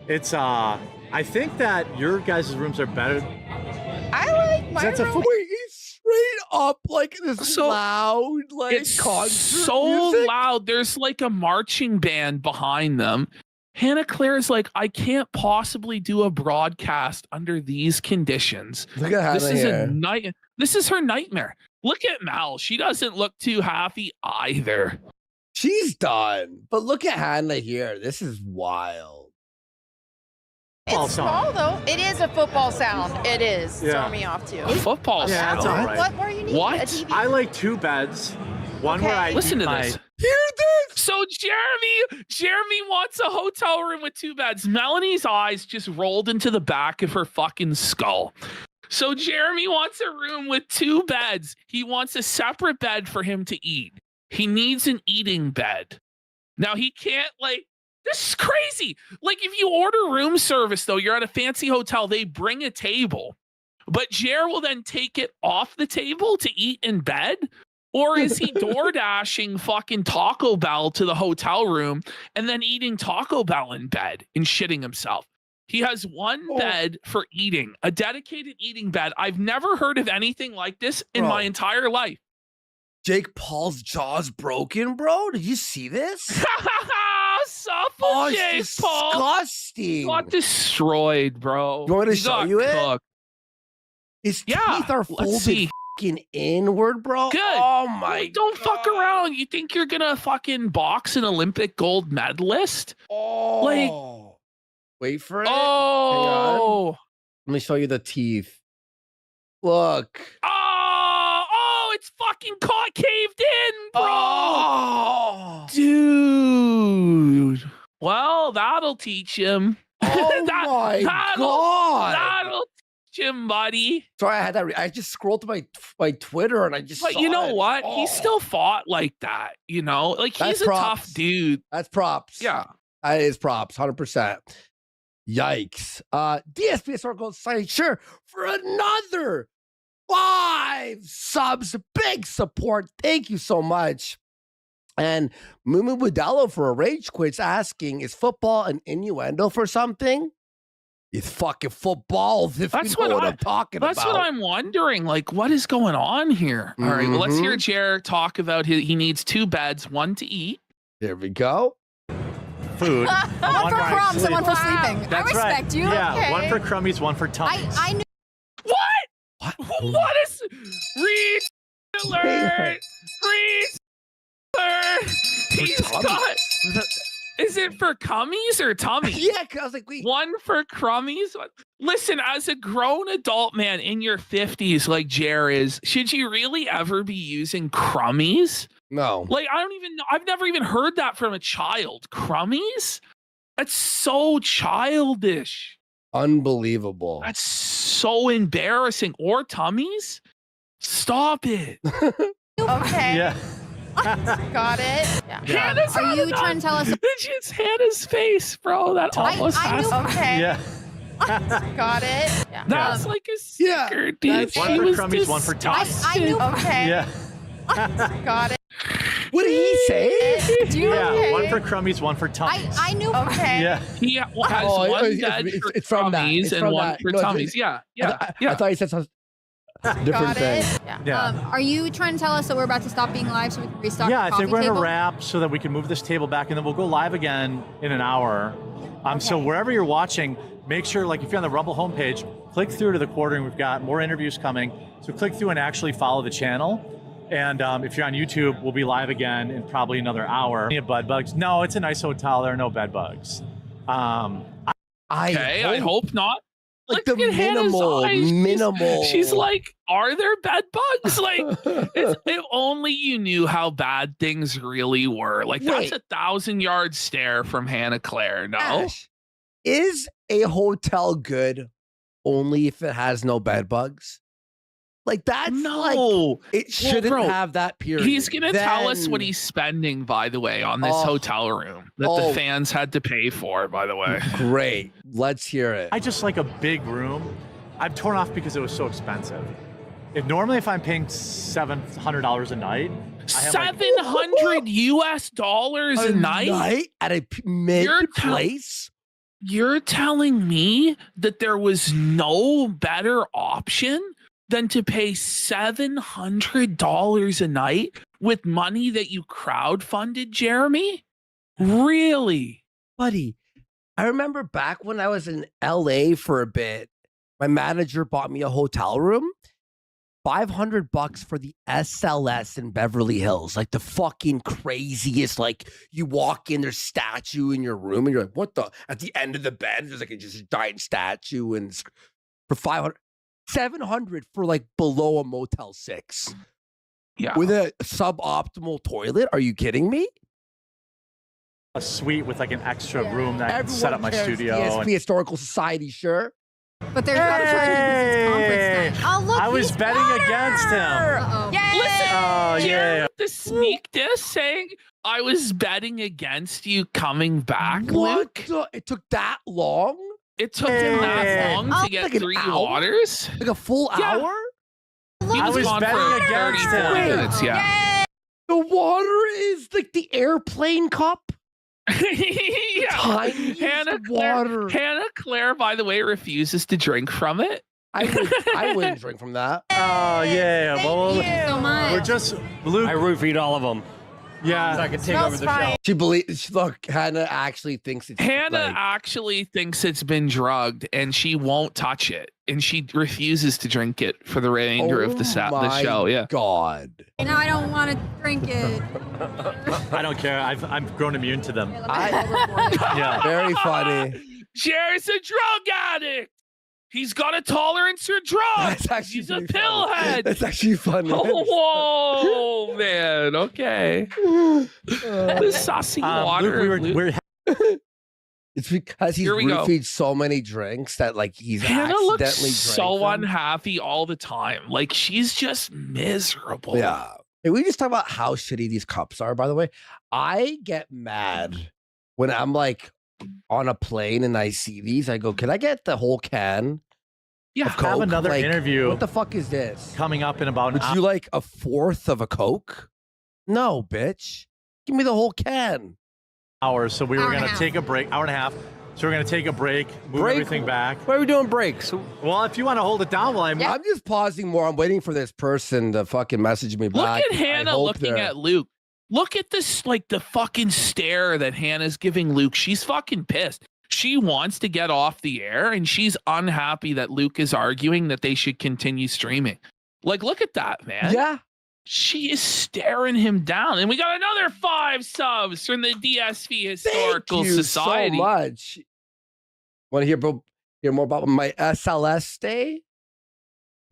F: It's, I think that your guys' rooms are better.
G: I like my room.
B: Wait, he's straight up like this loud, like
A: it's
B: concert
A: so
B: music?
A: loud. There's like a marching band behind them. Hannah Claire's like, I can't possibly do a broadcast under these conditions.
B: Look at Hannah
A: this is
B: here.
A: This is her nightmare. Look at Mel. She doesn't look too happy either.
B: She's done. But look at Hannah here. This is wild.
G: It's small though. It is a football sound. It is. Throw me off too.
A: A football sound.
F: That's all right.
G: What more you need?
A: What?
G: A TV?
F: I like 2 beds. One where I
A: listen
F: eat
A: to
F: my...
A: this.
B: Hear this?
A: So Jeremy wants a hotel room with 2 beds. Melanie's eyes just rolled into the back of her fucking skull. So Jeremy wants a room with 2 beds. He wants a separate bed for him to eat. He needs an eating bed. Now he can't this is crazy. Like if you order room service though, you're at a fancy hotel, they bring a table. but Jer will then take it off the table to eat in bed? Or is he door dashing fucking Taco Bell to the hotel room and then eating Taco Bell in bed and shitting himself? He has one bed for eating, a dedicated eating bed. I've never heard of anything like this in my entire life.
B: Jake Paul's jaw's broken, bro. Did you see this?
A: Suffer Jake Paul.
B: Disgusting.
A: Got destroyed, bro.
B: You want me to show you it? His teeth are folded inward, bro.
A: Good.
B: Oh my!
A: Don't fuck around. You think you're gonna fucking box an Olympic gold medalist?
B: Oh, wait for it.
A: Oh,
B: let me show you the teeth. Look.
A: Oh, it's fucking caved in, bro.
B: Oh,
A: dude. Well, that'll teach him.
B: Oh my god.
A: That'll him, buddy.
B: Sorry, I had that. I just scrolled to my Twitter and I just.
A: But
B: saw
A: you know
B: it.
A: what? He still fought like that. You know, like he's a tough dude.
B: That's props.
A: Yeah,
B: that is props. 100%. Yikes. DSP Historical Society, sure, for another 5 subs. Big support. Thank you so much. And Mumu Budello for a rage quit's asking, is football an innuendo for something? It's fucking football. If
A: that's
B: you know what I'm talking about.
A: That's what I'm wondering. Like, what is going on here? All right, well, let's hear Jer talk about he needs 2 beds, 1 to eat.
B: There we go.
F: Food.
E: One for crumbs and 1 for sleeping.
F: That's
E: I respect you.
F: Yeah, 1 for crummies, 1 for tummies.
E: I knew.
A: What is read alert? Read alert. He's got. Is it for cummies or tummies?
B: Yeah, because I was like, wait.
A: 1 for crummies? Listen, as a grown adult man in your 50s, like Jer is, should you really ever be using crummies?
B: No.
A: Like, I don't even know. I've never even heard that from a child. Crummies? That's so childish.
B: Unbelievable.
A: That's so embarrassing. Or tummies? Stop it.
G: Okay.
F: Yeah.
G: Got it. Yeah.
E: Are you trying to tell us?
A: It's Hannah's face, bro. That almost
E: I knew.
G: Okay.
F: Yeah.
G: Got it. Yeah.
A: That's like a sticker, dude.
F: 1 for crummies, 1 for tummies.
E: I knew.
G: Okay.
F: Yeah.
G: Got it.
B: What did he say?
F: Yeah,
G: Okay.
F: 1 for crummies, 1 for tummies.
E: I knew.
G: Okay.
F: Yeah.
A: He has 1 bed for
B: it's from that.
A: crummies
B: It's
A: and
B: from
A: 1
B: that.
A: for
B: No,
A: tummies. Yeah.
B: I thought he said something different
G: Got
B: thing.
G: it.
F: Yeah.
E: Are you trying to tell us that we're about to stop being live so we can restock
F: Yeah,
E: the
F: I
E: coffee
F: think we're going
E: table?
F: to wrap so that we can move this table back and then we'll go live again in an hour. So wherever you're watching, make sure, like if you're on the Rumble homepage, click through to the quartering. We've got more interviews coming. So click through and actually follow the channel. And if you're on YouTube, we'll be live again in probably another hour. Any bed bugs? No, it's a nice hotel. There are no bed bugs.
A: I hope not.
B: Like
A: Look
B: the
A: at Hannah's eyes.
B: minimal.
A: She's like, are there bed bugs? Like, if only you knew how bad things really were. Like, that's a 1,000-yard stare from Hannah Claire. No,
B: Ash, is a hotel good only if it has no bed bugs? Like that's like it shouldn't have that period.
A: He's gonna tell us what he's spending, by the way, on this hotel room that the fans had to pay for, by the way.
B: Great. Let's hear it.
F: I just like a big room. I'm torn off because it was so expensive. If I'm paying $700 a night,
A: $700 US dollars a night
B: at a mid place.
A: You're telling me that there was no better option than to pay $700 a night with money that you crowdfunded, Jeremy? Really?
B: Buddy, I remember back when I was in LA for a bit, my manager bought me a hotel room, $500 for the SLS in Beverly Hills, like the fucking craziest. Like you walk in, there's statue in your room, and you're like, "What the?" At the end of the bed, there's like a just giant statue, and for 500, 700 for like below a Motel 6.
A: Yeah,
B: with a suboptimal toilet. Are you kidding me?
F: A suite with like an extra room that I can set up my studio.
B: DSP Historical Society, sure.
E: But there's not a conference time. Oh, look,
F: I was betting against him.
E: Uh-oh.
A: Listen, the sneak diss saying I was betting against you coming back,
B: What?
A: Luke.
B: It took that long?
A: It took him that long to get
B: like
A: 3
B: hour?
A: waters?
B: Like a full hour?
A: He
F: I was
A: gone
F: betting
A: for
F: against
A: 34
F: him.
A: minutes, yeah.
B: The water is like the airplane cup.
A: Yeah.
B: Tiniest water.
A: Hannah Claire, by the way, refuses to drink from it.
B: I wouldn't drink from that.
F: Oh, yeah. Well,
E: Thank you so much.
F: we're just, Luke.
H: I roofied all of them.
F: Yeah.
H: So I could take over the show.
B: She believes. Look, Hannah actually thinks it's
A: Hannah
B: like,
A: actually thinks it's been drugged, and she won't touch it, and she refuses to drink it for the remainder of the show. Yeah.
B: God.
E: Now I don't want to drink it.
F: I don't care. I've grown immune to them.
B: Yeah. Very funny.
A: Jerry's a drug addict. He's got a tolerance for drugs.
B: That's actually
A: He's a
B: pretty funny.
A: pillhead.
B: That's actually funny.
A: Oh, whoa, man. Okay. The saucy water.
F: Luke, we're
B: It's because he's
A: Here we go.
B: roofied so many drinks that like he's
A: Hannah
B: accidentally
A: looks
B: drank
A: so
B: them.
A: unhappy all the time. Like she's just miserable.
B: Yeah. And we just talk about how shitty these cups are, by the way. I get mad when I'm like on a plane and I see these. I go, can I get the whole can?
A: Yeah.
B: of
F: have
B: Coke?
F: another
B: Like,
F: interview
B: What the fuck is this?
F: coming up in about an
B: Would
F: hour.
B: you like a fourth of a Coke? No, bitch. Give me the whole can.
F: So we were
E: Hour and
F: going
E: a
F: to
E: half.
F: take a break, hour and a half. So we're going to take a break, move
H: Break?
F: everything back.
H: Why are we doing breaks?
F: Well, if you want to hold it down while I'm
B: I'm just pausing more. I'm waiting for this person to fucking message me
A: Look
B: back.
A: at Hannah looking at Luke. Look at this, like the fucking stare that Hannah's giving Luke. She's fucking pissed. She wants to get off the air, and she's unhappy that Luke is arguing that they should continue streaming. Like, look at that, man.
B: Yeah.
A: She is staring him down. And we got another 5 subs from the DSV Historical
B: Thank you
A: Society.
B: so much. Want to hear more about my SLS day?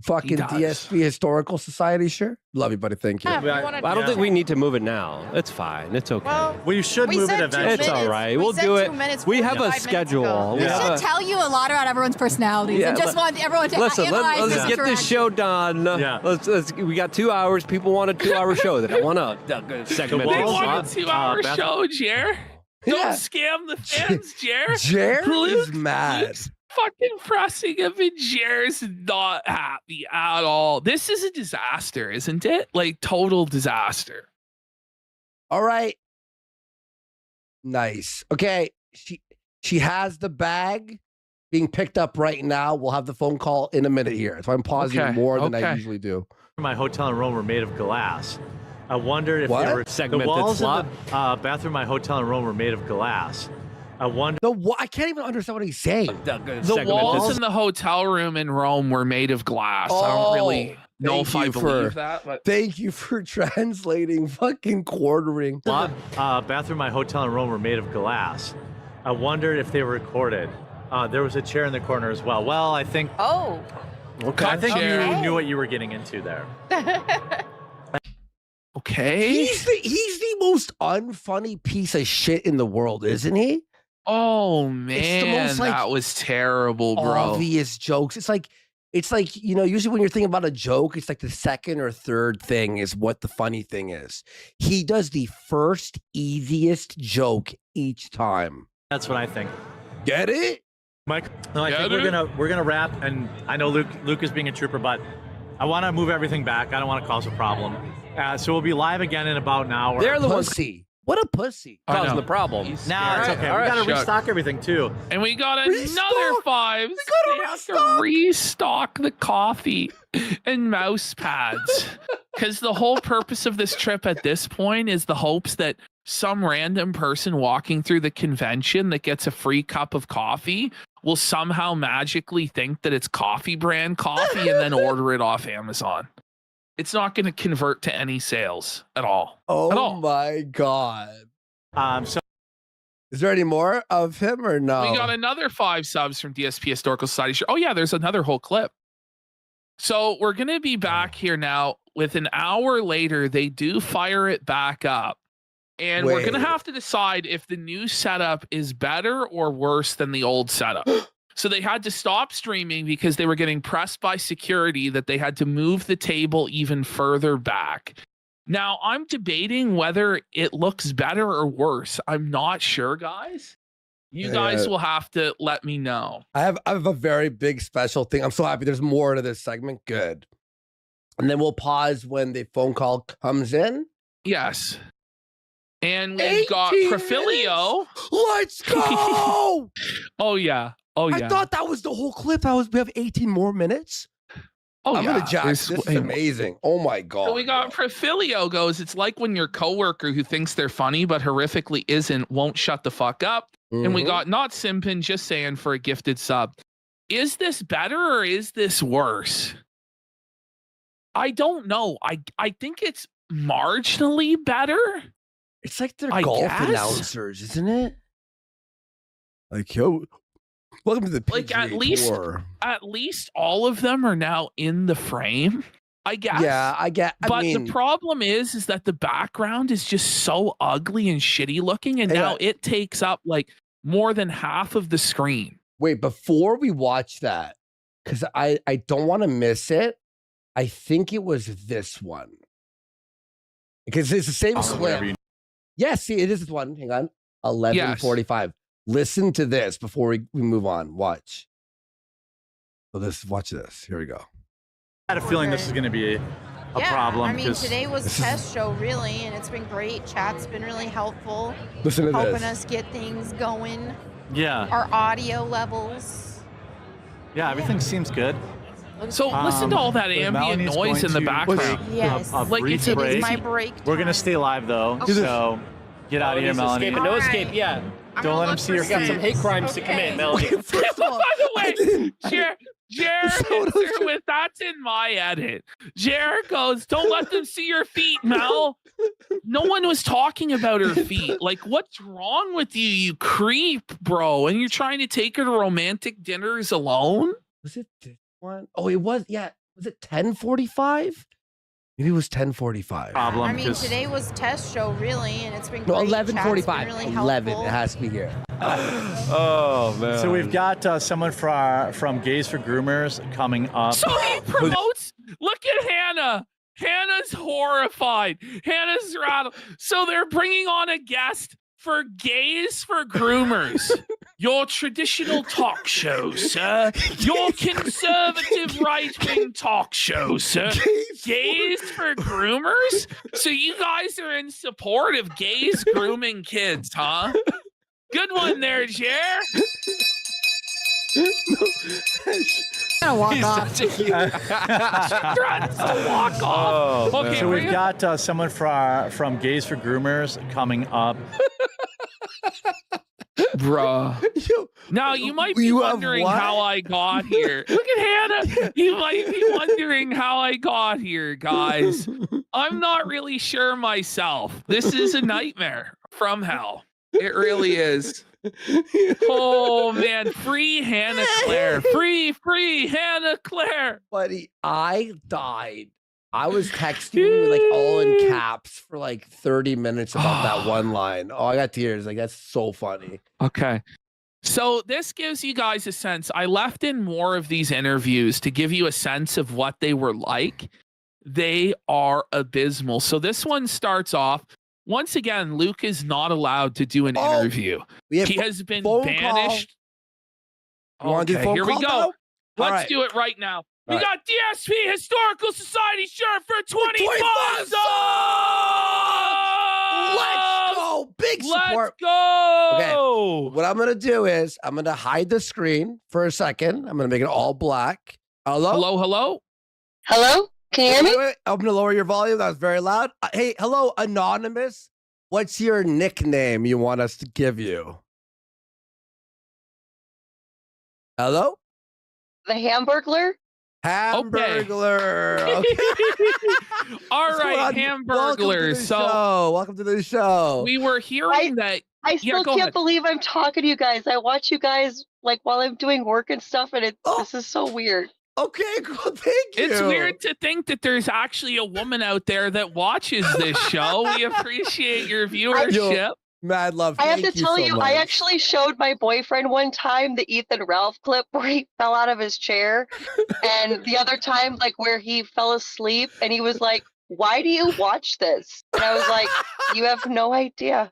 B: Fucking
A: does.
B: DSP Historical Society, sure. Love you, buddy. Thank you.
G: Yeah, if you
H: I
G: wanna
H: don't
G: do
H: think
G: it.
H: we need to move it now. It's fine. It's okay.
G: Well,
F: Well, you should
G: we
F: move it
G: said 2
F: eventually.
H: It's all
G: minutes.
H: right.
G: We
H: We'll
G: said
H: do
G: 2
H: it.
G: minutes,
H: We have a
G: 45 minutes
H: schedule.
G: ago.
H: We
E: We
H: have
E: should
H: a-
E: tell you a lot about everyone's personalities
H: Yeah,
E: and just want everyone to
H: Listen,
E: analyze
H: let's
E: this
H: get this
E: interaction.
H: show done.
F: Yeah.
H: Let's. We got 2 hours. People want a 2-hour show. They don't want a segment.
A: They
F: walls
A: want
F: up,
A: a 2-hour
F: Beth-
A: show, Jer. Don't
B: Yeah.
A: scam the fans, Jer.
B: Jer is
A: Luke-
B: mad.
A: Luke's fucking pressing him, and Jer's not happy at all. This is a disaster, isn't it? Like total disaster.
B: All right. Nice. Okay. She has the bag being picked up right now. We'll have the phone call in a minute here. So I'm pausing
A: Okay,
B: more than I
A: okay.
B: usually do.
F: My hotel in Rome were made of glass. I wondered if
B: What?
F: they were
H: Segmented
F: the walls
H: slot?
F: of the bathroom in my hotel in Rome were made of glass. I wonder.
B: I can't even understand what he's saying.
A: The walls in the hotel room in Rome were made of glass. I don't really know if I believe that, but
B: Thank you for translating fucking quartering.
F: Bathroom in my hotel in Rome were made of glass. I wondered if they were recorded. There was a chair in the corner as well. Well, I think
G: Oh,
F: I think
A: chair.
F: you knew what you were getting into there.
A: okay.
B: He's the most unfunny piece of shit in the world, isn't he?
A: Oh
B: the
A: man,
B: most, like,
A: that was terrible, bro.
B: Obvious jokes. It's like usually when you're thinking about a joke, it's like the second or third thing is what the funny thing is. He does the first easiest joke each time.
F: That's what I think.
B: Get it?
F: Mike, no, I
A: Yeah,
F: think
A: dude.
F: we're gonna wrap, and I know Luke is being a trooper, but I want to move everything back. I don't want to cause a problem. So we'll be live again in about an hour.
H: They're the ones
B: Pussy. What a pussy.
A: I
H: causing
A: know.
H: the problem.
A: He's
F: No,
A: scared.
F: it's okay.
H: All
F: We
H: right,
F: gotta
A: Chuck.
F: restock everything too.
A: And we got another
B: Restock.
A: 5.
B: gotta
A: They have to restock the coffee and mouse pads. Because the whole purpose of this trip at this point is the hopes that some random person walking through the convention that gets a free cup of coffee will somehow magically think that it's coffee brand coffee and then order it off Amazon. It's not going to convert to any sales at all. At
B: Oh
A: all.
B: my God.
F: So
B: Is there any more of him or no?
A: We got another 5 subs from DSP Historical Society. Oh, yeah, there's another whole clip. So we're going to be back here now with an hour later. They do fire it back up. And we're going to
B: Wait.
A: have to decide if the new setup is better or worse than the old setup. So they had to stop streaming because they were getting pressed by security that they had to move the table even further back. Now, I'm debating whether it looks better or worse. I'm not sure, guys. You guys will have to let me know.
B: I have a very big special thing. I'm so happy there's more to this segment. Good. And then we'll pause when the phone call comes in.
A: Yes. And we've got Profilio.
B: Let's go.
A: Oh, yeah.
B: I thought that was the whole clip. We have 18 more minutes.
A: Oh,
B: I'm gonna jack. This is amazing. Oh my God.
A: So we got Profilio goes, it's like when your coworker who thinks they're funny but horrifically isn't won't shut the fuck up. And we got Not Simpin just saying for a gifted sub. Is this better or is this worse? I don't know. I think it's marginally better.
B: It's like they're golf announcers, isn't it? Like, yo, welcome to the PGA Tour.
A: At least all of them are now in the frame, I guess.
B: Yeah,
A: But the problem is that the background is just so ugly and shitty looking, and now it takes up like more than half of the screen.
B: Wait, before we watch that, because I don't want to miss it, I think it was this one. Because it's the same clip. Yes, see, it is this one. Hang on. 11:45. Yes. Listen to this before we move on. Watch. So watch this. Here we go.
F: I had a feeling this is going to be a problem.
G: I mean, today was a test show, really, and it's been great. Chat's been really helpful.
B: Listen to this.
G: Helping us get things going.
F: Yeah.
G: Our audio levels.
F: Yeah, everything seems good.
A: So listen to all that ambient noise in the background.
G: Yes.
A: Like
G: it is my break time.
F: We're going to stay live, though, so get out of here, Melanie.
J: No escape, yeah.
F: Don't let him see your
J: feet. Got some hate crimes to commit, Melanie.
A: By the way, Jared with that's in my edit. Jared goes, don't let them see your feet, Mel. No one was talking about her feet. Like, what's wrong with you, you creep, bro? And you're trying to take her to romantic dinners alone?
B: Was it this one? Oh, it was, yeah. Was it 10:45? Maybe it was 10:45.
G: I mean, today was test show, really, and it's been great.
B: 11:45.
G: Really
B: 11.
G: helpful.
B: It has to be here.
H: Oh, man.
F: So we've got someone from Gays for Groomers coming up.
A: So he promotes. Look at Hannah. Hannah's horrified. Hannah's rattled. So they're bringing on a guest for Gays for Groomers. Your traditional talk show, sir. Your conservative right-wing talk show, sir. Gays for Groomers? So you guys are in support of gays grooming kids, huh? Good one there, Jer.
G: Gonna walk off.
A: She threatens to walk off. Okay,
F: so we've got someone from Gays for Groomers coming up.
A: Bruh. Now, you might be wondering how I got here. Look at Hannah. You might be wondering how I got here, guys. I'm not really sure myself. This is a nightmare from hell. It really is. Oh, man. Free Hannah Claire. Free Hannah Claire.
B: Buddy, I died. I was texting you like all in caps for like 30 minutes about that one line. Oh, I got tears. Like, that's so funny.
A: Okay. So this gives you guys a sense. I left in more of these interviews to give you a sense of what they were like. They are abysmal. So this one starts off. Once again, Luke is not allowed to do an interview. He has been banished. Okay, here we go. Let's do it right now. We got DSP Historical Society shirt for 25.
B: Let's go. Big support.
A: Let's go.
B: Okay. What I'm going to do is I'm going to hide the screen for a second. I'm going to make it all black. Hello?
C: Hello? Can you hear me?
B: Wait. I'm going to lower your volume. That was very loud. Hey, hello, Anonymous. What's your nickname you want us to give you? Hello?
C: The Hamburglar?
B: Hamburglar. Okay.
A: All right, Hamburglar.
B: Welcome to the show.
A: We were hearing that.
C: I still can't believe I'm talking to you guys. I watch you guys like while I'm doing work and stuff, and this is so weird.
B: Okay, cool. Thank you.
A: It's weird to think that there's actually a woman out there that watches this show. We appreciate your viewership.
B: Mad love.
C: I have to tell you, I actually showed my boyfriend one time the Ethan Ralph clip where he fell out of his chair, and the other time, like where he fell asleep, and he was like, "Why do you watch this?" And I was like, "You have no idea."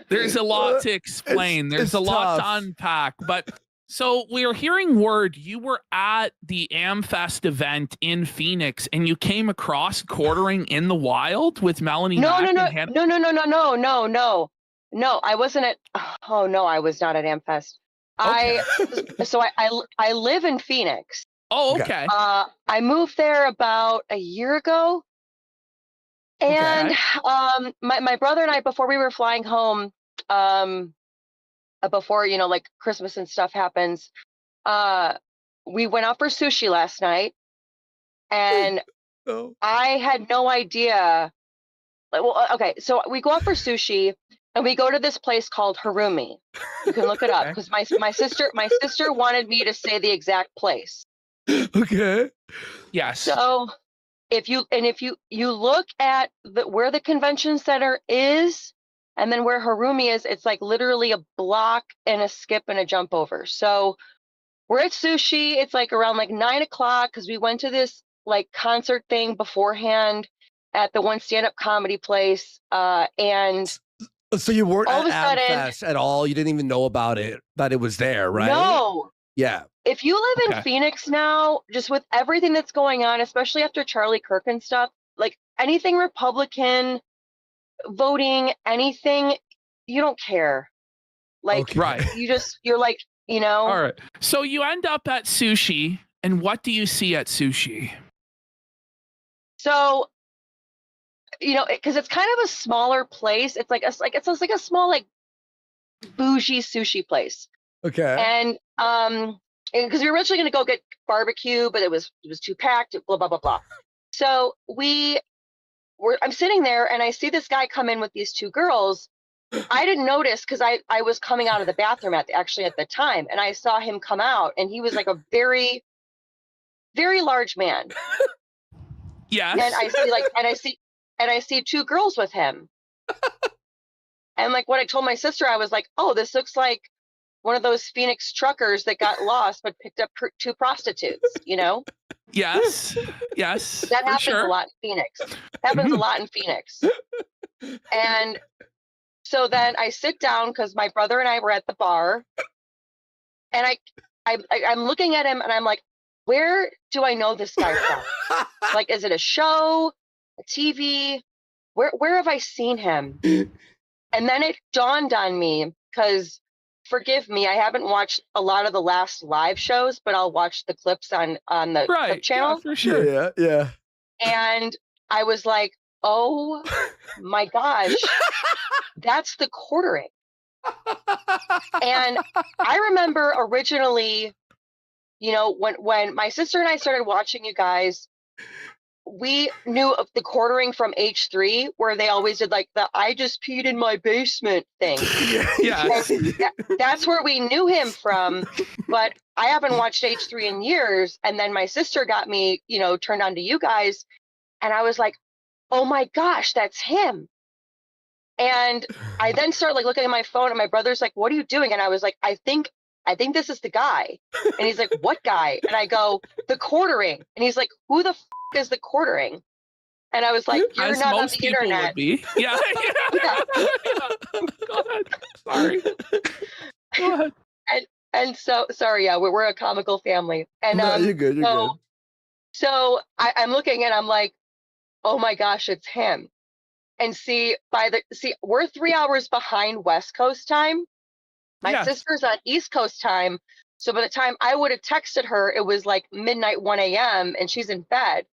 A: There's a lot to explain. There's a lot to unpack. But so we are hearing word you were at the AMFest event in Phoenix and you came across quartering in the wild with Melanie.
C: No, I wasn't at. Oh no, I was not at AMFest. Okay. I live in Phoenix.
A: Oh, okay.
C: I moved there about a year ago. And my brother and I, before we were flying home, before like Christmas and stuff happens, we went out for sushi last night, and I had no idea. Well, okay, so we go out for sushi, and we go to this place called Harumi. You can look it up because my sister wanted me to say the exact place.
B: Okay.
A: Yes.
C: So if you look at where the convention center is, and then where Harumi is, it's like literally a block and a skip and a jump over. So we're at sushi. It's like around like 9 o'clock because we went to this like concert thing beforehand at the one stand-up comedy place. And
B: so you weren't
C: all
B: at AMFest at all? You didn't even know about it, that it was there, right?
C: No.
B: Yeah.
C: If you live in Phoenix now, just with everything that's going on, especially after Charlie Kirk and stuff, like anything Republican voting, anything, you don't care. Like, you're like,
A: All right. So you end up at sushi, and what do you see at sushi?
C: So, because it's kind of a smaller place. It's like a small like bougie sushi place.
B: Okay.
C: And because we were originally going to go get barbecue, but it was too packed. Blah blah blah blah. So I'm sitting there, and I see this guy come in with these two girls. I didn't notice because I was coming out of the bathroom at the time, and I saw him come out, and he was like a very, very large man.
A: Yes.
C: And I see two girls with him. And like what I told my sister, I was like, oh, this looks like one of those Phoenix truckers that got lost but picked up two prostitutes,
A: Yes. Yes.
C: That happens a lot in Phoenix. And so then I sit down because my brother and I were at the bar, and I'm looking at him, and I'm like, where do I know this guy from? Like, is it a show, a TV? Where have I seen him? And then it dawned on me, because forgive me, I haven't watched a lot of the last live shows, but I'll watch the clips on the clip channel.
A: Yeah, for sure.
B: Yeah.
C: And I was like, oh my gosh, that's the quartering. And I remember originally, when my sister and I started watching you guys, we knew of the quartering from H3, where they always did like the "I just peed in my basement" thing.
A: Yeah.
C: That's where we knew him from. But I haven't watched H3 in years. And then my sister got me, turned on to you guys, and I was like, oh my gosh, that's him. And I then started like looking at my phone, and my brother's like, what are you doing? And I was like, I think this is the guy. And he's like, what guy? And I go, the quartering. And he's like, who the is the quartering? And I was like, you're
A: as
C: not
A: most
C: on the
A: people
C: internet.
A: would be. Yeah. Go ahead. Sorry. Go ahead.
C: And so sorry, yeah, we're a comical family. And
B: no, you're good. You're good.
C: So I'm looking, and I'm like, oh my gosh, it's him. And we're 3 hours behind West Coast time. My sister's on East Coast time. So by the time I would have texted her, it was like midnight, 1 a.m., and she's in bed.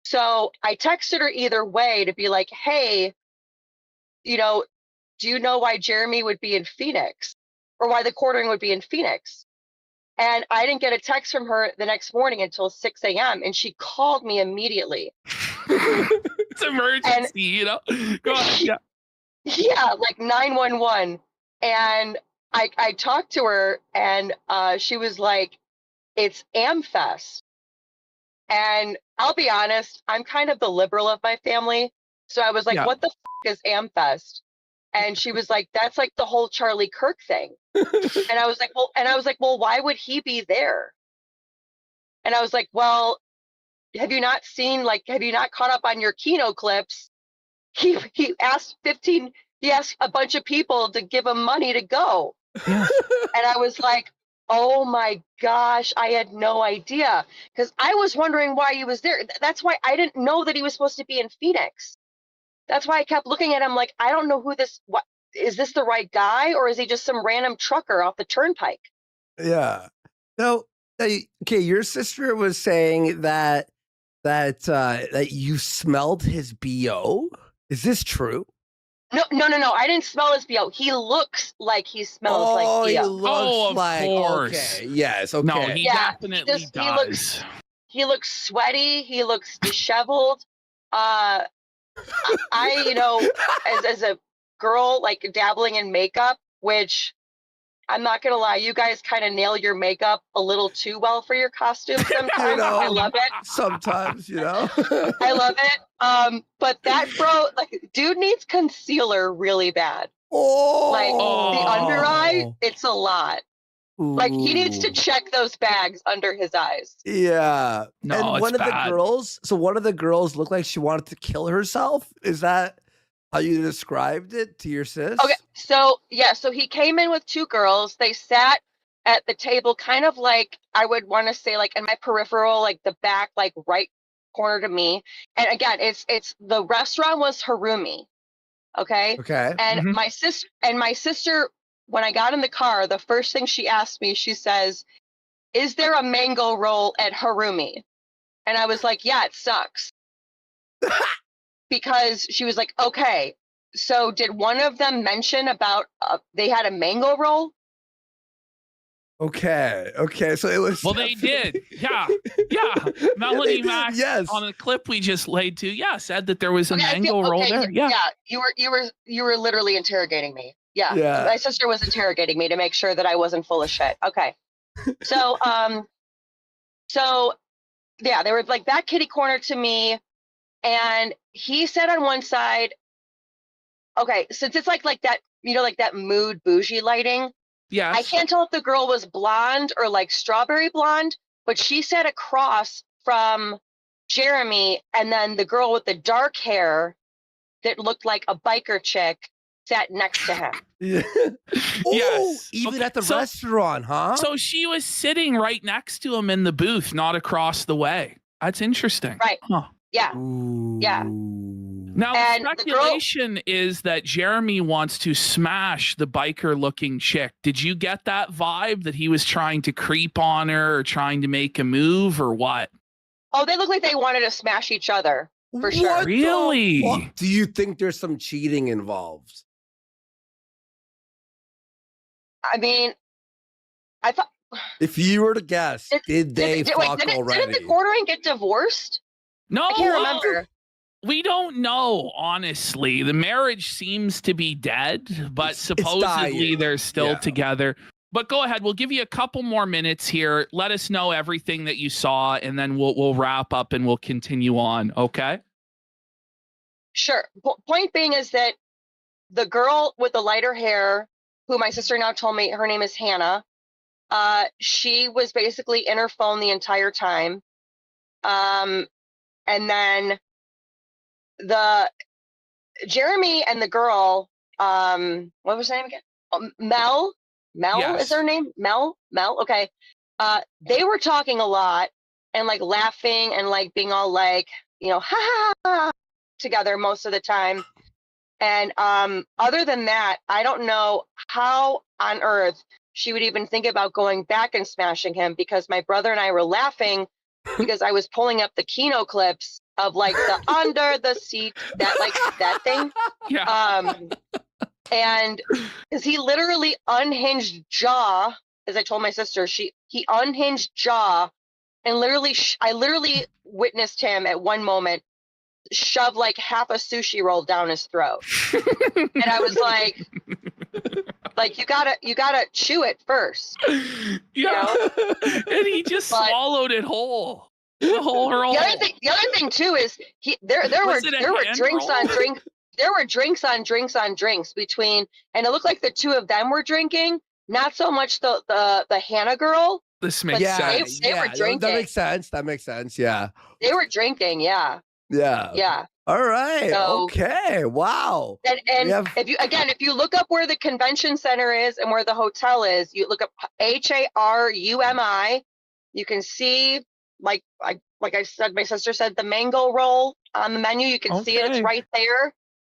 C: So I texted her either way to be like, hey, do you know why Jeremy would be in Phoenix, or why the quartering would be in Phoenix? And I didn't get a text from her the next morning until 6 a.m. And she called me immediately.
A: It's emergency, Go ahead. Yeah.
C: Yeah, like 911. And I talked to her, and she was like, it's AMFest. And I'll be honest, I'm kind of the liberal of my family. So I was like, what the is AMFest? And she was like, that's like the whole Charlie Kirk thing. And I was like, well, why would he be there? And I was like, well, have you not caught up on your Kino clips? He asked 15 he asked a bunch of people to give him money to go.
A: Yeah.
C: And I was like, oh my gosh, I had no idea. Because I was wondering why he was there. That's why I didn't know that he was supposed to be in Phoenix. That's why I kept looking at him like, I don't know who what is this the right guy, or is he just some random trucker off the turnpike?
B: Yeah. No, okay, your sister was saying that you smelled his BO. Is this true?
C: No. I didn't smell his BO. He looks like he smells like BO.
B: He looks
A: of
B: like
A: course.
B: okay. Yes, okay.
A: No, he definitely does.
C: He looks sweaty. He looks disheveled. I as a girl, like dabbling in makeup, which I'm not gonna lie, you guys kind of nail your makeup a little too well for your costumes sometimes. I love it.
B: Sometimes,
C: I love it. But that bro, like, dude needs concealer really bad. Like the under eye, it's a lot.
B: Ooh.
C: Like he needs to check those bags under his eyes.
B: Yeah.
A: No,
B: and one of the girls looked like she wanted to kill herself. Is that how you described it to your sis?
C: Okay, so he came in with two girls. They sat at the table, kind of like, I would want to say, like in my peripheral, like the back, like right corner to me. And again, it's the restaurant was Harumi. Okay. And my sister, when I got in the car, the first thing she asked me, she says, "Is there a mango roll at Harumi?" And I was like, "Yeah, it sucks." Because she was like, "Okay, so did one of them mention about they had a mango roll?"
B: Okay, so it was.
A: Well, they did. Yeah. Melanie Mack, on the clip we just laid to, said that there was a mango roll there. Yeah.
C: You were literally interrogating me. Yeah. My sister was interrogating me to make sure that I wasn't full of shit. Okay. So they were like that kitty corner to me, and he said on one side, okay, since it's like that, like that mood bougie lighting.
A: Yes.
C: I can't tell if the girl was blonde or like strawberry blonde, but she sat across from Jeremy, and then the girl with the dark hair that looked like a biker chick sat next to him.
B: Yes. Even at the restaurant, huh?
A: So she was sitting right next to him in the booth, not across the way. That's interesting.
C: Right.
A: Huh.
C: Yeah.
B: Ooh.
C: Yeah.
A: Now, the speculation is that Jeremy wants to smash the biker-looking chick. Did you get that vibe that he was trying to creep on her or trying to make a move or what?
C: Oh, they look like they wanted to smash each other, for sure.
A: Really?
B: Do you think there's some cheating involved?
C: I mean, I thought...
B: If you were to guess, did they fuck already?
C: Didn't the quartering get divorced?
A: No.
C: I can't remember.
A: We don't know, honestly. The marriage seems to be dead, but supposedly they're still together. But go ahead. We'll give you a couple more minutes here. Let us know everything that you saw, and then we'll wrap up and we'll continue on. Okay?
C: Sure. Point being is that the girl with the lighter hair, who my sister now told me her name is Hannah, she was basically in her phone the entire time. And then the Jeremy and the girl, what was her name again? Mel is her name? Mel. Okay. They were talking a lot and like laughing and like being all like, ha ha ha together most of the time. And other than that, I don't know how on earth she would even think about going back and smashing him, because my brother and I were laughing because I was pulling up the Kino clips of like the under the seat, that thing.
A: Yeah.
C: And because he literally unhinged jaw, as I told my sister, he unhinged jaw, and literally, I literally witnessed him at one moment shove like half a sushi roll down his throat. And I was like you gotta chew it first.
A: Yeah. And he just swallowed it whole. The whole roll.
C: The other thing too is there were drinks on drinks. There were drinks on drinks between, and it looked like the two of them were drinking. Not so much the Hannah girl.
A: This makes sense.
C: They were drinking.
B: That makes sense. Yeah.
C: They were drinking. Yeah.
B: Yeah.
C: Yeah.
B: All right.
C: So-
B: Okay. Wow.
C: And if you look up where the convention center is and where the hotel is, you look up HARUMI. You can see, like I said, my sister said, the mango roll on the menu. You can see it; it's right there.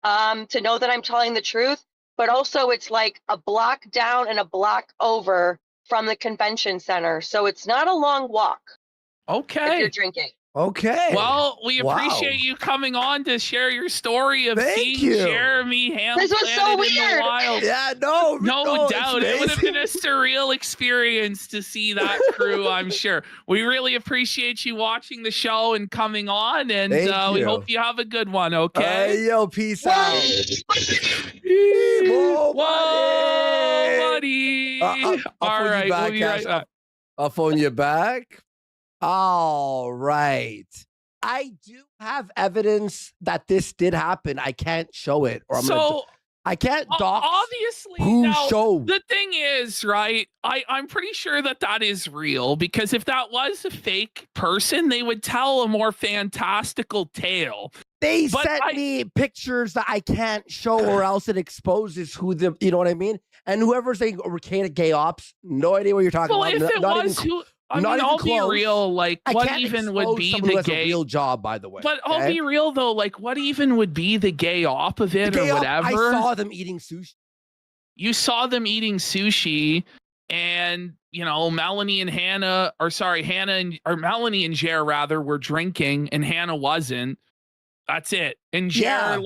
C: To know that I'm telling the truth, but also it's like a block down and a block over from the convention center, so it's not a long walk.
A: Okay.
C: If you're drinking.
B: Okay.
A: Well, we appreciate you coming on to share your story of seeing Jeremy Hamlin.
C: This was so weird.
B: Yeah, no
A: doubt. It would have been a surreal experience to see that crew, I'm sure. We really appreciate you watching the show and coming on, and we hope you have a good one, okay?
B: Yo, peace out.
A: Whoa, buddy.
B: All right, we'll be right back. I'll phone you back. All right. I do have evidence that this did happen. I can't show it, or I can't dox
A: obviously
B: who showed.
A: The thing is, right? I'm pretty sure that is real, because if that was a fake person, they would tell a more fantastical tale.
B: They sent me pictures that I can't show, or else it exposes who the, you know what I mean? And whoever's saying gay ops, no idea what you're talking about.
A: If it was who. I'll be real. Like, what even would be the gay?
B: A real job, by the way.
A: But I'll be real though. Like, what even would be the gay op of it, or whatever?
B: I saw them eating sushi.
A: You saw them eating sushi, and Melanie and Hannah, Melanie and Jer rather were drinking, and Hannah wasn't. That's it. And Jer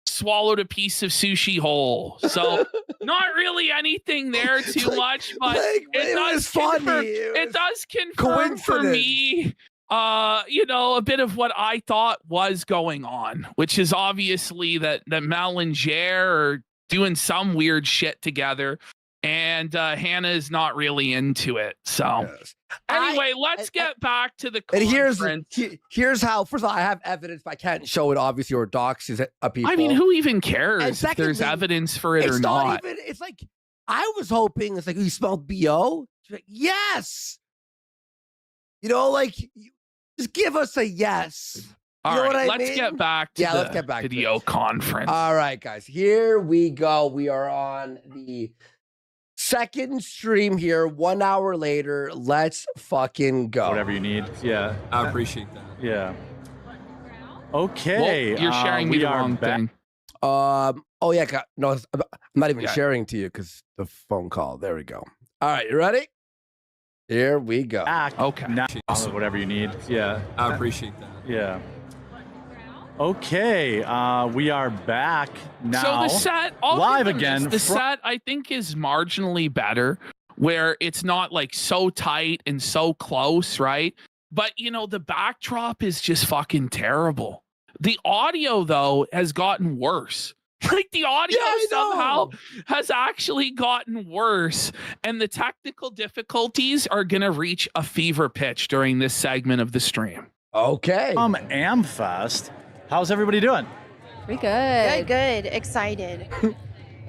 A: swallowed a piece of sushi whole. So not really anything there too much, but it does confirm for me a bit of what I thought was going on, which is obviously that Mel and Jer are doing some weird shit together, and Hannah is not really into it. So anyway, let's get back to the conference.
B: And here's how. First of all, I have evidence, but I can't show it, obviously, or dox people.
A: I mean, who even cares if there's evidence for it or not?
B: It's like, I was hoping it's like, you smelled BO? Like, yes. Just give us a yes.
A: All right, let's get back to
B: let's get back
A: video conference.
B: All right, guys, here we go. We are on the second stream here, 1 hour later. Let's fucking go.
F: Whatever you need. Yeah.
H: I appreciate that.
F: Yeah. Okay.
A: Well, you're sharing me the wrong thing.
B: Oh yeah. No, I'm not even sharing to you because the phone call. There we go. All right. You ready? Here we go.
F: Okay. Now, whatever you need. Yeah.
H: I appreciate that.
F: Yeah. Okay, we are back now.
A: So the set,
F: live again.
A: The set, I think, is marginally better, where it's not like so tight and so close, right? But the backdrop is just fucking terrible. The audio, though, has gotten worse. Like, the audio somehow has actually gotten worse, and the technical difficulties are going to reach a fever pitch during this segment of the stream.
B: Okay.
F: AMFest. How's everybody doing?
E: Pretty good.
G: Good. Excited.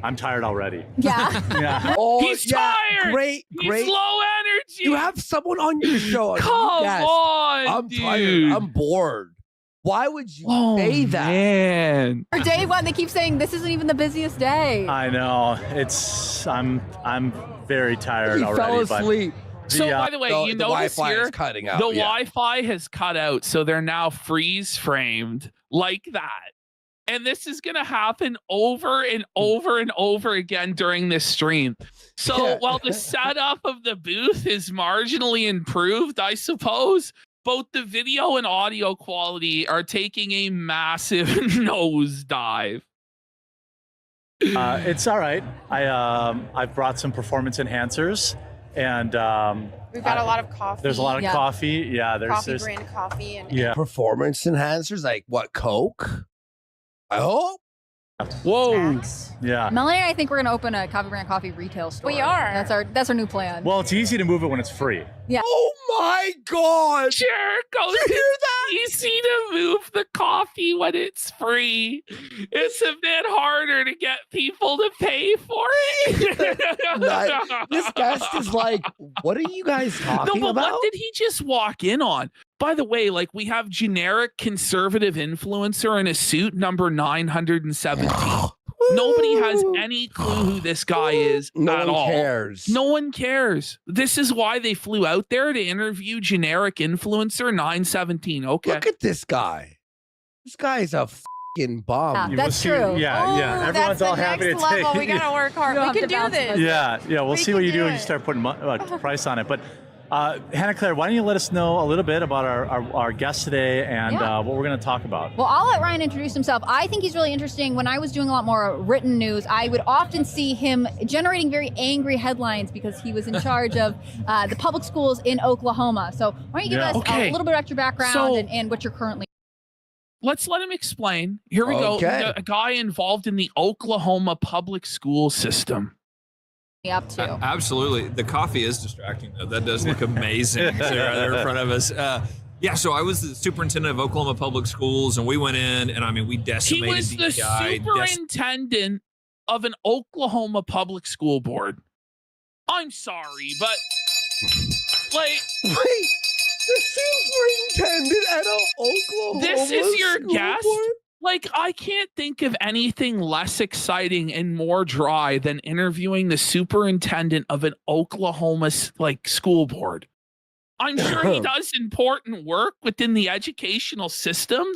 F: I'm tired already.
E: Yeah.
F: Yeah.
B: Oh,
A: he's tired.
B: Great.
A: He's low energy.
B: You have someone on your show.
A: Come on,
B: I'm
A: dude.
B: tired. I'm bored. Why would you say that?
A: Man.
E: For day one, they keep saying this isn't even the busiest day.
F: I know. I'm very tired already.
B: He fell asleep.
A: So, by the way, you notice here,
B: is cutting out.
A: The Wi-Fi has cut out, so they're now freeze-framed like that. And this is going to happen over and over and over again during this stream. So while the setup of the booth is marginally improved, I suppose, both the video and audio quality are taking a massive nosedive.
F: It's all right. I've brought some performance enhancers. And
G: we've got a lot of coffee.
F: There's a lot of coffee. Yeah,
G: there's brand coffee and
B: performance enhancers like what? Coke? I hope.
A: Whoa.
G: Snacks.
F: Yeah.
E: Melanie and I think we're gonna open a Coffee Brand Coffee retail store.
G: We are.
E: That's our new plan.
F: Well, it's easy to move it when it's free.
E: Yeah.
B: Oh my God.
A: Jericho,
B: you hear that?
A: Easy to move the coffee when it's free. It's a bit harder to get people to pay for it.
B: This guest is like, what are you guys talking
A: but
B: about?
A: what did he just walk in on? By the way, like we have generic conservative influencer in a suit number 917. Nobody has any clue who this guy is at all.
B: Cares.
A: No one cares. This is why they flew out there to interview generic influencer 917. Okay.
B: Look at this guy. This guy is a fucking bum.
E: Yeah, that's true.
F: Yeah. Everyone's all happy to take.
G: We gotta work hard. We can do this.
F: Yeah. We'll see what you do when you start putting price on it. But Hannah Claire, why don't you let us know a little bit about our guest today and what we're going to talk about?
E: Well, I'll let Ryan introduce himself. I think he's really interesting. When I was doing a lot more written news, I would often see him generating very angry headlines because he was in charge of the public schools in Oklahoma. So why don't you give us a little bit of extra background and what you're currently...
A: Let's let him explain. Here we go. A guy involved in the Oklahoma public school system.
E: Up to.
K: Absolutely. The coffee is distracting, though. That does look amazing there in front of us. So I was the superintendent of Oklahoma Public Schools, and we went in, and I mean, we decimated
A: He was the superintendent of an Oklahoma public school board. I'm sorry, but like,
B: wait, the superintendent at Oklahoma.
A: This is your guest.
B: Board?
A: Like, I can't think of anything less exciting and more dry than interviewing the superintendent of an Oklahoma school board. I'm sure he does important work within the educational system,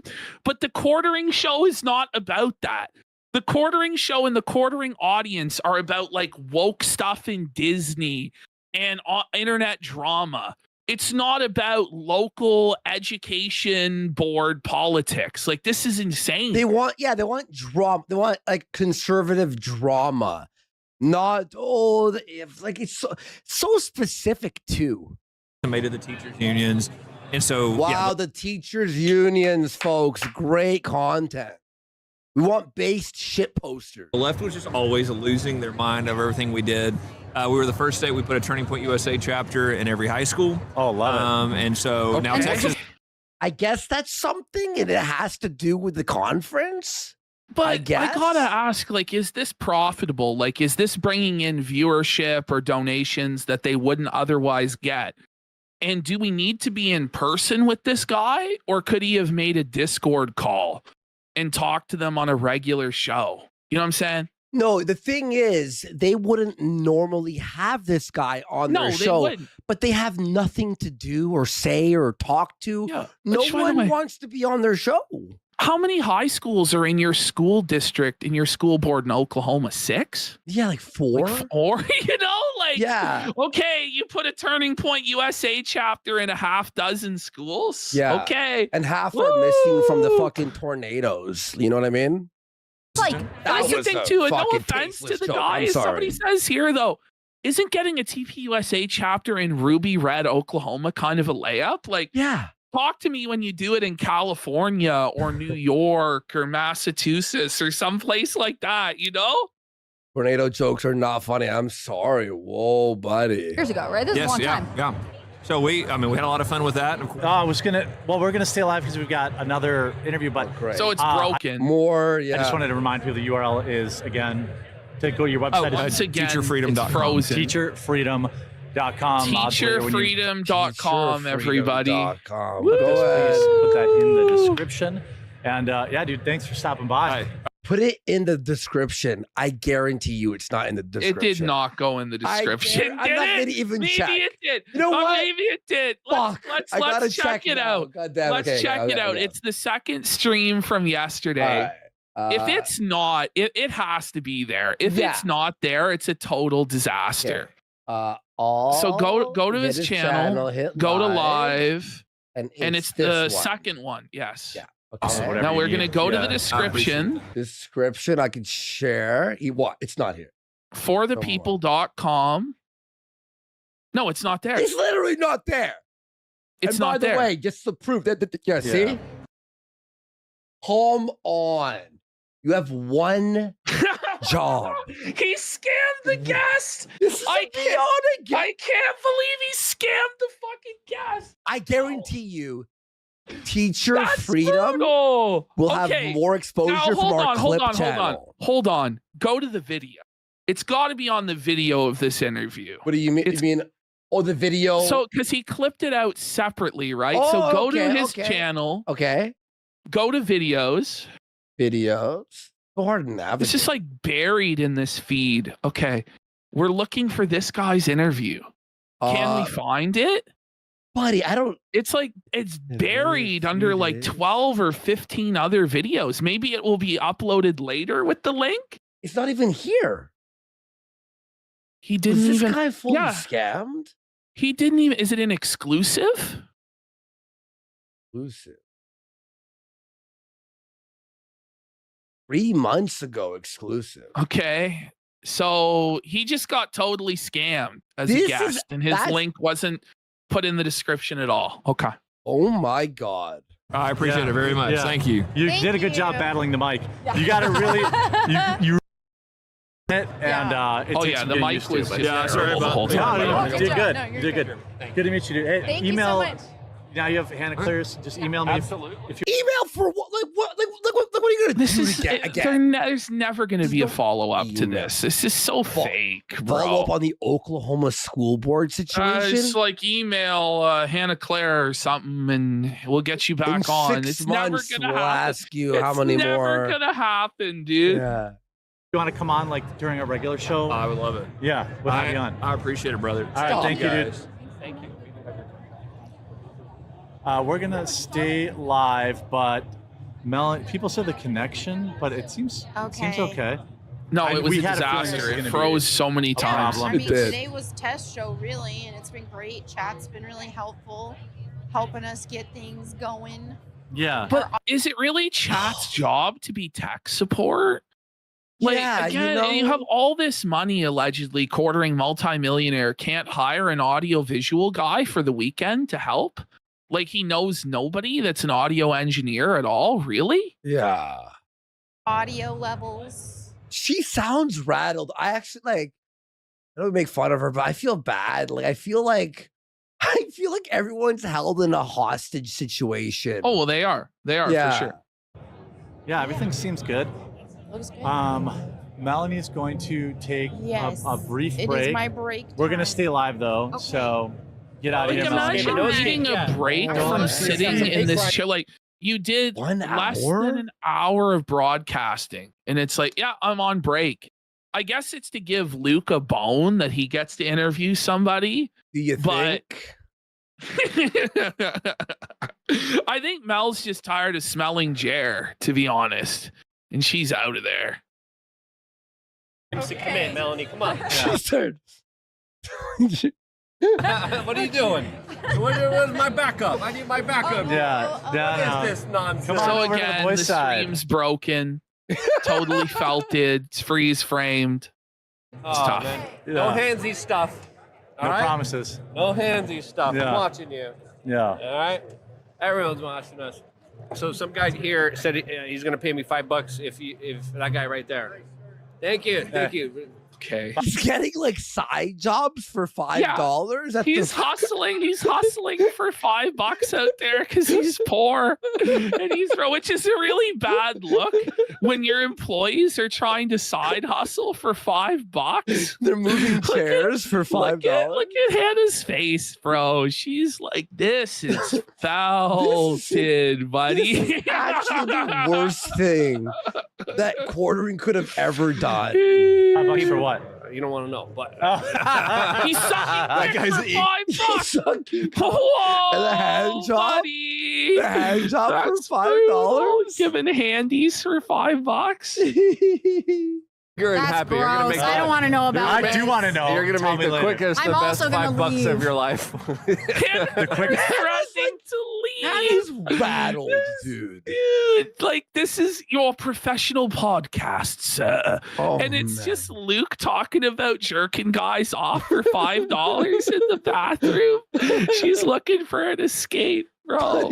A: but the quartering show is not about that. The quartering show and the quartering audience are about like woke stuff in Disney and internet drama. It's not about local education board politics. Like, this is insane.
B: They want drama. They want like conservative drama. Not it's so specific too.
K: Decimated the teachers unions, and so
B: the teachers unions, folks, great content. We want based shit posters.
K: The left was just always losing their mind over everything we did. We were the first state we put a Turning Point USA chapter in every high school.
F: Oh, love it.
K: And so now Texas.
B: I guess that's something, and it has to do with the conference.
A: But I gotta ask, like, is this profitable? Like, is this bringing in viewership or donations that they wouldn't otherwise get? And do we need to be in person with this guy, or could he have made a Discord call and talked to them on a regular show? You know what I'm saying?
B: No, the thing is, they wouldn't normally have this guy on their show, but they have nothing to do or say or talk to.
A: Yeah,
B: no one wants to be on their show.
A: How many high schools are in your school district, in your school board in Oklahoma? 6?
B: Yeah, like 4.
A: Like 4, you know? Like,
B: yeah.
A: Okay, you put a Turning Point USA chapter in a half dozen schools?
B: Yeah.
A: Okay.
B: And half are missing from the fucking tornadoes. You know what I mean?
E: Like,
A: that's the thing too. No offense to the guy. Somebody says here though, isn't getting a TPUSA chapter in Ruby Red, Oklahoma kind of a layup? Like,
B: yeah.
A: Talk to me when you do it in California or New York or Massachusetts or someplace like that, you know?
B: Tornado jokes are not funny. I'm sorry. Whoa, buddy.
E: Years ago, right? This is a long time.
K: Yeah. So we had a lot of fun with that.
F: We're gonna stay alive because we've got another interview, but
A: so it's broken.
B: I
F: just wanted to remind people the URL is again to go to your website.
A: Once again,
K: teacherfreedom.com.
A: It's frozen.
F: Teacherfreedom.com.
A: Teacherfreedom.com, everybody.
B: Go ahead.
F: Please put that in the description. And dude, thanks for stopping by.
B: Put it in the description. I guarantee you it's not in the description.
A: It did not go in the description.
B: I'm not going to even check.
A: Maybe it did.
B: You know what?
A: Maybe it did. Let's check it out. Let's check it out. It's the second stream from yesterday. If it's not, it has to be there. If it's not there, it's a total disaster. So go to his channel, go to live, and it's the second one. Yes.
B: Yeah.
A: Okay. Now we're gonna go to the description.
B: Description I can share. It's not here.
A: forthepeople.com. No, it's not there.
B: It's literally not there.
A: It's
B: not there. By the way, just to prove that. See? Come on. You have one job.
A: He scammed the guest.
B: I
A: can't believe he scammed the fucking guest.
B: I guarantee you, Teacher Freedom will have more exposure from our clip channel.
A: Hold on. Go to the video. It's got to be on the video of this interview.
B: What do you mean? You mean Oh, the video.
A: So, because he clipped it out separately, right?
B: Oh,
A: so go
B: okay,
A: to his
B: okay.
A: channel.
B: Okay.
A: Go to videos.
B: Videos. So hard to navigate.
A: It's just like buried in this feed. Okay. We're looking for this guy's interview. Can we find it?
B: Buddy, I don't.
A: It's like it's buried under like 12 or 15 other videos. Maybe it will be uploaded later with the link.
B: It's not even here.
A: He didn't
B: Was this
A: even.
B: guy fully scammed?
A: He didn't even. Is it an exclusive?
B: Exclusive. 3 months ago, exclusive.
A: Okay. So he just got totally scammed as a guest, and his link wasn't put in the description at all. Okay.
B: Oh my God.
K: I appreciate it very much. Thank you.
F: You did a good job battling the mic. You got to really, you it, and it takes some
A: the
F: getting
A: mic
F: used
A: was
F: to,
A: just
F: sorry
A: the
F: about
A: whole time.
F: No, you did good.
G: No,
F: You
G: you're
F: did good. Good to meet you, dude. Hey,
G: Thank
F: email.
G: you so much.
F: Now you have Hannah Claire's. Just email me.
K: Absolutely.
F: If you
B: Email for what? Like what? Like what are you gonna
A: This
B: do
A: is
B: again?
A: there's never going to be a follow up to this. This is so fake, bro.
B: Follow up on the Oklahoma school board situation.
A: It's like email Hannah Claire or something, and we'll get you back on.
B: 6
A: It's never
B: months,
A: going to
B: we'll
A: happen.
B: ask you how many
A: It's
B: more.
A: never going to happen, dude.
B: Yeah.
F: you want to come on like during a regular show,
K: I would love it.
F: yeah, we'll have you on.
K: I appreciate it, brother.
F: All right, thank you, dude.
K: guys.
A: Thank you.
F: We're gonna stay live, but people said the connection, but it seems okay.
A: No, it was
F: we
A: a
F: had a feeling this
A: disaster.
F: was
A: It
F: gonna
A: froze so many times.
G: I mean,
B: did.
G: today was test show really, and it's been great. Chat's been really helpful, helping us get things going.
F: Yeah,
A: But is it really chat's job to be tech support? Like,
B: Yeah,
A: again, and you have all this money allegedly quartering multimillionaire can't hire an audio visual guy for the weekend to help. Like he knows nobody that's an audio engineer at all. Really?
B: Yeah.
G: Audio levels.
B: She sounds rattled. I actually I don't make fun of her, but I feel bad. Like I feel like everyone's held in a hostage situation.
A: Oh well, they are. They are for sure.
F: yeah, everything seems good.
G: Looks good.
F: Melanie's going to take
G: Yes.
F: a brief
G: It
F: break.
G: is my break.
F: We're gonna
G: time.
F: stay live though,
G: Okay.
F: so get out of
A: Like
F: here, Melanie.
A: imagine needing a break from sitting in this show. Like you did
B: 1
A: less
B: hour?
A: than an hour of broadcasting, and it's like, yeah, I'm on break. I guess it's to give Luke a bone that he gets to interview somebody.
B: Do you
A: But-
B: think?
A: I think Mel's just tired of smelling Jer, to be honest, and she's out of there.
J: Come in, Melanie. Come on.
B: She's tired.
J: What are you doing? Where's my backup? I need my backup.
F: Yeah,
J: What is this nonsense?
F: Come on.
A: So
F: over to the
A: again,
F: boys'
A: the
F: side.
A: stream's broken, totally felted, it's freeze framed. It's
J: Oh,
A: tough.
J: man.
F: Yeah.
J: No handsy stuff. All
F: No
J: right?
F: promises.
J: No handsy stuff.
F: Yeah.
J: I'm watching you.
F: Yeah.
J: All right? Everyone's watching us. So some guy here said he's going to pay me $5 if that guy right there. Thank you. Thank you.
A: Okay.
B: He's getting like side jobs for $5. at
A: He's
B: the-
A: hustling. He's hustling for $5 out there because he's poor, and which is a really bad look when your employees are trying to side hustle for $5.
B: They're moving chairs for $5.
A: Look at Hannah's face, bro. She's like, "This is felted, buddy."
B: Actually, the worst thing that quartering could have ever done.
F: $5 for what?
J: You don't want to know, but
A: He's sucking dick
K: guy's
A: for $5.
B: Sucking
A: Whoa,
B: And the hand job?
A: buddy.
B: The hand job
A: That's
B: for $5.
A: Giving handies for $5.
J: you're
E: That's
J: happy.
E: gross.
J: You're gonna make
E: I don't want to know about
F: I
E: this.
F: do want to know.
J: You're gonna
F: Tell
J: make
F: me
J: the
F: later.
J: quickest,
E: I'm
J: the best
E: also gonna
J: $5
E: leave.
J: of your life.
A: The
F: quickest-
A: threatening to
B: That
A: leave.
B: is rattled, dude.
A: Dude, like this is your professional podcast, sir.
B: Oh,
A: And it's
B: man.
A: just Luke talking about jerking guys off for $5 in the bathroom. She's looking for an escape, bro.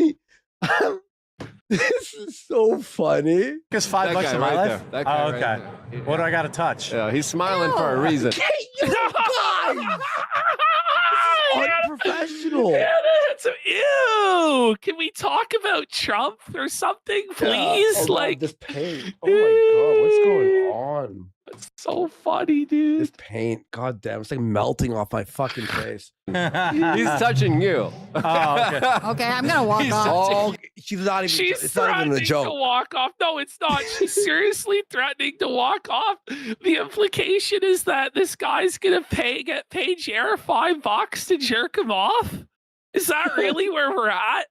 B: This is so funny.
F: It's
J: That
F: $5
J: guy
F: in my
J: right
F: life.
J: there. That guy
F: Oh,
J: right
F: okay.
J: there.
F: What do I got to touch?
J: Yeah, he's smiling for a reason.
B: Hey, you guys! Unprofessional.
A: Ew. Can we talk about Trump or something, please?
B: Oh, God,
A: like
B: this pain. Oh my God, what's going on?
A: So funny, dude.
B: This paint, god damn, it's like melting off my fucking face.
H: He's touching you.
E: Okay, I'm gonna walk off.
B: Oh, she's not even.
A: She's
B: It's not even a
A: threatening
B: joke.
A: to walk off. No, it's not. She's seriously threatening to walk off. The implication is that this guy's gonna get paid Jared $5 to jerk him off. Is that really where we're at?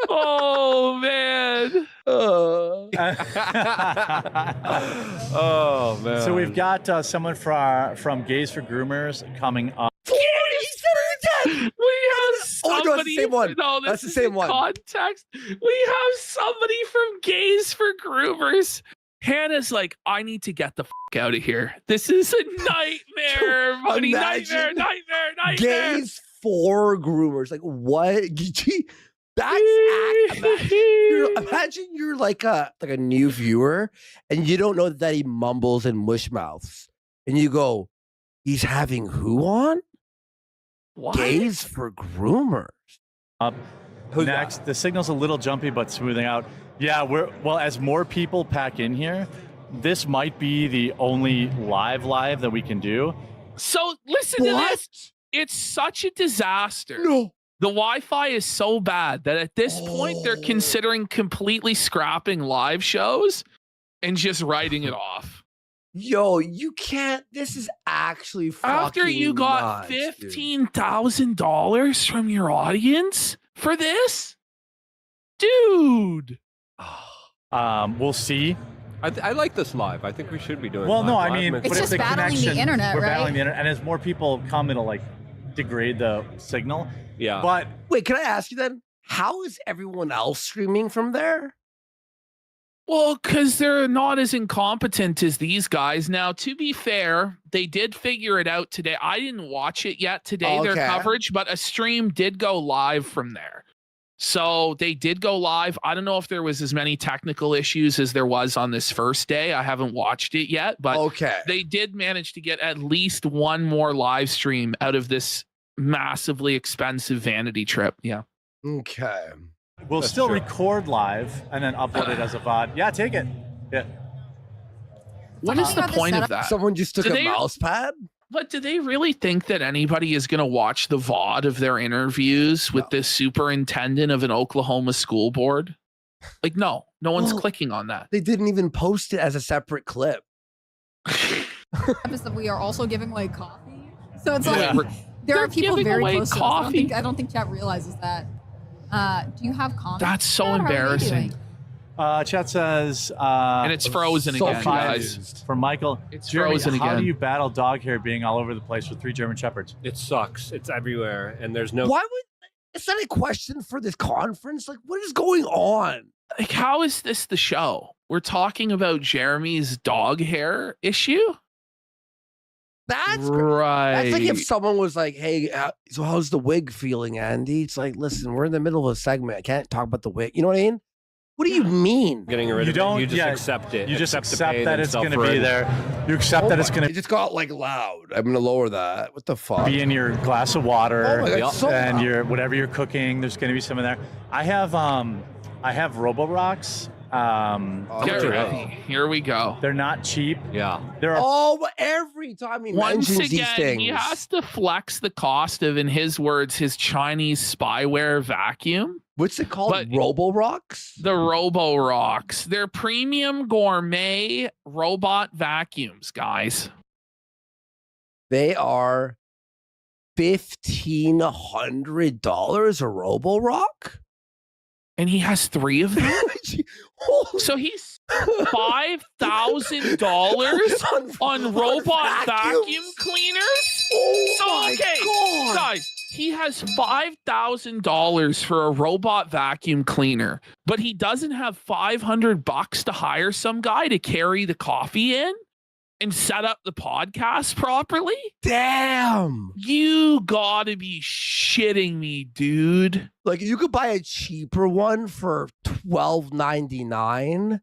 A: Oh man.
H: Oh man.
F: So we've got someone from Gays for Groomers coming up.
B: He said it again.
A: We have somebody.
B: Oh, no, it's the same one.
A: No,
B: That's the same one.
A: Context. We have somebody from Gays for Groomers. Hannah's like, I need to get the fuck out of here. This is a nightmare, buddy. Nightmare.
B: Gays for groomers. Like what? Imagine you're like a new viewer and you don't know that he mumbles and mush mouths. And you go, he's having who on?
A: What?
B: Gays for groomers.
F: Who's next? That? The signal's a little jumpy, but smoothing out. Yeah, as more people pack in here, this might be the only live that we can do.
A: So listen to this. It's such a disaster.
B: No.
A: The Wi-Fi is so bad that at this point they're considering completely scrapping live shows and just writing it off.
B: Yo, you can't. This is actually fucking
A: after you got $15,000 from your audience for this, dude.
F: We'll see.
H: I like this live. I think we should be doing.
F: Well, no,
H: live.
F: I mean,
E: it's just battling the internet,
F: we're
E: right?
F: battling the internet, and as more people come, it'll like degrade the signal.
H: Yeah.
F: But
B: wait, can I ask you then? How is everyone else streaming from there?
A: Well, because they're not as incompetent as these guys. Now, to be fair, they did figure it out today. I didn't watch it yet today, their coverage, but a stream did go live from there. So they did go live. I don't know if there was as many technical issues as there was on this first day. I haven't watched it yet, but they did manage to get at least one more live stream out of this massively expensive vanity trip. Yeah.
B: Okay.
F: We'll still record live and then upload it as a VOD. Yeah, take it. Yeah.
A: What is the point of that?
B: Someone just took a mouse pad?
A: But do they really think that anybody is going to watch the VOD of their interviews with the superintendent of an Oklahoma school board? Like, no one's clicking on that.
B: They didn't even post it as a separate clip.
E: We are also giving away coffee. So it's like, there are people very close to us. I don't think chat realizes that. Do you have comments?
A: That's so embarrassing.
F: Chat says,
A: and it's frozen again, guys.
F: For Michael,
A: it's
F: Jeremy,
A: frozen again.
F: How do you battle dog hair being all over the place with 3 German Shepherds?
H: It sucks. It's everywhere, and there's no.
B: Why would? Is that a question for this conference? Like, what is going on?
A: Like, how is this the show? We're talking about Jeremy's dog hair issue.
B: That's
A: right.
B: That's like if someone was like, "Hey, so how's the wig feeling, Andy?" It's like, listen, we're in the middle of a segment. I can't talk about the wig. You know what I mean? What do you mean?
H: Getting rid of it. You just accept it.
F: You just accept that it's going to be there. You accept that it's going to.
B: It just got like loud. I'm going to lower that. What the fuck?
F: Be in your glass of water.
B: Oh my God, so
F: and
B: loud.
F: your whatever you're cooking. There's going to be some in there. I have Roborocks.
A: Get ready. Here we go.
F: They're not cheap.
H: Yeah.
F: There are.
B: Oh, every time he
A: Once
B: mentions these
A: again,
B: things,
A: he has to flex the cost of, in his words, his Chinese spyware vacuum.
B: What's it called? Roborocks?
A: The Roborocks. They're premium gourmet robot vacuums, guys.
B: They are $1,500 a Roborock?
A: And he has 3 of them? So he's $5,000 on robot vacuum cleaners?
B: Oh
A: so, okay, guys, he has $5,000 for a robot vacuum cleaner, but he doesn't have $500 to hire some guy to carry the coffee in and set up the podcast properly?
B: Damn.
A: You gotta be shitting me, dude.
B: Like, you could buy a cheaper one for $12.99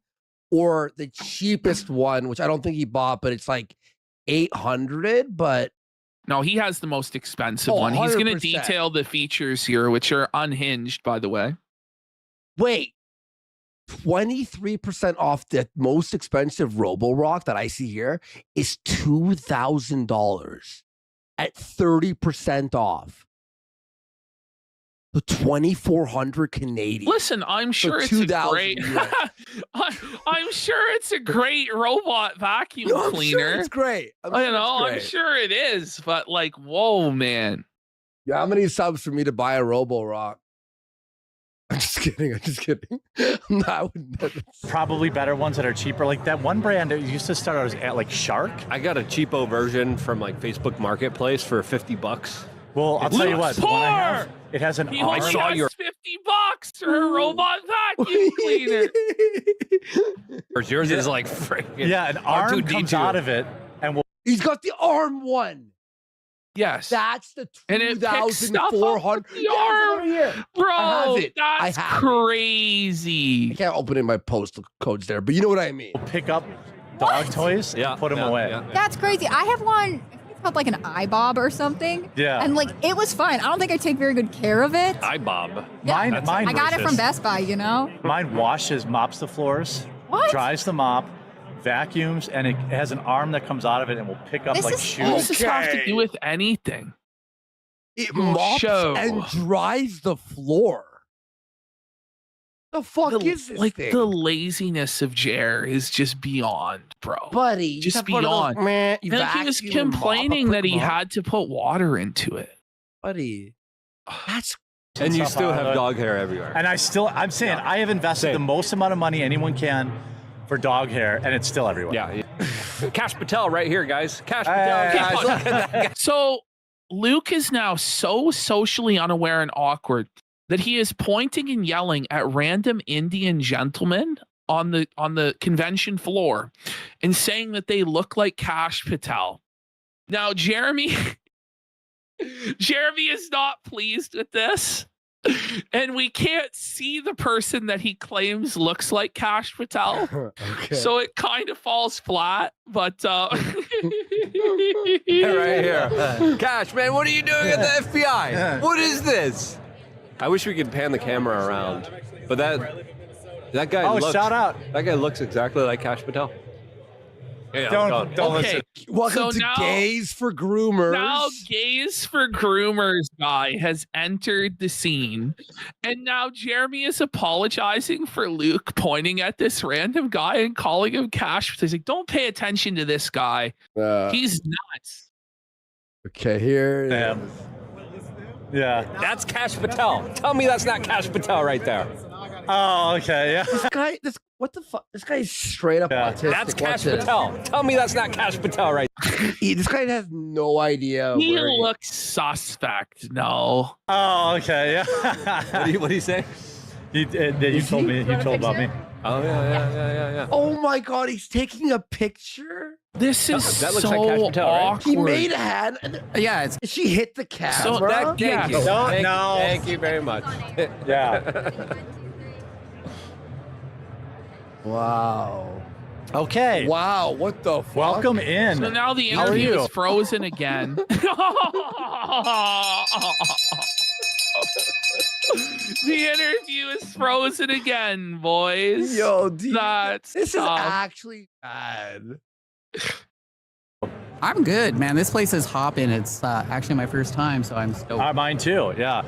B: or the cheapest one, which I don't think he bought, but it's like $800, but
A: no, he has the most expensive
B: Oh,
A: one. He's going to
B: 100%.
A: detail the features here, which are unhinged, by the way.
B: Wait, 23% off the most expensive Roborock that I see here is $2,000 at 30% off. The 2,400 Canadian.
A: Listen, I'm sure it's a great. I'm sure it's a great robot vacuum cleaner.
B: Sure it's great.
A: I'm sure it is. But like, whoa, man.
B: Yeah, how many subs for me to buy a Roborock? I'm just kidding.
F: Probably better ones that are cheaper. Like that one brand that used to start out as like Shark.
H: I got a cheapo version from like Facebook Marketplace for $50.
F: Well, I'll tell you what. The one I have, it has an arm.
A: I saw your $50 for a robot vacuum cleaner.
H: Yours is like freaking.
F: Yeah, an arm comes out of it, and
B: he's got the arm one.
A: Yes,
B: that's the
A: 2,400. Bro, that's crazy.
B: I can't open in my postal codes there, but you know what I mean.
F: Pick up dog toys and put them away. Yeah.
E: That's crazy. I have one. It's called like an iBob or something.
F: Yeah.
E: And like it was fine. I don't think I take very good care of it.
H: iBob.
E: Yeah.
F: Mine
E: I got it from Best Buy. You know.
F: Mine mops the floors.
E: What?
F: Dries the mop. Vacuums, and it has an arm that comes out of it and will pick up shoes.
A: What does this have to do with anything?
B: It mops and dries the floor. The fuck is this thing?
A: The laziness of Jer is just beyond, bro.
B: Buddy,
A: just beyond. And he was complaining that he had to put water into it.
B: Buddy, that's.
H: And you still have dog hair everywhere.
F: And I'm saying I have invested the most amount of money anyone can for dog hair, and it's still everywhere.
H: Yeah. Cash Patel right here, guys. Cash Patel, guys. Look at that guy.
A: So Luke is now so socially unaware and awkward that he is pointing and yelling at random Indian gentlemen on the convention floor and saying that they look like Cash Patel. Now, Jeremy is not pleased with this. And we can't see the person that he claims looks like Cash Patel.
B: Okay.
A: So it kind of falls flat, but
H: right here. Cash, man, what are you doing at the FBI? What is this? I wish we could pan the camera around. But that guy looks
F: shout out.
H: That guy looks exactly like Cash Patel. Yeah,
F: don't listen.
B: Welcome to Gays for Groomers.
A: Now Gays for Groomers guy has entered the scene. And now Jeremy is apologizing for Luke pointing at this random guy and calling him Cash. He's like, don't pay attention to this guy. He's nuts.
B: Okay, here.
F: Yeah.
H: That's Cash Patel. Tell me that's not Cash Patel right there.
F: Oh, okay, yeah.
B: What the fuck? This guy is straight up autistic.
H: That's Cash Patel. Tell me that's not Cash Patel right there.
B: This guy has no idea.
A: He looks suspect. No.
F: Oh, okay, yeah.
H: What do you say?
F: You told about me.
H: Oh, yeah.
B: Oh my God, he's taking a picture?
A: This is
H: that looks
A: so
H: like Cash Patel, right?
A: awkward.
B: He made a hand.
L: Yeah,
B: she hit the camera.
H: Thank you. Thank you very much.
F: Yeah.
B: Wow.
F: Okay.
B: Wow, what the fuck?
F: Welcome in.
A: So now the interview is frozen again. The interview is frozen again, boys.
B: Yo,
A: this
B: is actually bad.
L: I'm good, man. This place is hopping. It's actually my first time, so I'm stoked.
F: Mine too, yeah.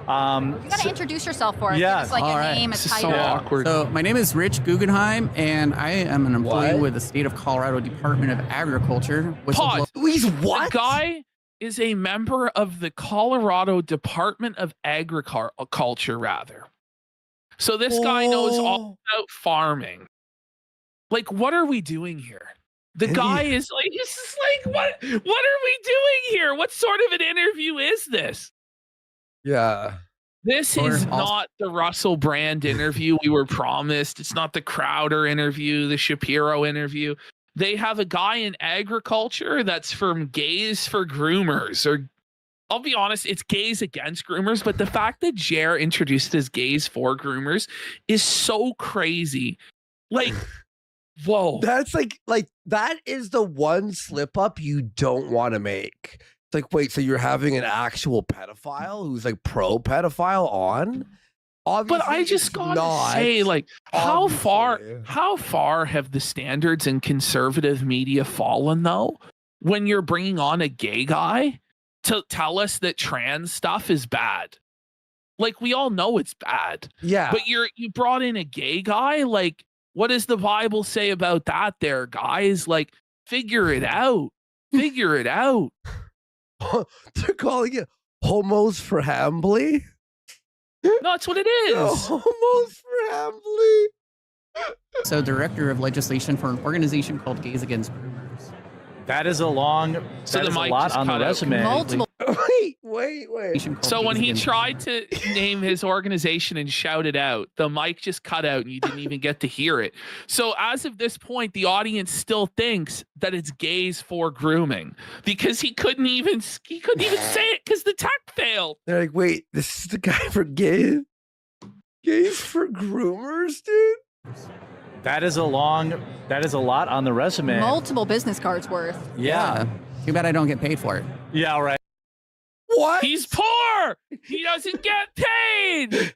E: You gotta introduce yourself for us.
F: Yeah.
E: Give us like a name, a title.
A: So awkward.
L: So my name is Rich Guggenheim, and I am an employee with the State of Colorado Department of Agriculture.
A: Pause.
B: He's what?
A: The guy is a member of the Colorado Department of Agriculture, rather. So this guy knows all about farming. Like, what are we doing here? The guy is like, he's just like, what are we doing here? What sort of an interview is this?
B: Yeah.
A: This is not the Russell Brand interview we were promised. It's not the Crowder interview, the Shapiro interview. They have a guy in agriculture that's from Gays for Groomers, or I'll be honest, it's Gays Against Groomers, but the fact that Jer introduced as Gays for Groomers is so crazy. Like, whoa.
B: That's like that is the one slip up you don't want to make. It's like, wait, so you're having an actual pedophile who's like pro pedophile Obviously,
A: but I just
B: it's
A: gotta
B: not.
A: say, like, how
B: Obviously.
A: far have the standards in conservative media fallen, though, when you're bringing on a gay guy to tell us that trans stuff is bad? Like, we all know it's bad.
B: Yeah.
A: But you brought in a gay guy. Like, what does the Bible say about that there, guys? Like, figure it out. Figure it out.
B: They're calling it homos for Hambly?
A: No, that's what it is.
B: No, homos for Hambly.
L: So, director of legislation for an organization called Gays Against Groomers.
F: That is a lot on the resume.
E: Multiple.
B: Wait.
A: So when he tried to name his organization and shout it out, the mic just cut out and you didn't even get to hear it. So as of this point, the audience still thinks that it's Gays for Grooming because he couldn't even say it because the tech failed.
B: They're like, wait, this is the guy for gays for groomers, dude?
F: That is a lot on the resume.
E: Multiple business cards worth.
F: Yeah.
L: Too bad I don't get paid for it.
F: Yeah, right.
B: What?
A: He's poor. He doesn't get paid.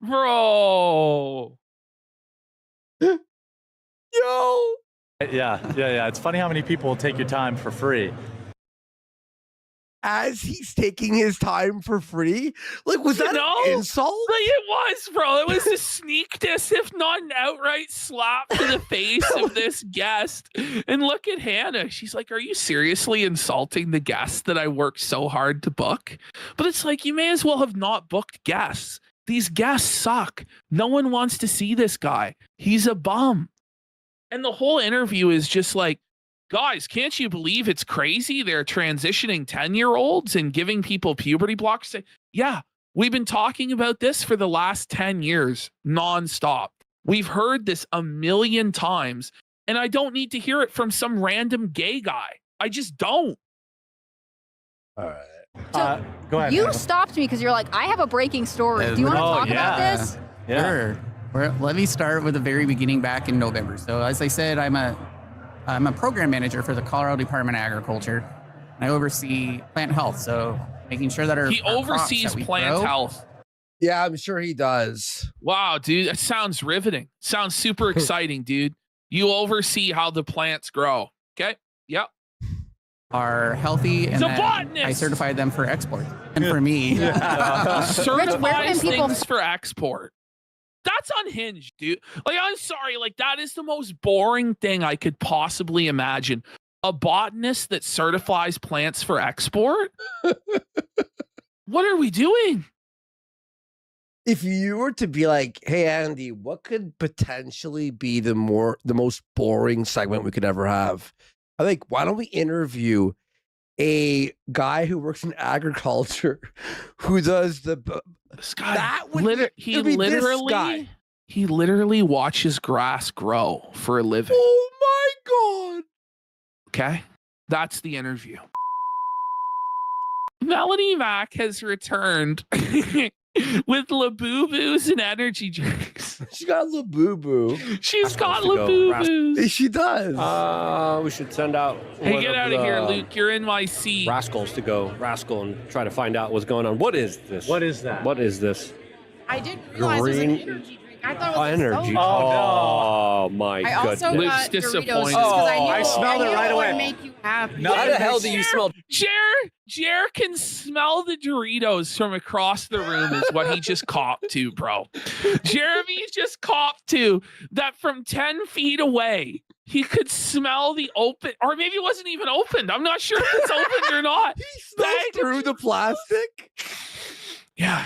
A: Bro.
B: Yo.
F: Yeah. It's funny how many people will take your time for free.
B: As he's taking his time for free? Like, was that an insult?
A: Like, it was, bro. It was a sneak diss, if not an outright slap to the face of this guest. And look at Hannah. She's like, are you seriously insulting the guest that I worked so hard to book? But it's like, you may as well have not booked guests. These guests suck. No one wants to see this guy. He's a bum. And the whole interview is just like, guys, can't you believe it's crazy? They're transitioning 10-year-olds and giving people puberty blocks. Yeah, we've been talking about this for the last 10 years, nonstop. We've heard this a million times, and I don't need to hear it from some random gay guy. I just don't.
B: All right.
E: So
F: go ahead.
E: You stopped me because you're like, I have a breaking story. Do you want to talk about this?
L: Yeah. Sure. Let me start with the very beginning back in November. So as I said, I'm a program manager for the Colorado Department of Agriculture. And I oversee plant health, so making sure that
A: he oversees plant health.
B: Yeah, I'm sure he does.
A: Wow, dude, that sounds riveting. Sounds super exciting, dude. You oversee how the plants grow. Okay. Yep.
L: Are healthy, and I certified them for export. And for me,
A: certifies things for export. That's unhinged, dude. Like, I'm sorry. Like, that is the most boring thing I could possibly imagine. A botanist that certifies plants for export? What are we doing?
B: If you were to be like, hey, Andy, what could potentially be the most boring segment we could ever have? I think, why don't we interview a guy who works in agriculture who does the...
A: This guy, he literally watches grass grow for a living.
B: Oh my God.
A: Okay. That's the interview. Melanie Mack has returned with Labubu's and energy drinks.
B: She got Labubu.
A: She's got Labubu's.
B: She does.
H: We should send out.
A: Hey, get out of here, Luke. You're in my seat.
H: Rascals to go rascal and try to find out what's going on. What is this?
F: What is that?
H: What is this?
G: I didn't realize it was an energy drink. I thought it was
H: energy.
G: Oh,
H: no. My
G: I
H: goodness.
G: also
A: Luke's
G: got
A: disappointed.
G: Doritos because I
F: smelled it right away.
G: Would make you happy.
H: How the hell do you smell?
A: Jer can smell the Doritos from across the room is what he just copped to, bro. Jeremy just copped to that from 10 feet away. He could smell the open, or maybe it wasn't even opened. I'm not sure if it's opened or not.
B: He smells through the plastic.
A: Yeah.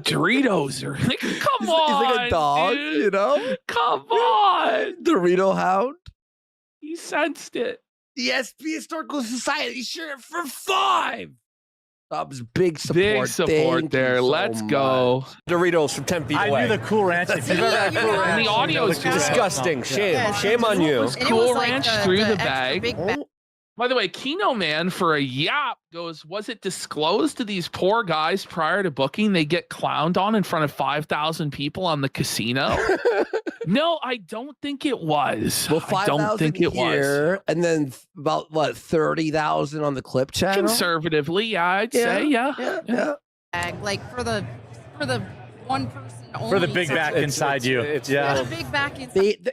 A: Doritos are like, come on.
B: He's like a dog,
A: dude.
B: you know?
A: Come on.
B: Dorito hound.
A: He sensed it.
B: The SP Historical Society shirt for $5. Bob's big support.
A: Big support there. Let's go.
H: Doritos from 10 feet away.
F: I knew the Cool Ranch. If you've ever had Cool Ranch,
A: And the audio is
H: disgusting. Shame on you.
A: Cool Ranch through the bag. By the way, Keno Man for a yap goes, was it disclosed to these poor guys prior to booking they get clowned on in front of 5,000 people on the casino? No, I don't think it was.
B: Well,
A: I don't think it was.
B: And then about, 30,000 on the clip channel?
A: Conservatively, yeah, I'd say, yeah.
G: Like for the one person
F: For the big back inside you.
G: Yeah. The big back inside.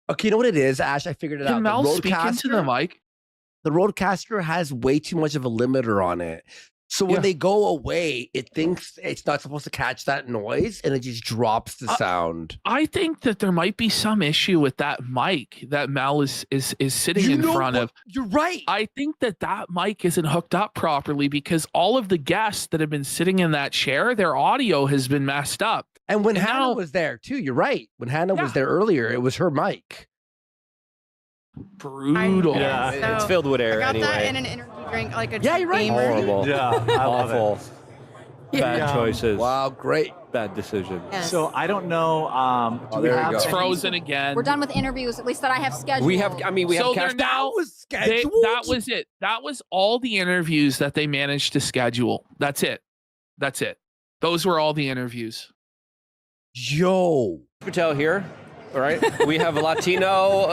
B: Okay, you know what it is, Ash? I figured it out.
A: Can Mel speak into the mic?
B: The Rodecaster has way too much of a limiter on it. So when they go away, it thinks it's not supposed to catch that noise, and it just drops the sound.
A: I think that there might be some issue with that mic that Mel is sitting in front of.
B: You're right.
A: I think that mic isn't hooked up properly because all of the guests that have been sitting in that chair, their audio has been messed up.
B: And when Hannah was there too, you're right. When Hannah was there earlier, it was her mic.
A: Brutal.
J: Yeah, it's filled with air
G: I got
J: anyway.
G: that in an energy drink, like a
B: you're right.
G: gamer.
J: Horrible.
F: Yeah, I love
J: awful. Bad choices.
B: Wow, great.
J: Bad decision.
E: Yes.
F: So I don't know. Do we have
A: It's frozen again.
E: We're done with interviews, at least that I have scheduled.
J: We have. I mean, we
A: So
J: have
A: they're
J: cast.
A: now. That was it. That was all the interviews that they managed to schedule. That's it. That's it. Those were all the interviews.
B: Yo.
J: Patel here. All right. We have a Latino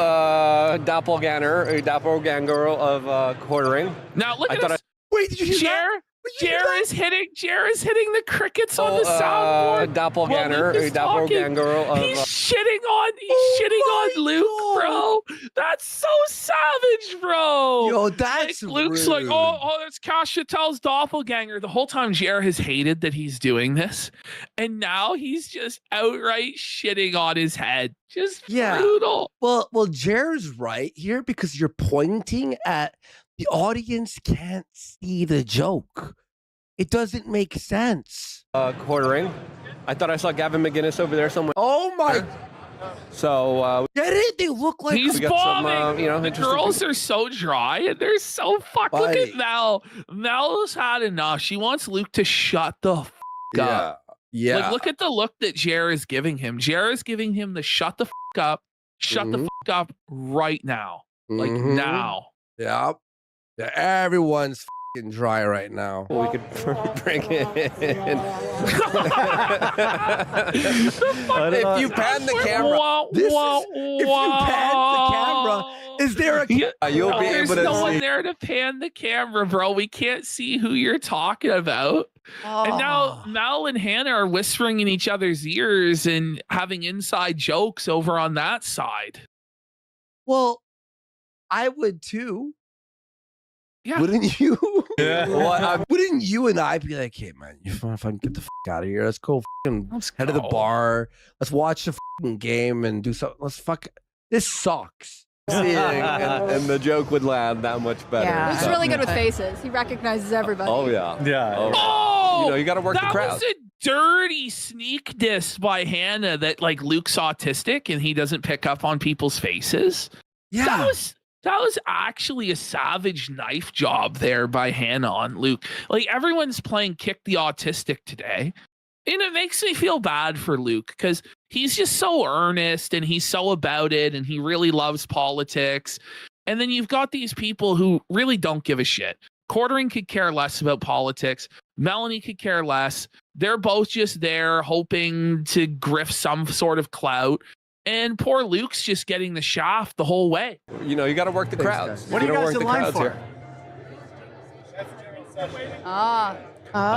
J: doppelganger of quartering.
A: Now look at
J: thought
A: this.
B: Wait, did you hear that?
A: Jer is hitting the crickets on the soundboard.
J: Doppelganger of.
A: He's shitting on Luke, bro. That's so savage, bro.
B: Yo, that's
A: Luke's
B: rude.
A: like, oh, that's Cash Chattel's doppelganger. The whole time Jer has hated that he's doing this, and now he's just outright shitting on his head. Just brutal.
B: Well, Jer's right here because you're pointing at the audience can't see the joke. It doesn't make sense.
J: Quartering. I thought I saw Gavin McGinnis over there somewhere.
B: Oh my!
J: So
B: get it? They look like
A: he's bombing. The girls are so dry and they're so fucking. Look at Mel. Mel's had enough. She wants Luke to shut the fuck up.
B: Yeah.
A: Like, look at the look that Jer is giving him. Jer is giving him the shut the fuck up, shut the fuck up right now. Like now.
B: Yeah. Everyone's fucking dry right now.
J: We could bring it in. If you pan the camera,
B: if you pan the camera, is there a?
J: You'll be able to
A: There's no one
J: see.
A: there to pan the camera, bro. We can't see who you're talking about. And now Mel and Hannah are whispering in each other's ears and having inside jokes over on that side.
B: Well, I would too.
A: Yeah.
B: Wouldn't you?
J: Yeah.
B: Wouldn't you and I be like, hey man, you want to fucking get the fuck out of here? Let's go head to the bar. Let's watch the fucking game and do something. Let's fuck. This sucks.
J: and the joke would land that much better.
E: Yeah. He's really good with faces. He recognizes everybody.
J: Oh yeah.
F: Yeah.
A: Oh,
J: you got to work the crowd.
A: That was a dirty sneak diss by Hannah that like Luke's autistic and he doesn't pick up on people's faces.
B: Yeah.
A: That was actually a savage knife job there by Hannah on Luke. Like everyone's playing Kick the Autistic today. And it makes me feel bad for Luke because he's just so earnest and he's so about it and he really loves politics. And then you've got these people who really don't give a shit. Quartering could care less about politics. Melanie could care less. They're both just there hoping to grift some sort of clout. And poor Luke's just getting the shaft the whole way.
J: You got to work the crowds.
F: What are you guys in line for?
E: General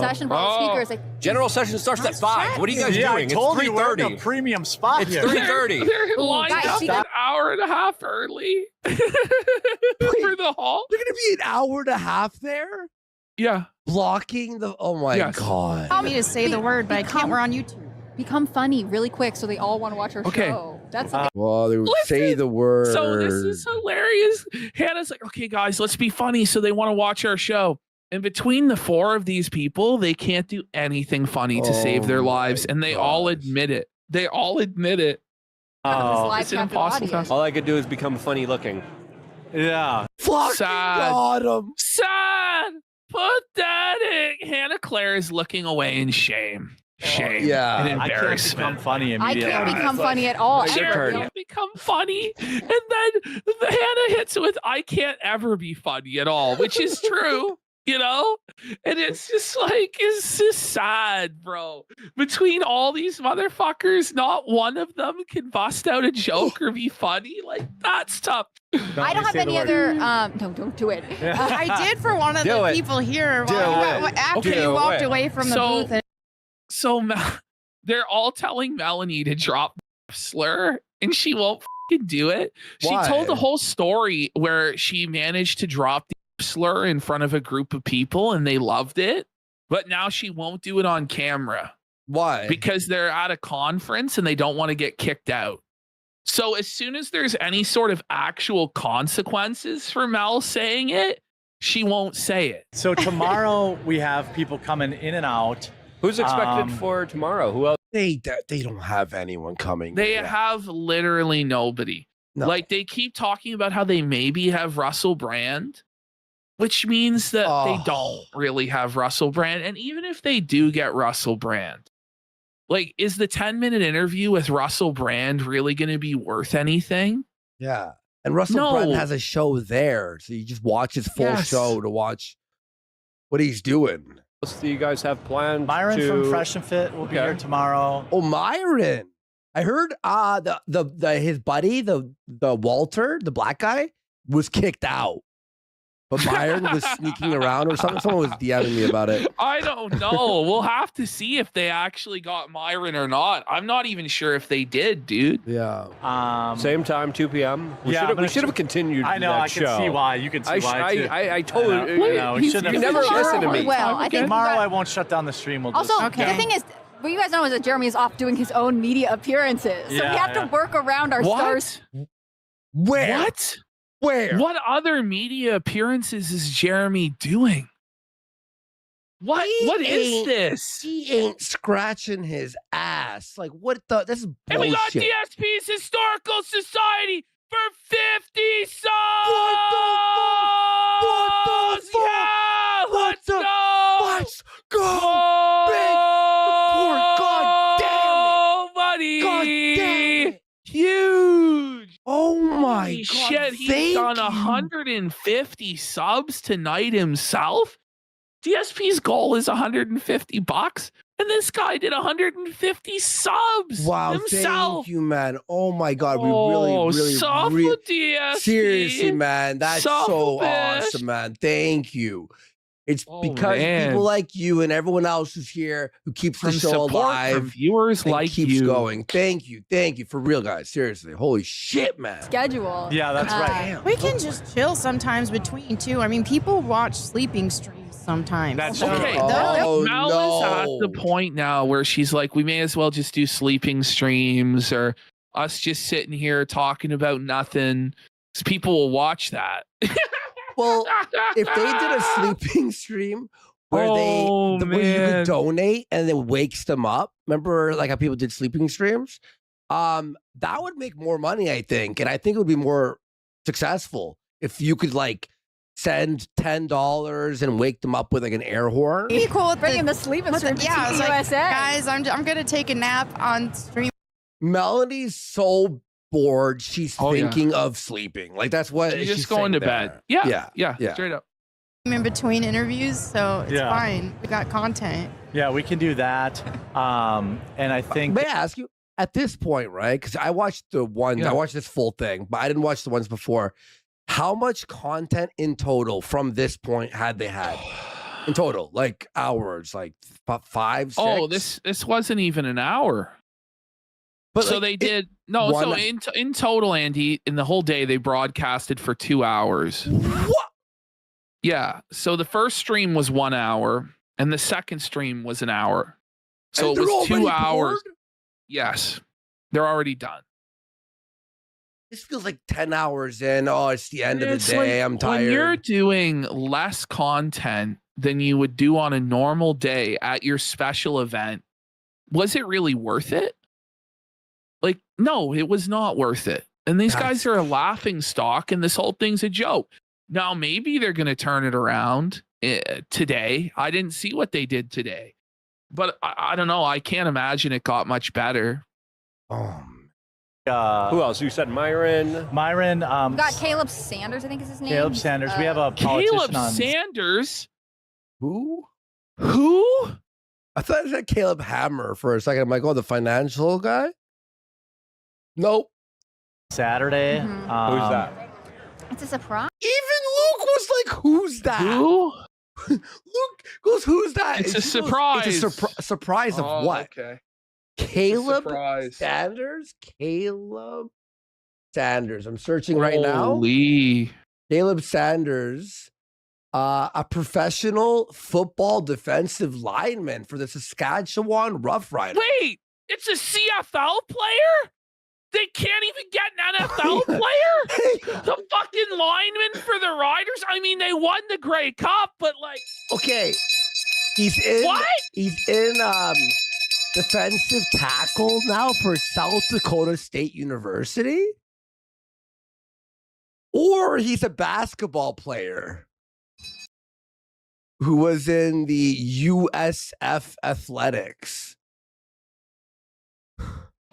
E: session for all speakers. Like,
J: General session starts at 5. What are you guys
F: Yeah,
J: doing?
F: I told
J: It's
F: you we're
J: 3:30.
F: in a premium spot
J: It's
F: here.
J: 3:30.
A: They're lined up an hour and a half early for the hall.
B: They're gonna be an hour and a half there.
A: Yeah,
B: blocking the. Oh my god!
G: Tell me to say the word, but I can't. We're on YouTube.
E: Become funny really quick so they all want to watch our show. That's
B: well, they would say the word.
A: So this is hilarious. Hannah's like, okay, guys, let's be funny. So they want to watch our show. And between the four of these people, they can't do anything funny to save their lives. And they all admit it. They all admit it. It's an impossible task.
J: All I could do is become funny looking.
F: Yeah.
B: Fucking got him.
A: Sad. Pathetic. Hannah Claire is looking away in shame. Shame.
B: Yeah.
A: And
F: I can't
A: embarrassment.
F: become funny
E: I
F: immediately.
E: can't become funny at all.
A: Jared can't become funny. And then Hannah hits it with, I can't ever be funny at all, which is true. You know, and it's just like, it's just sad, bro. Between all these motherfuckers, not one of them can bust out a joke or be funny. Like, that's tough.
E: I don't have any other. Don't do it.
G: I did for one of the people here after you walked away from the booth.
A: So they're all telling Melanie to drop the slur, and she won't fucking do it.
B: Why?
A: She told the whole story where she managed to drop the slur in front of a group of people, and they loved it. But now she won't do it on camera.
B: Why?
A: Because they're at a conference and they don't want to get kicked out. So as soon as there's any sort of actual consequences for Mel saying it, she won't say it.
F: So tomorrow we have people coming in and out.
J: Who's expected for tomorrow? Who else?
B: They don't have anyone coming.
A: They have literally nobody.
B: No.
A: Like they keep talking about how they maybe have Russell Brand, which means that they don't really have Russell Brand. And even if they do get Russell Brand, like, is the 10-minute interview with Russell Brand really going to be worth anything?
B: Yeah. And Russell Brand has a show there. So you just watch his full show to watch what he's doing.
J: What do you guys have planned?
F: Myron from Fresh and Fit will be here tomorrow.
B: Oh, Myron. I heard his buddy, the Walter, the black guy, was kicked out. But Myron was sneaking around or something. Someone was DMing me about it.
A: I don't know. We'll have to see if they actually got Myron or not. I'm not even sure if they did, dude.
B: Yeah.
J: Same time, 2 p.m. We should have continued.
F: I know.
J: That
F: I
J: show.
F: can see why. You can see why too.
J: I totally.
F: You
J: never listen to me.
E: Well, I think
F: Tomorrow I won't shut down the stream. We'll
E: Also,
F: just,
E: the thing is, what you guys know is that Jeremy is off doing his own media appearances. So we have to work around our stars.
B: Where?
A: What?
B: Where?
A: What other media appearances is Jeremy doing? What is this?
B: He ain't scratching his ass. Like, what the? This is bullshit.
A: And we got DSP's Historical Society for 50 subs!
B: What the fuck?
A: Yeah! Let's go!
B: Let's go! Big report! God damn it!
A: Buddy!
B: God damn it!
A: Huge!
B: Oh my
A: Holy
B: God!
A: shit, he's done 150 subs tonight himself. DSP's goal is 150 bucks, and this guy did 150 subs himself.
B: Thank you, man. Oh my God, we really,
A: DSP.
B: seriously, man, that's so awesome, man. Thank you. It's because people like you and everyone else who's here who keeps the show alive.
A: Viewers like
B: keeps
A: you.
B: going. Thank you for real, guys. Seriously, holy shit, man.
E: Schedule.
F: Yeah, that's right.
G: We can just chill sometimes between too. I mean, people watch sleeping streams sometimes.
F: That's
A: okay.
B: Oh,
A: Mel is at the point now where she's like, we may as well just do sleeping streams or us just sitting here talking about nothing. 'Cause people will watch that.
B: Well, if they did a sleeping stream where where you could donate and it wakes them up, remember like how people did sleeping streams? That would make more money, I think, and I think it would be more successful if you could like send $10 and wake them up with like an air horn.
E: Be cool with bringing the sleeping stream to
G: it's
E: USA.
G: Guys, I'm gonna take a nap on stream.
B: Melody's so bored, she's thinking of sleeping. Like that's what
A: she's just
B: she's
A: going to
B: saying
A: bed.
B: there.
A: Yeah, straight up.
G: In between interviews, so it's
F: Yeah.
G: fine. We got content.
F: Yeah, we can do that. And I think.
B: May I ask you at this point, right? Because I watched the ones, I watched this full thing, but I didn't watch the ones before. How much content in total from this point had they had? In total, like hours, like 5, 6?
A: Oh, this wasn't even an hour.
B: But
A: so
B: like,
A: they did so in total, Andy, in the whole day they broadcasted for 2 hours.
B: What?
A: Yeah. So the first stream was 1 hour, and the second stream was an hour. So
B: And
A: it
B: they're
A: was 2
B: already
A: hours.
B: bored?
A: Yes, they're already done.
B: This feels like 10 hours in. Oh, it's the end of the day. I'm tired.
A: When you're doing less content than you would do on a normal day at your special event, was it really worth it? Like, no, it was not worth it. And these guys are a laughing stock, and this whole thing's a joke. Now, maybe they're going to turn it around today. I didn't see what they did today, but I don't know. I can't imagine it got much better.
J: Who else? You said Myron.
F: Myron.
E: We got Caleb Sanders, I think is his name.
F: Caleb Sanders. We have a politician
A: Caleb
F: on.
A: Sanders.
B: Who? I thought it said Caleb Hammer for a second. I'm like, oh, the financial guy? Nope.
F: Saturday.
E: Mm-hmm.
J: Who's that?
E: It's a surprise.
B: Even Luke was like, who's that?
A: Who?
B: Luke goes, "Who's that?"
A: It's
B: And
A: a
B: she goes,
A: surprise.
B: It's a surprise of what?
A: Okay.
B: Caleb
A: surprise.
B: Sanders. Caleb Sanders. I'm searching right now.
A: Holy.
B: Caleb Sanders, a professional football defensive lineman for the Saskatchewan Roughriders.
A: Wait, it's a CFL player? They can't even get an NFL player? The fucking lineman for the Riders? I mean, they won the Grey Cup, but like...
B: Okay. He's in...
A: What?
B: He's in defensive tackle now for South Dakota State University? Or he's a basketball player who was in the USF Athletics.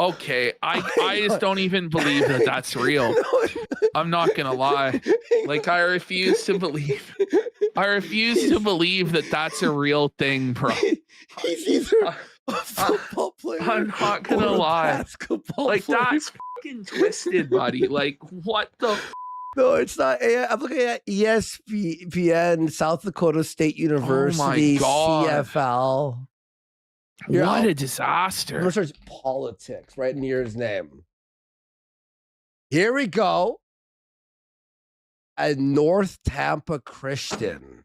A: Okay, I just don't even believe that that's real. I'm not gonna lie. Like, I refuse to believe that that's a real thing, bro.
B: He's either a football player.
A: I'm not gonna
B: or a
A: lie.
B: Basketball
A: Like,
B: player.
A: that's fucking twisted, buddy. Like, what the?
B: No, it's not. I'm looking at ESPN, South Dakota State University,
A: God.
B: CFL.
A: What a disaster.
B: I'm going to search politics right near his name. Here we go. A North Tampa Christian.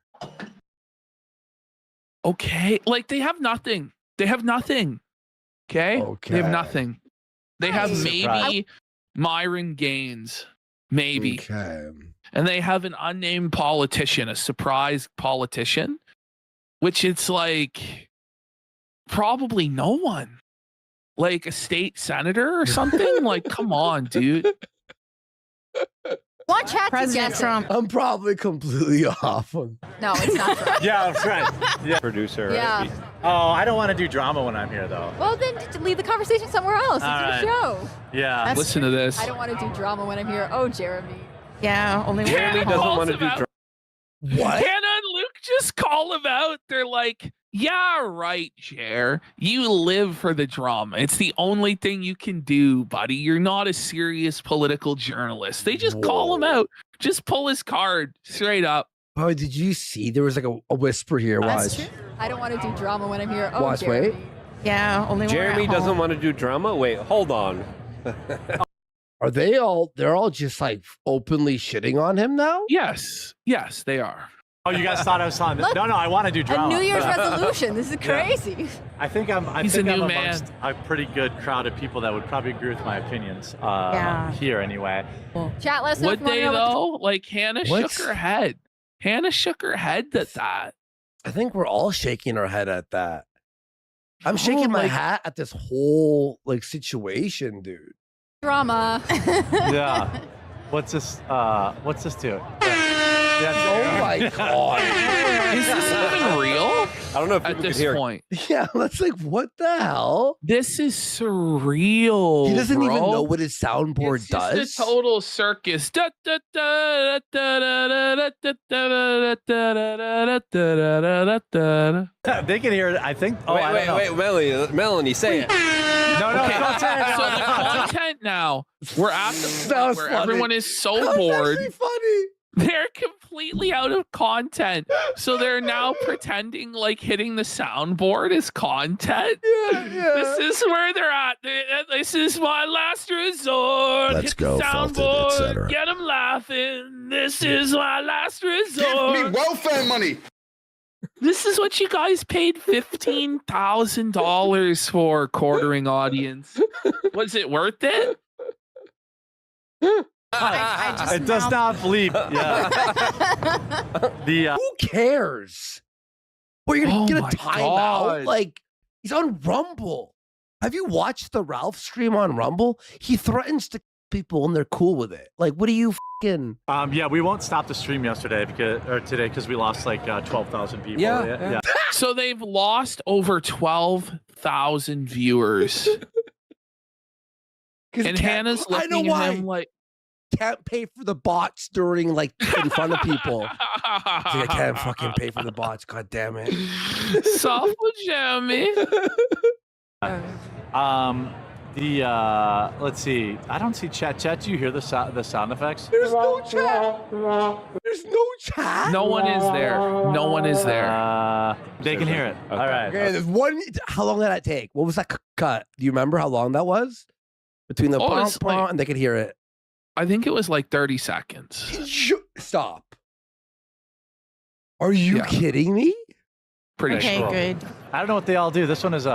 A: Okay, like, they have nothing. They have nothing. Okay? They have nothing. They have maybe Myron Gaines. Maybe.
B: Okay.
A: And they have an unnamed politician, a surprise politician, which it's like probably no one. Like a state senator or something? Like, come on, dude.
E: Want chat
I: President Trump.
B: I'm probably completely off on.
E: No, it's not Trump.
F: Yeah, that's right. Yeah.
H: Producer.
E: Yeah.
F: Oh, I don't want to do drama when I'm here, though.
E: Well, then leave the conversation somewhere else.
F: All
E: It's
F: right.
E: your show.
F: Yeah.
A: Listen to this.
E: I don't want to do drama when I'm here. Oh, Jeremy.
I: Yeah, only one.
H: Jeremy doesn't
A: calls
H: want to
A: him
H: do
A: out.
B: What?
A: Hannah and Luke just call him out. They're like, yeah, right, Jer. You live for the drama. It's the only thing you can do, buddy. You're not a serious political journalist. They just call him out. Just pull his card straight up.
B: Oh, did you see? There was like a whisper here.
E: That's
B: Watch.
E: true. I don't want to do drama when I'm here. Oh,
B: Watch,
E: Jeremy.
B: wait.
I: Yeah, only one.
H: Jeremy doesn't want to do drama? Wait, hold on.
B: Are they all? They're all just like openly shitting on him now?
A: Yes. Yes, they are.
F: Oh, you guys thought I was talking?
E: Look,
F: No, I want to do
E: A
F: drama.
E: New Year's resolution. This is crazy.
F: I think I'm
A: He's a new
F: amongst a pretty good crowd of people that would probably agree with my opinions. Here anyway.
E: Chat, let us know
A: Would
E: if you want
A: they,
E: to know what
A: though? Like, Hannah
B: What's-
A: shook her head. Hannah shook her head at that.
B: I think we're all shaking our head at that. I'm shaking my hat at this whole like situation, dude.
E: drama.
F: Yeah. What's this? What's this to?
B: Oh my god.
A: Is this even real?
H: I don't know if
A: At
H: people could
A: this
H: hear.
A: point,
B: Yeah, that's like what the hell?
A: this is surreal.
B: He doesn't even
A: bro.
B: know what his soundboard
A: It's just
B: does.
A: a total circus. Da, da, da, da, da, da, da, da, da, da, da, da, da.
F: They can hear it. I think. Oh, I don't know.
H: wait, Melanie, say it.
F: No,
A: Okay,
F: don't say it.
A: so the content now, we're at the
B: That
A: point
B: was
A: where
B: funny.
A: everyone is so
B: That was
A: bored.
B: actually funny.
A: They're completely out of content. So they're now pretending like hitting the soundboard is content.
B: Yeah.
A: This is where they're at. This is my last resort.
M: Let's
A: Hit
M: go,
A: the
M: Felton,
A: soundboard.
M: etc.
A: Get them laughing. This is my last resort.
M: Give me welfare money.
A: This is what you guys paid $15,000 for, quartering audience. Was it worth it?
I: I just
F: It does not bleep. Yeah.
B: Who cares? Well, you're gonna
A: Oh
B: get a
A: my
B: timeout.
A: God.
B: Like he's on Rumble. Have you watched the Ralph stream on Rumble? He threatens to people and they're cool with it. Like, what are you fucking?
F: Yeah, we won't stop the stream today because we lost like 12,000 people.
H: Yeah.
A: So they've lost over 12,000 viewers. And Hannah's
B: I know
A: looking at
B: why.
A: him like,
B: Can't pay for the bots during like in front of people. He's like, I can't fucking pay for the bots. God damn it.
A: Soft with Jeremy.
F: Let's see. I don't see chat. Chat, do you hear the sound effects?
B: There's no chat. There's no chat.
A: No one is there. No one is there.
F: They can hear it.
H: Okay.
F: All right.
B: Okay, there's one. How long did that take? What was that cut? Do you remember how long that was? Between the and they could hear it.
A: I think it was like 30 seconds.
B: Stop. Are you kidding me?
A: Pretty sure.
G: Good.
F: I don't know what they all do. This one is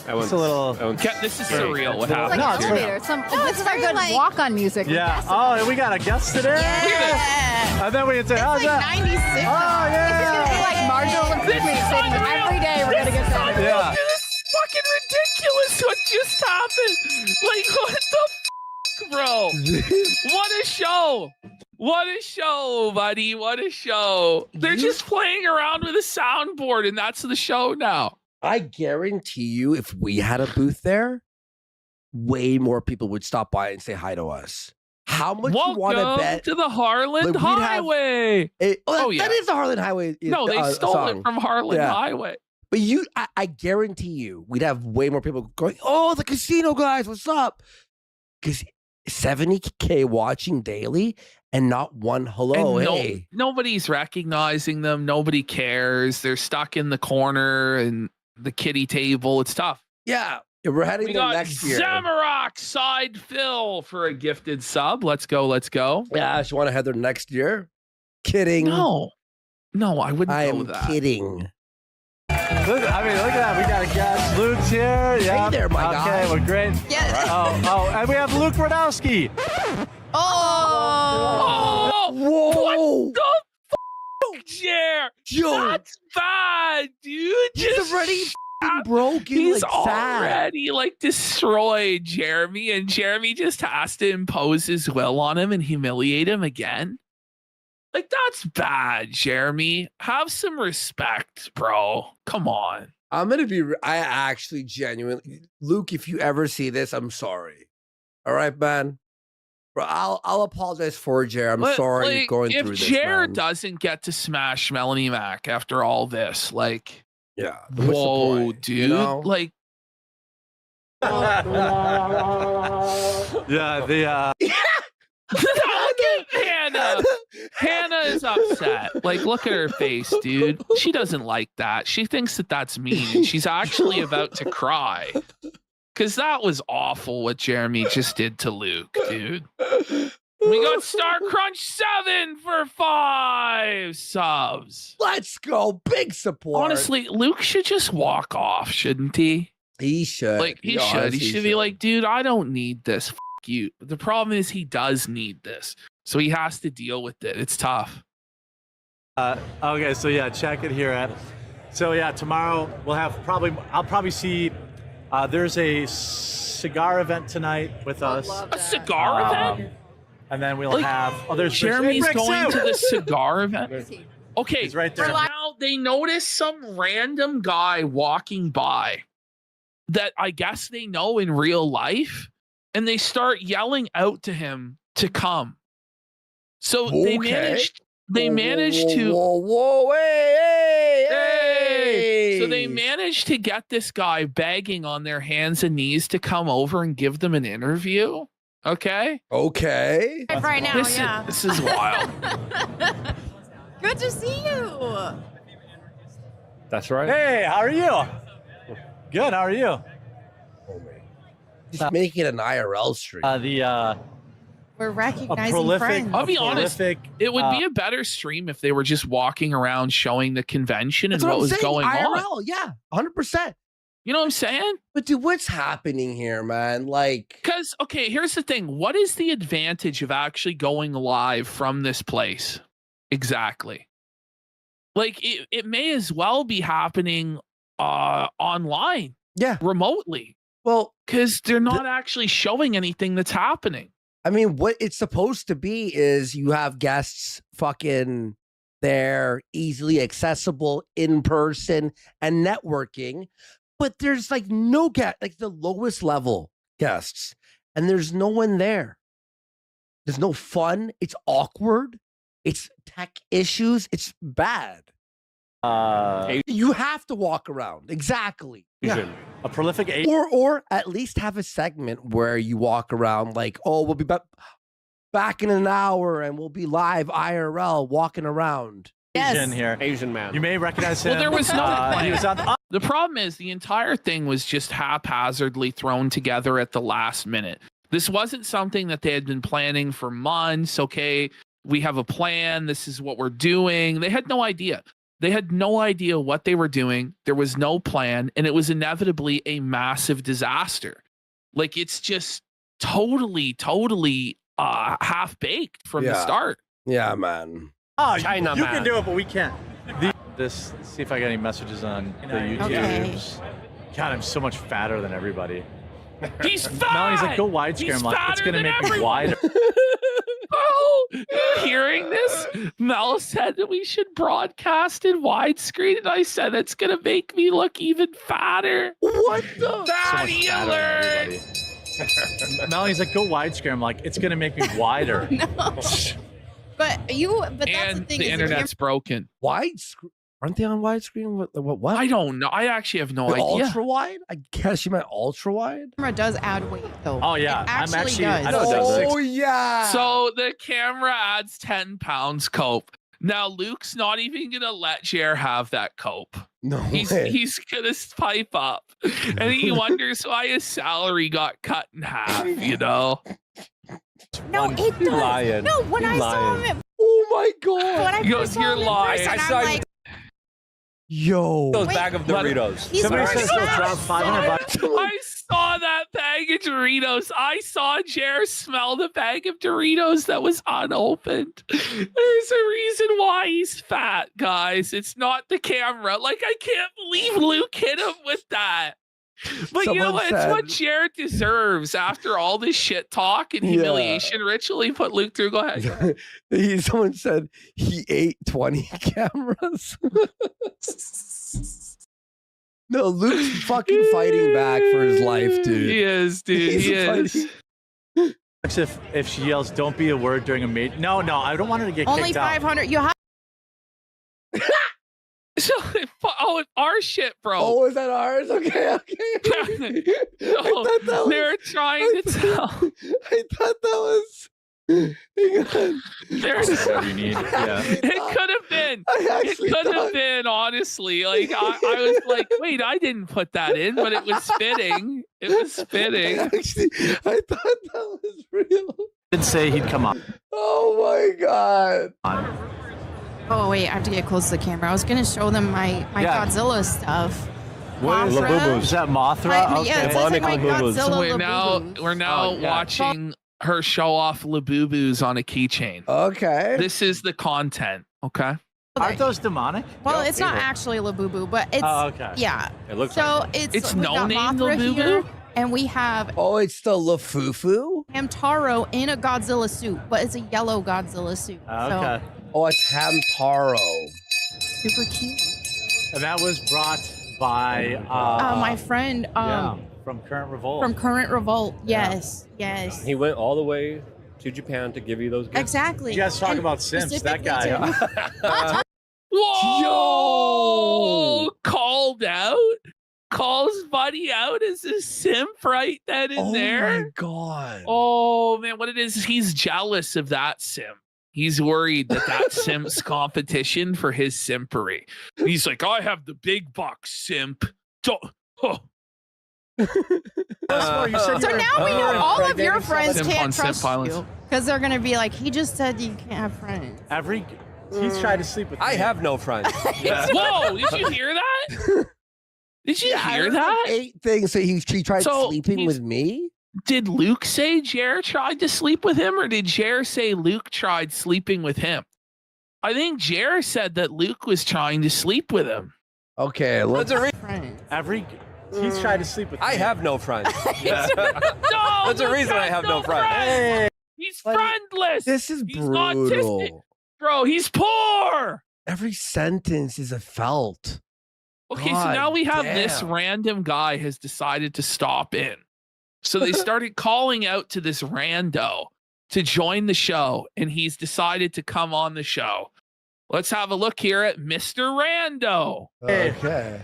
F: it's a little.
A: This is surreal. What happened?
E: Like
F: No,
E: elevator. This is our good walk-on music.
F: Yeah. Oh, and we got a guest today.
G: Yeah.
F: And then we can say,
G: It's
F: how's
G: like
F: that?
G: 96.
F: Oh,
E: This is
F: yeah.
E: gonna be like marginal improvement sitting every day. We're gonna get that.
F: Yeah.
A: This is fucking ridiculous what just happened. Like, what the bro? What a show. What a show, buddy. What a show. They're just playing around with a soundboard, and that's the show now.
B: I guarantee you, if we had a booth there, way more people would stop by and say hi to us. How much you want to bet
A: to the Harlan Highway?
B: That is the Harlan Highway.
A: No, they stole
B: song.
A: it from Harlan Highway.
B: But I guarantee you, we'd have way more people going, oh, the casino guys, what's up? Because 70K watching daily and not one hello,
A: And
B: hey.
A: nobody's recognizing them. Nobody cares. They're stuck in the corner and the kiddie table. It's tough.
B: Yeah, we're heading
A: We
B: to
A: got
B: next year.
A: Zamarok side fill for a gifted sub. Let's go. Let's go.
B: Yeah, I just want to head there next year. Kidding.
A: No, I wouldn't
B: I
A: go
B: am
A: that.
B: kidding.
F: Look at that. We got a guest. Luke's here. Yeah.
B: Hey there, my guy.
F: Okay, we're great.
G: Yeah.
F: Oh, and we have Luke Radowski.
G: Oh.
B: Whoa.
A: What the fuck, Jer?
B: Yo.
A: That's bad, dude.
B: He's already broken.
A: He's
B: like, sad.
A: already like destroyed Jeremy, and Jeremy just has to impose his will on him and humiliate him again. Like, that's bad, Jeremy. Have some respect, bro. Come on.
B: I'm going to be, I actually genuinely, Luke, if you ever see this, I'm sorry. All right, man? Bro, I'll apologize for Jer. I'm sorry you're going through this,
A: If Jer
B: man.
A: doesn't get to smash Melanie Mac after all this, like,
B: yeah,
A: whoa, dude.
B: You know?
A: Like,
F: Yeah,
A: look at Hannah. Hannah is upset. Like, look at her face, dude. She doesn't like that. She thinks that that's mean, and she's actually about to cry. Because that was awful what Jeremy just did to Luke, dude. We got Star Crunch 7 for 5 subs.
B: Let's go. Big support.
A: Honestly, Luke should just walk off, shouldn't he?
B: He should.
A: Like, he should. He should be like, dude, I don't need this. F you. The problem is he does need this. So he has to deal with it. It's tough.
F: Okay, so yeah, check it here at. So yeah, tomorrow we'll have I'll probably see. There's a cigar event tonight with us.
A: A cigar event?
F: And then we'll
A: Like,
F: have. Oh, there's
A: Jeremy's
F: Rick's
A: going
F: out.
A: to the cigar event. Okay,
F: He's right there.
A: so now they notice some random guy walking by that I guess they know in real life, and they start yelling out to him to come. So they managed to.
B: Whoa, hey.
A: So they managed to get this guy begging on their hands and knees to come over and give them an interview. Okay.
B: Okay.
G: Right now,
A: This is wild.
G: Good to see you.
H: That's right.
F: Hey, how are you? Good. How are you?
B: He's making an IRL stream.
G: We're recognizing
F: prolific-
G: friends.
A: I'll be honest.
F: Prolific,
A: It would be a better stream if they were just walking around showing the convention and
B: That's
A: what was
B: I'm saying.
A: going
B: IRL,
A: on.
B: yeah, 100%.
A: You know what I'm saying?
B: But dude, what's happening here, man? Like,
A: Because, okay, here's the thing. What is the advantage of actually going live from this place? Exactly. Like, it may as well be happening online.
B: Yeah.
A: Remotely.
B: Well,
A: because they're not actually showing anything that's happening.
B: I mean, what it's supposed to be is you have guests fucking there, easily accessible, in person, and networking. But there's like no guest, like the lowest level guests, and there's no one there. There's no fun. It's awkward. It's tech issues. It's bad. You have to walk around. Exactly.
F: Yeah. a prolific agent.
B: Or at least have a segment where you walk around like, oh, we'll be back in an hour and we'll be live IRL walking around.
F: Asian here.
J: Asian man.
F: You may recognize him.
A: Well, there was no plan.
F: He was on
A: The problem is the entire thing was just haphazardly thrown together at the last minute. This wasn't something that they had been planning for months. Okay, we have a plan. This is what we're doing. They had no idea. They had no idea what they were doing. There was no plan, and it was inevitably a massive disaster. Like, it's just totally half-baked from the start.
B: Yeah, man.
F: Oh,
J: China
F: you
J: man.
F: can do it, but we can't. Let's see if I got any messages on the YouTubes. God, I'm so much fatter than everybody.
A: He's fat.
F: Melody's like, go widescreen. I'm like, it's gonna make me wider.
A: Oh, you're hearing this? Mel said that we should broadcast in widescreen, and I said it's gonna make me look even fatter.
B: What the?
A: Fatty alert!
F: Melody's like, go widescreen. I'm like, it's gonna make me wider.
G: But that's the
A: And
G: thing.
A: the
G: is
A: internet's broken.
B: Widescreen? Aren't they on widescreen? What?
A: I don't know. I actually have no idea.
B: Ultra wide? I guess you meant ultra wide.
G: Camera does add weight, though.
F: Oh yeah,
G: It actually
F: I'm actually.
G: does.
F: I know it does.
B: Oh yeah.
A: So the camera adds 10 pounds cope. Now Luke's not even gonna let Jer have that cope.
B: No
A: He's gonna pipe up, and he wonders why his salary got cut in half. You know.
G: No, it does.
J: lying.
G: No, when
J: You
G: I saw
J: lying.
G: him,
B: Oh my god.
G: when I
A: Yo,
G: first saw
A: you're
G: him in
A: lying.
G: person,
J: I
G: I'm
J: saw you-
G: like,
B: Yo.
J: Those
G: Wait,
J: bag of
A: let-
J: Doritos.
G: he's
F: Somebody
G: wearing
F: says they'll
G: that.
F: drop 500 bucks.
A: I saw that bag of Doritos. I saw Jer smell the bag of Doritos that was unopened. There's a reason why he's fat, guys. It's not the camera. Like, I can't believe Luke hit him with that. But you know
B: Someone
A: what? It's what
B: said-
A: Jared deserves after all this shit talk and humiliation ritually put Luke through. Go ahead.
B: Someone said he ate 20 cameras. No, Luke's fucking fighting back for his life, dude.
A: He is, dude.
B: He's
A: He is.
B: fighting-
F: If she yells, "Don't be a word" during a meet. No, I don't want her to get
G: only
F: kicked out.
G: 500. You have
A: So, our shit, bro.
B: Oh, is that ours? Okay.
A: No, they're trying to tell.
B: I thought that was. Hang on.
A: There's,
F: Whatever you need. Yeah.
A: it could have been.
B: I
A: It
B: actually
A: could have
B: thought-
A: been, honestly. Like, I was like, wait, I didn't put that in, but it was fitting. It was fitting.
B: Actually, I thought that was real.
F: Did say he'd come on.
B: Oh my god.
G: Oh wait, I have to get close to the camera. I was gonna show them my
F: Yeah.
G: Godzilla stuff.
J: What is
G: Mothra.
J: Labubus?
F: Is that Mothra?
G: Yeah, it
F: Okay.
G: says like my
J: Demonic Labubus.
G: Godzilla
A: So
G: Labubus.
A: we're now
F: Oh, yeah.
A: watching her show off Labubus on a keychain.
B: Okay.
A: This is the content, okay?
F: Aren't those demonic?
G: Well, it's not actually Labubu, but it's
F: Oh, okay.
G: yeah.
J: It looks
G: So
J: like
A: It's
G: we've got
A: no-name
G: Mothra
A: Labubu?
G: here, and we have
B: Oh, it's the Lafufu?
G: Hamtaro in a Godzilla suit, but it's a yellow Godzilla suit.
F: Okay.
B: Oh, it's Hamtaro.
G: So super cute.
F: And that was brought by
G: My friend
F: from Current Revolt.
G: from Current Revolt.
F: Yeah.
G: Yes.
J: he went all the way to Japan to give you those gifts.
G: Exactly.
F: You guys talk
G: And
F: about Sims, that
G: specifically
F: guy.
G: to-
A: Whoa! Called out? Calls Buddy out as a simp right then and
B: Oh
A: there?
B: my god.
A: Oh man, what it is he's jealous of that simp. He's worried that simp's competition for his simpery. He's like, I have the big bucks, simp. Oh.
F: You said
G: So
F: you were-
G: now we know all of your friends
A: Simp on
G: can't
A: simp
G: trust
A: violence.
G: you because they're gonna be like, he just said you can't have friends.
F: He's tried to sleep with me.
J: I have no friends.
A: Whoa, did you hear that? Did you
B: I
A: hear
B: heard
A: that?
B: like 8 things. So he tried
A: So
B: sleeping
A: he's-
B: with me?
A: Did Luke say Jer tried to sleep with him, or did Jer say Luke tried sleeping with him? I think Jer said that Luke was trying to sleep with him.
B: Okay, look.
J: That's a
G: Friends.
F: He's tried to sleep with me.
J: I have no friends.
A: No,
J: That's the
A: Luke
J: reason I
A: has
J: have no friends.
F: Hey,
A: He's
B: Like,
A: friendless.
B: This is
A: He's autistic.
B: brutal.
A: Bro, he's poor.
B: Every sentence is a felt.
A: Okay, so
B: God
A: now we have this
B: damn.
A: random guy has decided to stop in. So they started calling out to this rando to join the show, and he's decided to come on the show. Let's have a look here at Mr. Rando.
F: Hey.
B: Okay.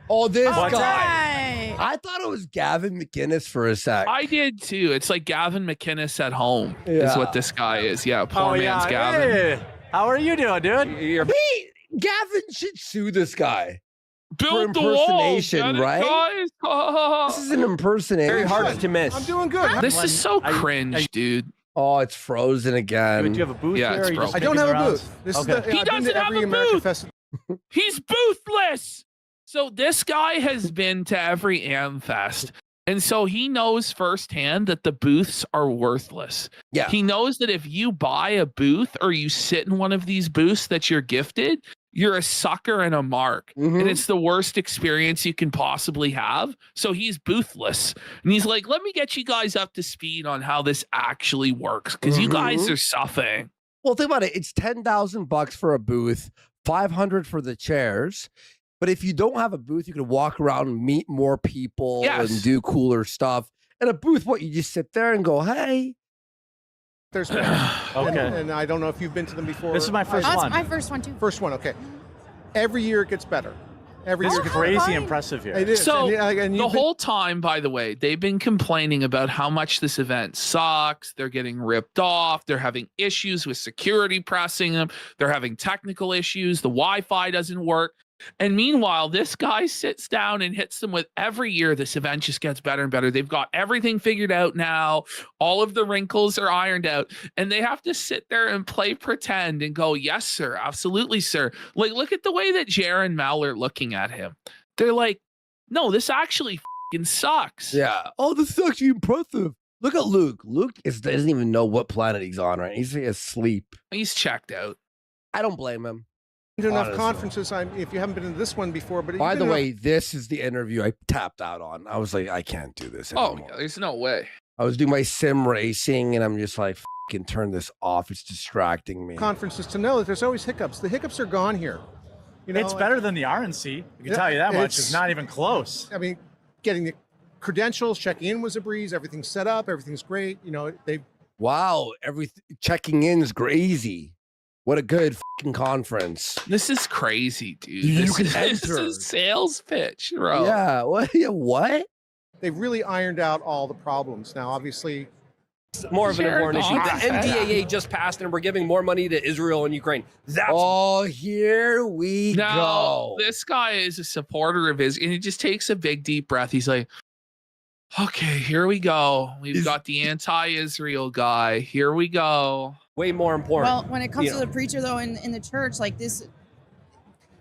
B: Oh, this
G: All
B: guy.
G: right.
B: I thought it was Gavin McInnes for a sec.
A: I did too. It's like Gavin McInnes at home is
B: Yeah.
A: what this guy is. Yeah, poor man's Gavin.
F: Hey, how are you doing, dude?
B: Gavin should sue this guy.
A: Build the
B: impersonation,
A: wall, get it,
B: right?
A: guys?
B: This is an impersonation.
J: Very hard to miss.
M: I'm doing good.
A: This is so cringe, dude.
B: Oh, it's frozen again.
F: Do you have a booth
A: Yeah,
F: here?
A: it's
F: or you just
A: broken.
M: I don't
F: making
M: have
F: the
M: a
F: rounds?
M: booth. This
F: Okay.
M: is the,
A: He
M: I've been
A: doesn't
M: to
A: have
M: every
A: a
M: American
A: booth.
M: Fest.
A: He's boothless. So this guy has been to every AMFest. And so he knows firsthand that the booths are worthless.
B: Yeah.
A: He knows that if you buy a booth or you sit in one of these booths that you're gifted, you're a sucker and a mark.
B: Mhm.
A: And it's the worst experience you can possibly have. So he's boothless. And he's like, let me get you guys up to speed on how this actually works. Because you guys are suffering.
B: Well, think about it. It's $10,000 for a booth, $500 for the chairs. But if you don't have a booth, you can walk around and meet more people and do cooler stuff. And a booth, what you just sit there and go, hey.
M: There's
F: Okay.
M: and I don't know if you've been to them before.
F: This is my first
G: That's
F: one.
G: my first one too.
M: First one, okay. Every year it gets better. Every
F: It's
M: year it gets
F: crazy
M: better.
F: impressive here.
M: It is.
A: So
M: and
A: the
M: you've been-
A: whole time, by the way, they've been complaining about how much this event sucks. They're getting ripped off. They're having issues with security pressing them. They're having technical issues. The Wi-Fi doesn't work. And meanwhile, this guy sits down and hits them with every year. This event just gets better and better. They've got everything figured out now. All of the wrinkles are ironed out. And they have to sit there and play pretend and go, yes, sir. Absolutely, sir. Like, look at the way that Jer and Mel are looking at him. They're like, no, this actually fucking sucks.
B: Yeah. Oh, this is actually impressive. Look at Luke. Luke doesn't even know what planet he's on, right? He's asleep.
A: He's checked out.
B: I don't blame him.
M: to enough
B: honestly.
M: conferences. If you haven't been to this one before, but
B: By
M: you've
B: the
M: been
B: way, this is the interview I tapped out on. I was like, I can't do this anymore.
A: Oh, yeah, there's no way.
B: I was doing my sim racing, and I'm just like, fucking turn this off. It's distracting me.
M: conferences to know that there's always hiccups. The hiccups are gone here. You know,
F: It's better than the RNC. I can tell you that much. It's not even close.
M: I mean, getting the credentials, checking in was a breeze. Everything's set up. Everything's great. You know, they.
B: Wow, checking in is crazy. What a good fucking conference.
A: This is crazy, dude.
B: You
A: This
B: can
A: is
B: enter.
A: a sales pitch, bro.
B: Yeah. What? Yeah, what?
M: They've really ironed out all the problems. Now, obviously,
J: more of an important issue. The NDAA just passed, and we're giving more money to Israel and Ukraine. That's
B: here we
A: No, this guy is a supporter of his, and he just takes a big deep breath. He's like, okay, here we go. We've got the anti-Israel guy. Here we go.
J: Way more important.
G: Well, when it comes to the preacher, though, in the church, like this,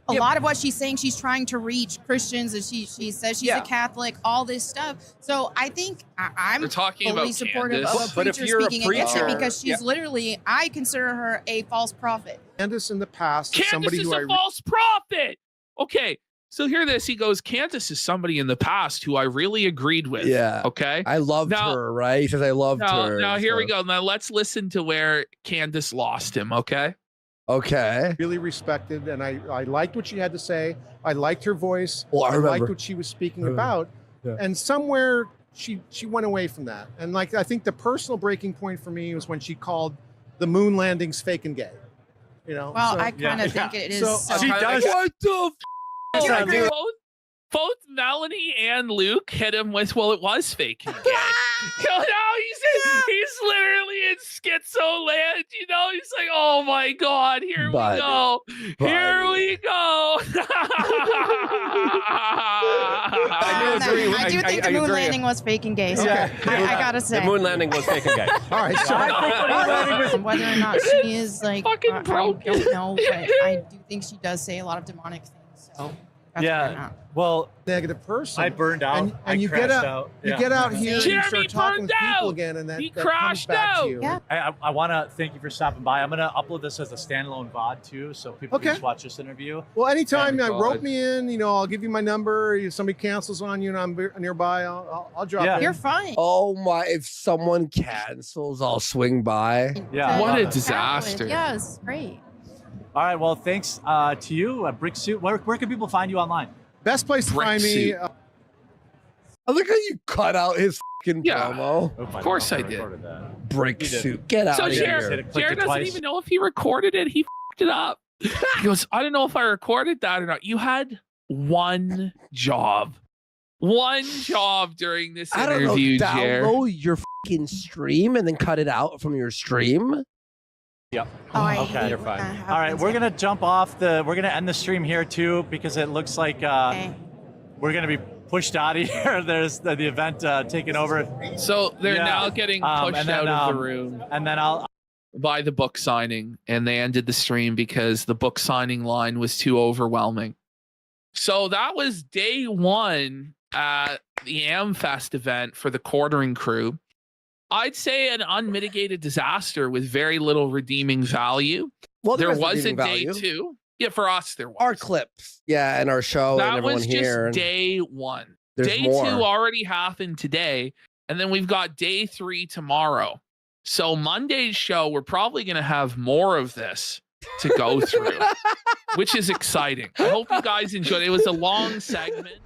G: a lot of what she's saying, she's trying to reach Christians, and she says she's a Catholic, all this stuff. So I think I'm
A: We're talking
G: fully
A: about
G: supportive
A: Candace.
G: of a
J: But if
G: preacher
J: you're a
G: speaking against it
J: preacher-
G: because she's literally, I consider her a false prophet.
M: Candace in the past,
A: Candace
M: somebody
A: is
M: who
A: a false prophet. Okay, so hear this. He goes, Candace is somebody in the past who I really agreed with.
B: Yeah.
A: Okay.
B: I loved her, right? He says, I loved her.
A: Now here we
B: so-
A: go. Now let's listen to where Candace lost him. Okay.
B: Okay.
M: really respected, and I liked what she had to say. I liked her voice.
B: Well, I
M: liked
B: remember.
M: what she was speaking about.
B: Yeah.
M: And somewhere she went away from that. And like I think the personal breaking point for me was when she called the moon landings fake and gay. You know.
G: Well,
M: so-
G: I kind of think it is.
M: So-
F: She does.
B: What the
A: Oh,
F: I do.
A: both Melanie and Luke hit him with, well, it was fake and gay. No, he's literally in schizo land. You know, he's like, oh my God, here
B: But-
A: we go. Here we go.
G: I do think the moon landing was fake and gay. So I gotta say.
J: The moon landing was fake and gay.
M: All right. So
G: Whether or not she is like,
A: Fucking
G: I
A: broken.
G: don't know, but I do think she does say a lot of demonic things. So that's where I'm
F: Yeah.
G: at.
F: Well,
M: negative person.
F: I burned out.
M: And
F: I
M: you
F: crashed
M: get out.
F: out.
M: You
F: Yeah.
M: get out here and you
A: Jeremy
M: start talking
A: burned
M: to people
A: out.
M: again, and that,
A: He
M: that comes
A: crashed
M: back
A: out.
M: to you.
G: Yeah.
F: I want to thank you for stopping by. I'm going to upload this as a standalone VOD too, so people
M: Okay.
F: can just watch this interview.
M: Well, anytime
A: Thank
M: rope
A: God.
M: me in, you know, I'll give you my number. If somebody cancels on you and I'm nearby, I'll drop
F: Yeah.
M: in.
G: You're fine.
B: Oh my, if someone cancels, I'll swing by.
F: Yeah.
A: What
F: I
A: a
F: love it.
A: disaster.
G: Yes, great.
F: All right. Well, thanks to you, Brick Suit. Where can people find you online?
M: Best place to
A: Brick
M: find me.
A: suit.
B: I look how you cut out his fucking
A: Yeah.
B: promo.
F: Of
A: course I did.
B: Brick
F: You did.
B: suit. Get out
A: So
B: of
F: Jared-
B: here.
F: Jared- clicked
A: Jared
F: it
A: doesn't
F: twice.
A: even know if he recorded it. He fucked it up. He goes, I don't know if I recorded that or not. You had one job. One job during this
B: I don't
A: interview,
B: know,
A: Jer.
B: download your fucking stream and then cut it out from your stream.
F: Yep.
G: Oh,
F: okay.
J: You're fine.
F: All right, we're gonna jump off we're gonna end the stream here too because it looks like we're gonna be pushed out of here. There's the event taking over.
A: So they're now getting pushed out of the room.
F: And then I'll
A: by the book signing, and they ended the stream because the book signing line was too overwhelming. So that was day one at the AMFest event for the quartering crew. I'd say an unmitigated disaster with very little redeeming value.
B: Well,
A: there was a
B: redeeming
A: day
B: value.
A: two. Yeah, for us there was.
B: Our clips, yeah, and our show
A: That
B: and everyone
A: was just
B: here.
A: day one.
B: There's
A: Day
B: more.
A: two already happened today, and then we've got day three tomorrow. So Monday's show, we're probably going to have more of this to go through, which is exciting. I hope you guys enjoyed it. It was a long segment.